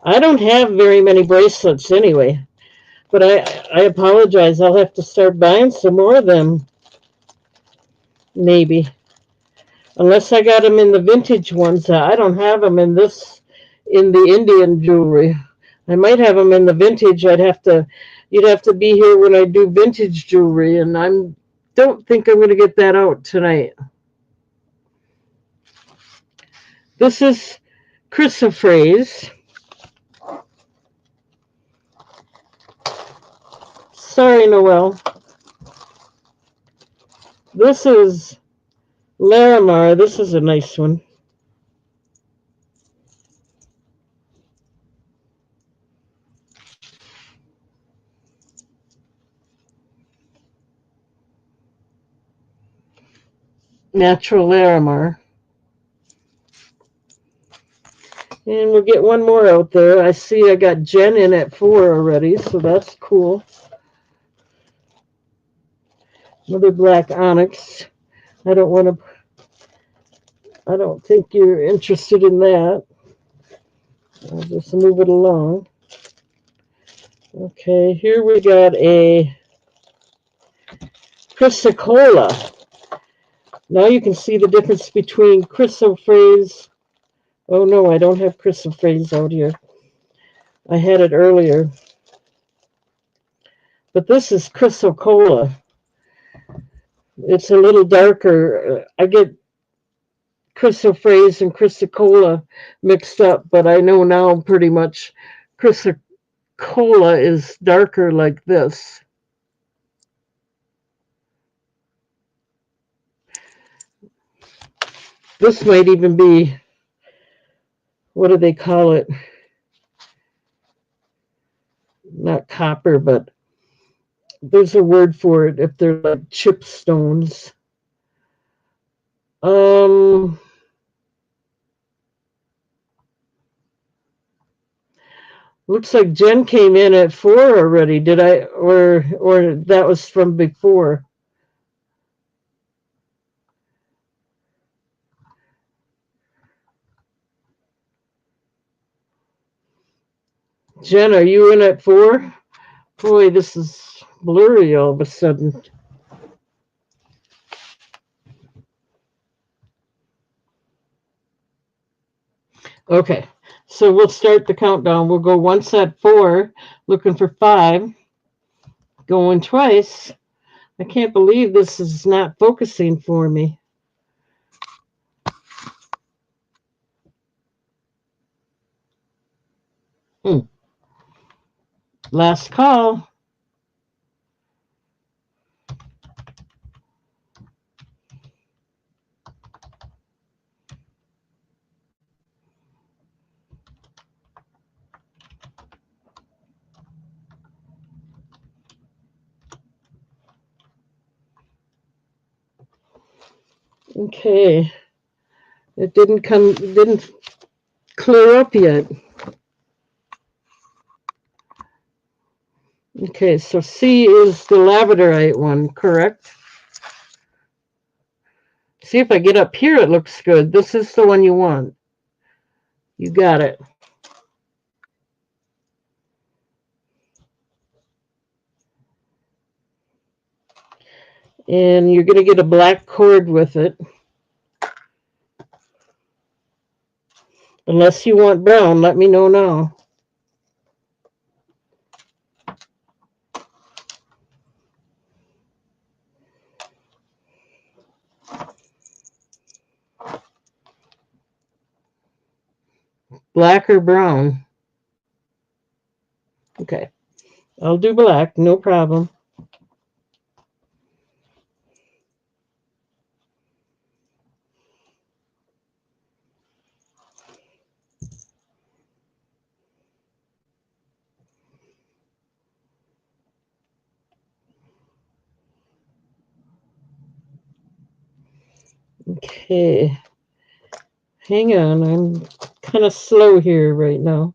I don't have very many bracelets anyway, but I apologize. I'll have to start buying some more of them, maybe. Unless I got them in the vintage ones. I don't have them in the Indian jewelry. I might have them in the vintage. You'd have to be here when I do vintage jewelry, and don't think I'm going to get that out tonight. This is chrysoprase. Sorry, Noel. This is Larimar. This is a nice one. Natural Larimar. And we'll get one more out there. I see I got Jen in at 4 already, so that's cool. Another black onyx. I don't think you're interested in that. I'll just move it along. Okay, here we got a chrysocolla. Now you can see the difference between chrysoprase. Oh no, I don't have chrysoprase out here. I had it earlier. But this is chrysocolla. It's a little darker. I get chrysoprase and chrysocolla mixed up, but I know now pretty much chrysocolla is darker like this. This might even be, what do they call it? Not copper, but there's a word for it if they're like chip stones. Looks like Jen came in at 4 already. Did I, or that was from before? Jen, are you in at 4? Boy, this is blurry all of a sudden. Okay, so we'll start the countdown. We'll go once at 4, looking for 5, going twice. I can't believe this is not focusing for me. Last call. Okay. It didn't clear up yet. Okay, so C is the labradorite one, correct? See if I get up here, it looks good. This is the one you want. You got it. And you're going to get a black cord with it. Unless you want brown, let me know now. Black or brown? Okay. I'll do black, no problem. Okay. Hang on, I'm kind of slow here right now.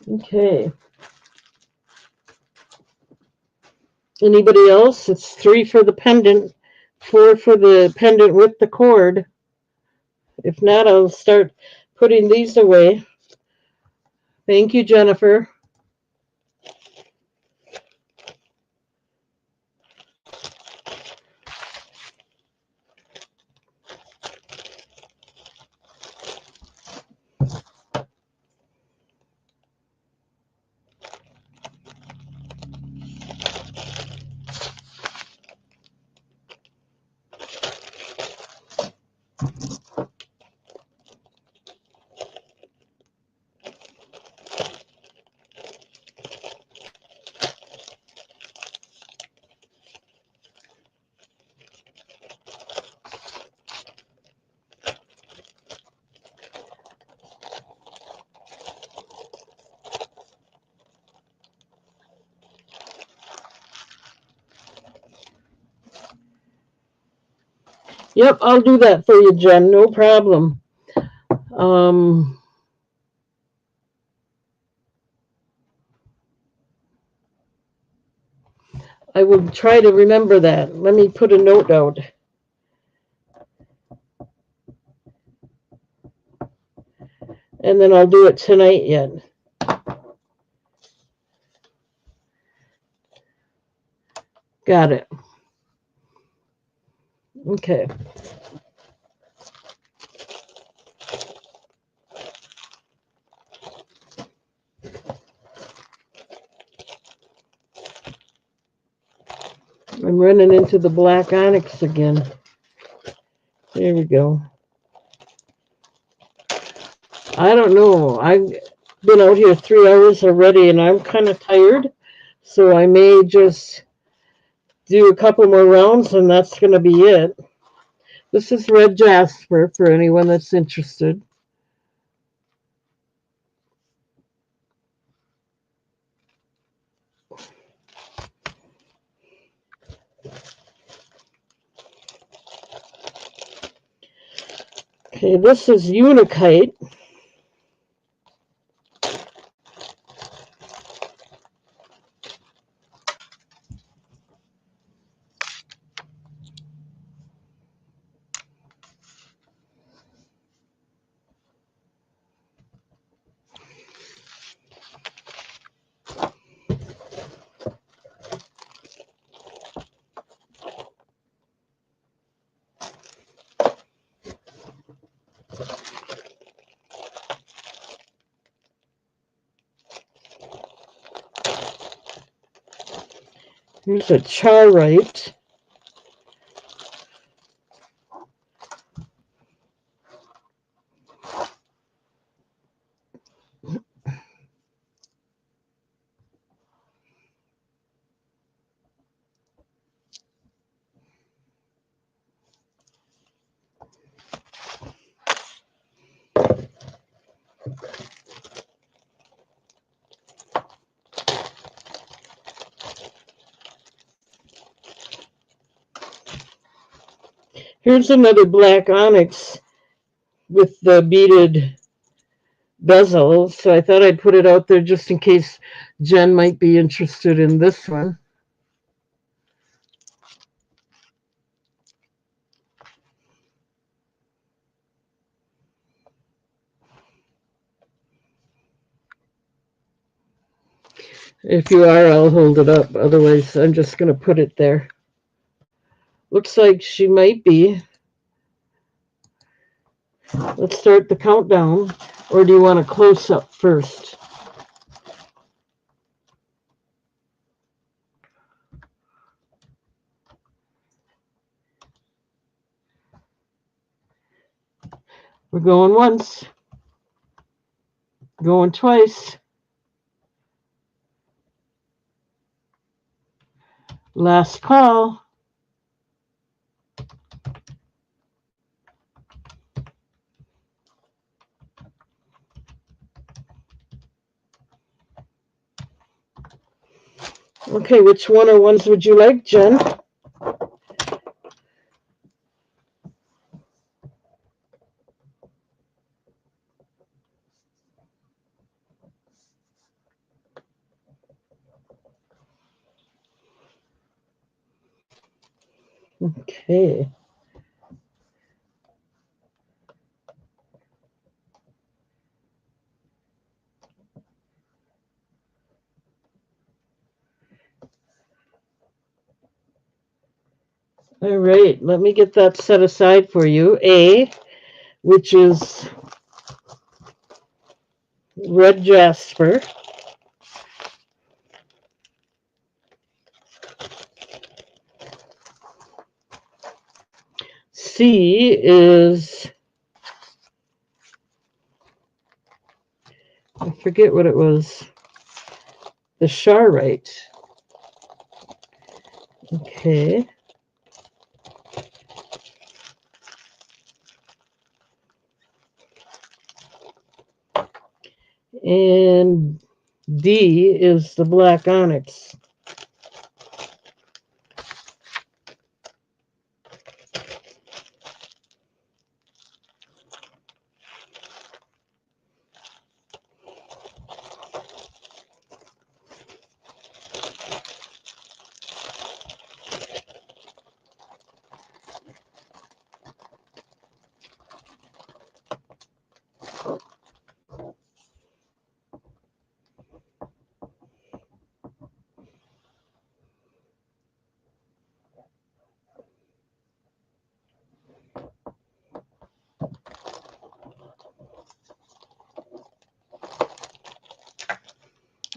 Okay. Anybody else? It's 3 for the pendant, 4 for the pendant with the cord. If not, I'll start putting these away. Thank you, Jennifer. Yep, I'll do that for you, Jen. No problem. I will try to remember that. Let me put a note out. And then I'll do it tonight yet. Got it. Okay. I'm running into the black onyx again. There we go. I don't know. I've been out here 3 hours already and I'm kind of tired. So I may just do a couple more rounds and that's going to be it. This is red jasper for anyone that's interested. Okay, this is Unikite. Here's a charite. Here's another black onyx with the beaded bezel. So I thought I'd put it out there just in case Jen might be interested in this one. If you are, I'll hold it up. Otherwise, I'm just going to put it there. Looks like she might be. Let's start the countdown. Or do you want a close-up first? We're going once. Going twice. Last call. Okay, which one or ones would you like, Jen? Okay. All right, let me get that set aside for you. A, which is red jasper. C is, I forget what it was, the Charoite. Okay. And D is the black onyx.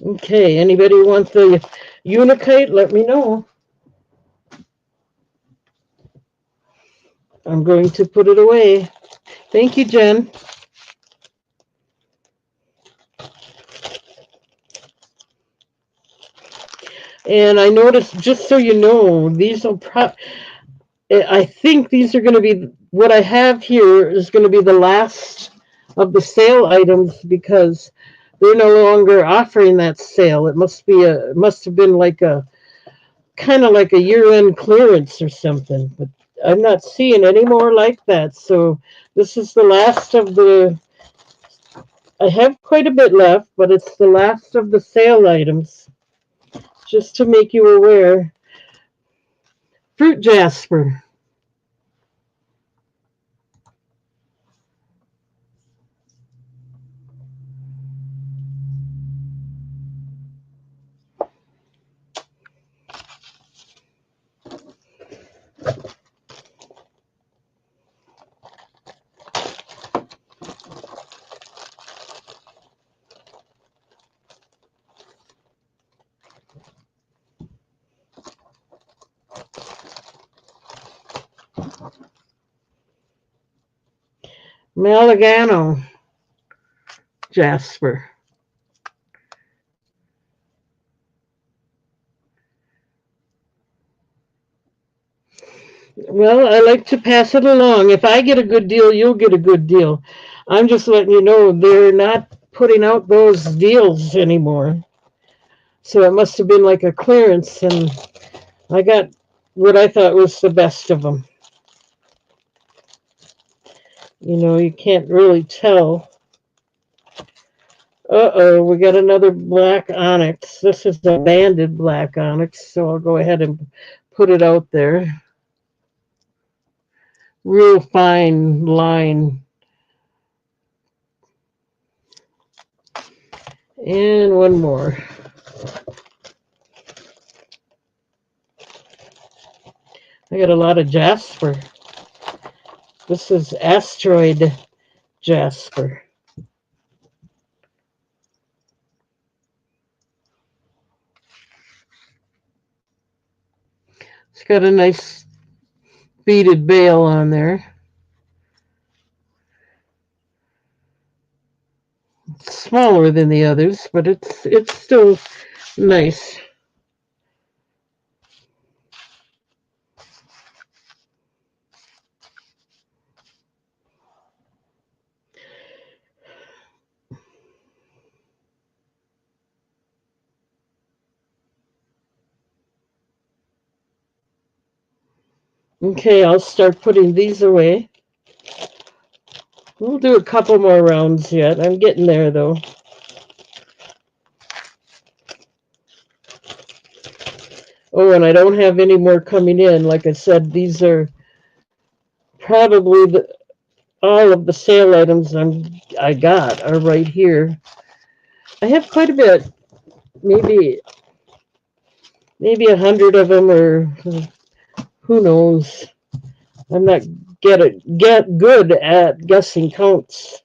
Okay, anybody want the Unikite? Let me know. I'm going to put it away. Thank you, Jen. And I noticed, just so you know, these will I think these are going to be, what I have here is going to be the last of the sale items because they're no longer offering that sale. It must have been like a, kind of like a year-end clearance or something, but I'm not seeing any more like that. So this is the last of the, I have quite a bit left, but it's the last of the sale items, just to make you aware. Fruit jasper. Maligano jasper. Well, I like to pass it along. If I get a good deal, you'll get a good deal. I'm just letting you know they're not putting out those deals anymore. So it must have been like a clearance, and I got what I thought was the best of them. You know, you can't really tell. Uh-oh, we got another black onyx. This is a banded black onyx, so I'll go ahead and put it out there. Real fine line. And one more. I got a lot of jasper. This is asteroid jasper. It's got a nice beaded bail on there. It's smaller than the others, but it's still nice. Okay, I'll start putting these away. We'll do a couple more rounds yet. I'm getting there though. Oh, and I don't have any more coming in. Like I said, these are probably all of the sale items I got are right here. I have quite a bit, maybe 100 of them, or who knows. I'm not get good at guessing counts.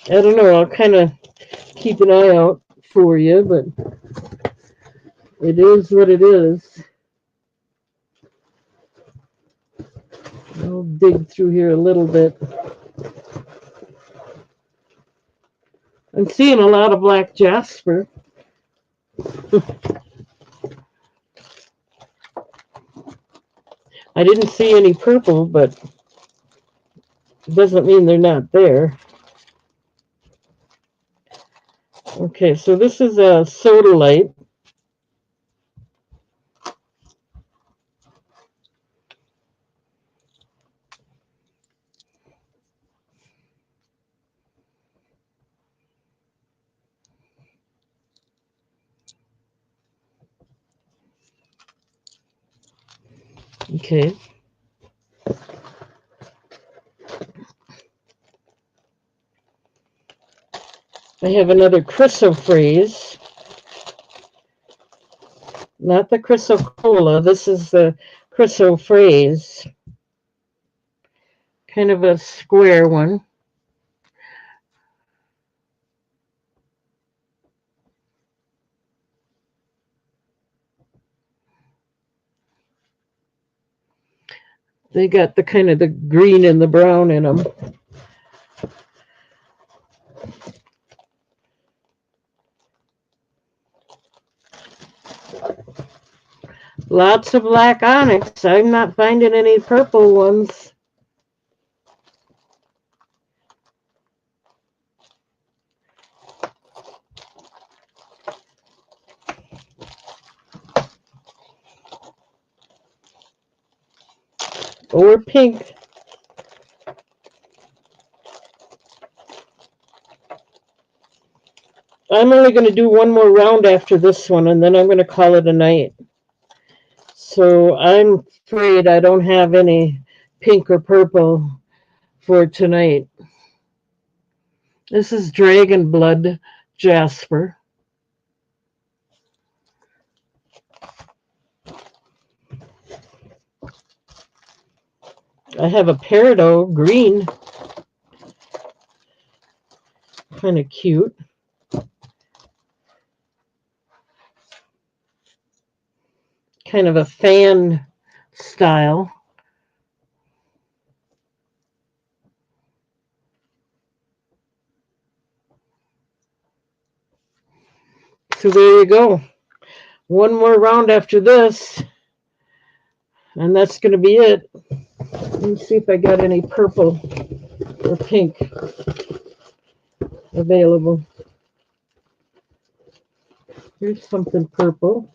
I don't know. I'll kind of keep an eye out for you, but it is what it is. I'll dig through here a little bit. I'm seeing a lot of black jasper. I didn't see any purple, but it doesn't mean they're not there. Okay, so this is a sodalite. Okay. I have another chrysoprase. Not the chrysocolla. This is the chrysoprase. Kind of a square one. They got the kind of the green and the brown in them. Lots of black onyx. I'm not finding any purple ones. Or pink. I'm only going to do one more round after this one, and then I'm going to call it a night. So I'm afraid I don't have any pink or purple for tonight. This is dragon blood jasper. I have a peridot green. Kind of cute. Kind of a fan style. So there you go. One more round after this, and that's going to be it. Let me see if I got any purple or pink available. Here's something purple.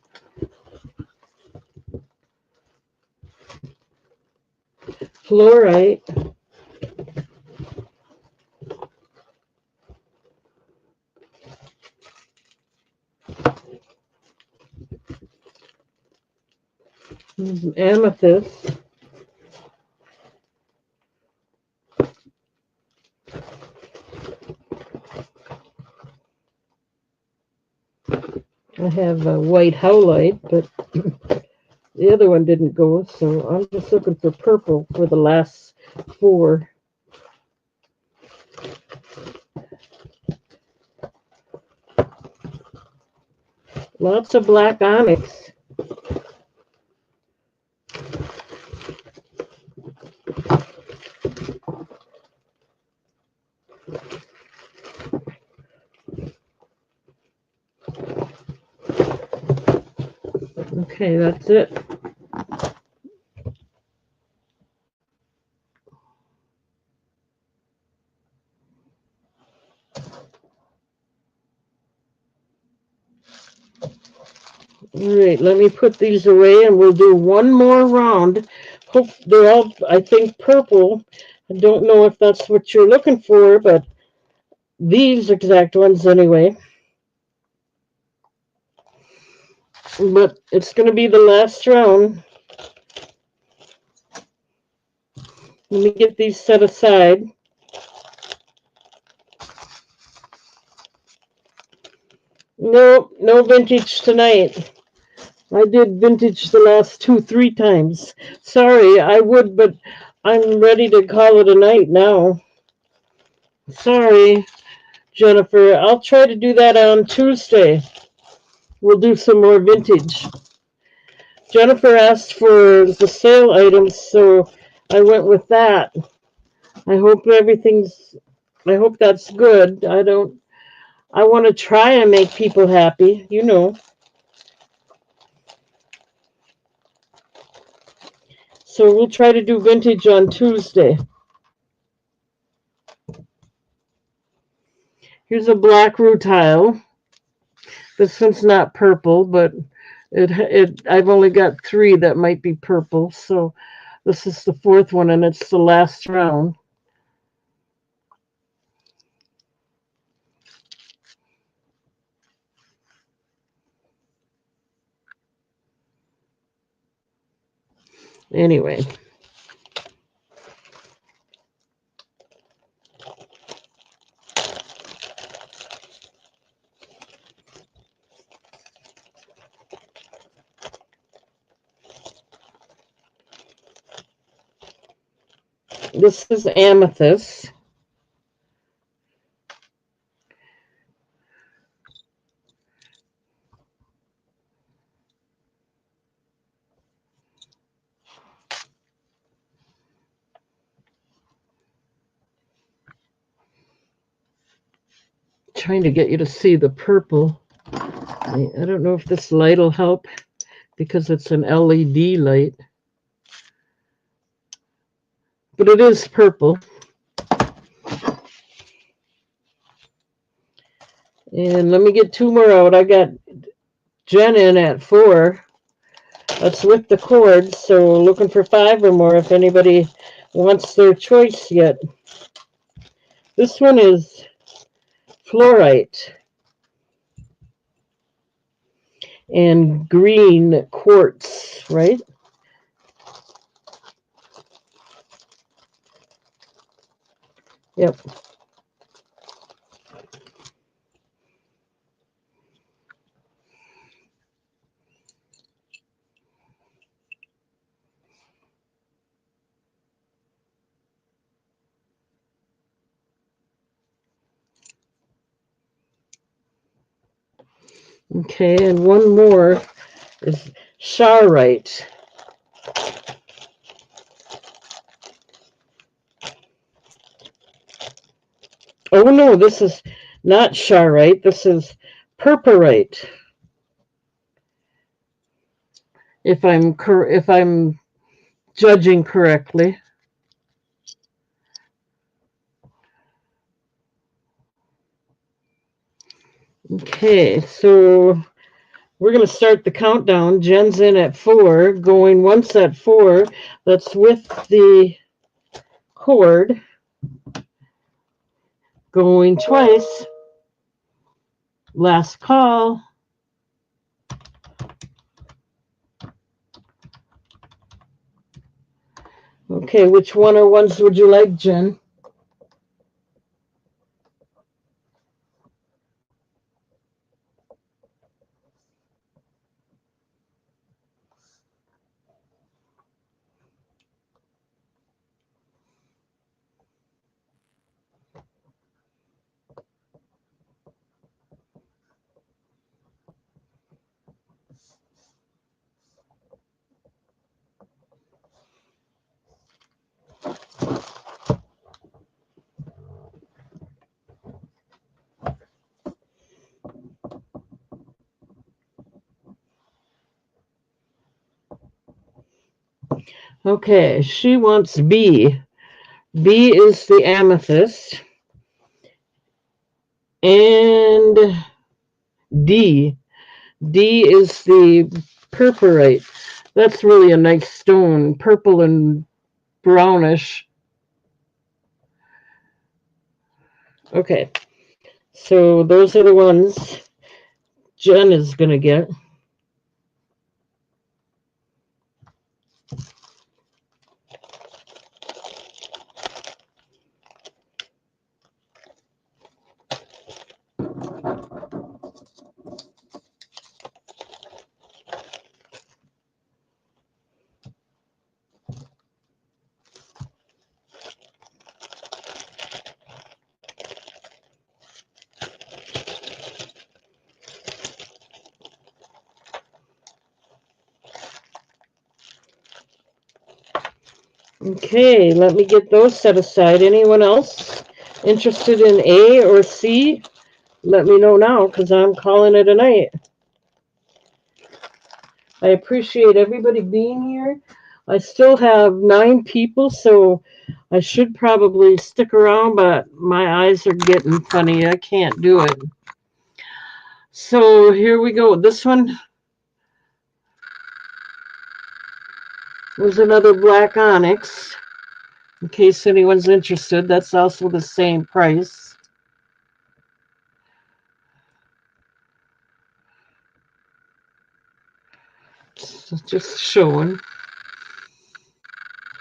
Fluorite. Amethyst. I have a white howlite, but the other one didn't go, so I'm just looking for purple for the last four. Lots of black onyx. Okay, that's it. All right, let me put these away and we'll do one more round. Hope they're all, I think, purple. I don't know if that's what you're looking for, but these exact ones anyway. But it's going to be the last round. Let me get these set aside. No vintage tonight. I did vintage the last 3 times. Sorry, I would, but I'm ready to call it a night now. Sorry, Jennifer. I'll try to do that on Tuesday. We'll do some more vintage. Jennifer asked for the sale items, so I went with that. I hope that's good. I want to try and make people happy, you know. So we'll try to do vintage on Tuesday. Here's a black rutile. This one's not purple, but I've only got 3 that might be purple. So this is the 4th one, and it's the last round. Anyway. This is amethyst. Trying to get you to see the purple. I don't know if this light will help because it's an LED light. But it is purple. And let me get 2 more out. I got Jen in at 4. That's with the cords, so looking for 5 or more if anybody wants their choice yet. This one is fluorite and green quartz, right? Yep. Okay, and one more is charoite. Oh no, this is not charoite. This is purpurite. if I'm judging correctly. Okay, so we're going to start the countdown. Jen's in at 4, going once at 4. That's with the cord. Going twice. Last call. Okay, which one or ones would you like, Jen? Okay, she wants B. B is the amethyst. And D. D is the purpurite. That's really a nice stone, purple and brownish. Okay, so those are the ones Jen is going to get. Okay, let me get those set aside. Anyone else interested in A or C? Let me know now because I'm calling it a night. I appreciate everybody being here. I still have 9 people, so I should probably stick around, but my eyes are getting funny. I can't do it. So here we go. This one was another black onyx. In case anyone's interested, that's also the same price. Just showing.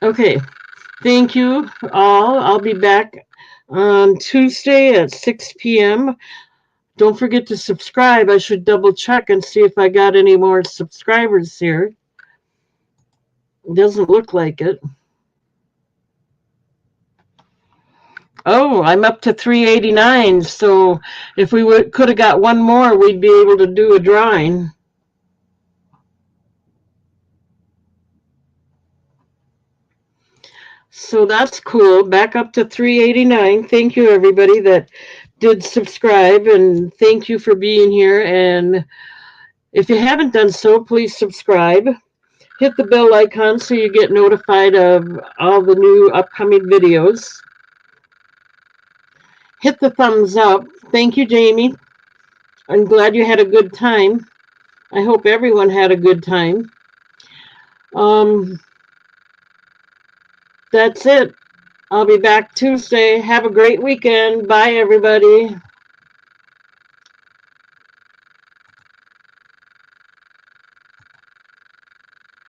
Okay, thank you all. I'll be back on Tuesday at 6 p.m. Don't forget to subscribe. I should double check and see if I got any more subscribers here. It doesn't look like it. Oh, I'm up to 389. So if we could have got one more, we'd be able to do a drawing. So that's cool. Back up to 389. Thank you, everybody that did subscribe, and thank you for being here. And if you haven't done so, please subscribe. Hit the bell icon so you get notified of all the new upcoming videos. Hit the thumbs up. Thank you, Jamie. I'm glad you had a good time. I hope everyone had a good time. That's it. I'll be back Tuesday. Have a great weekend. Bye, everybody.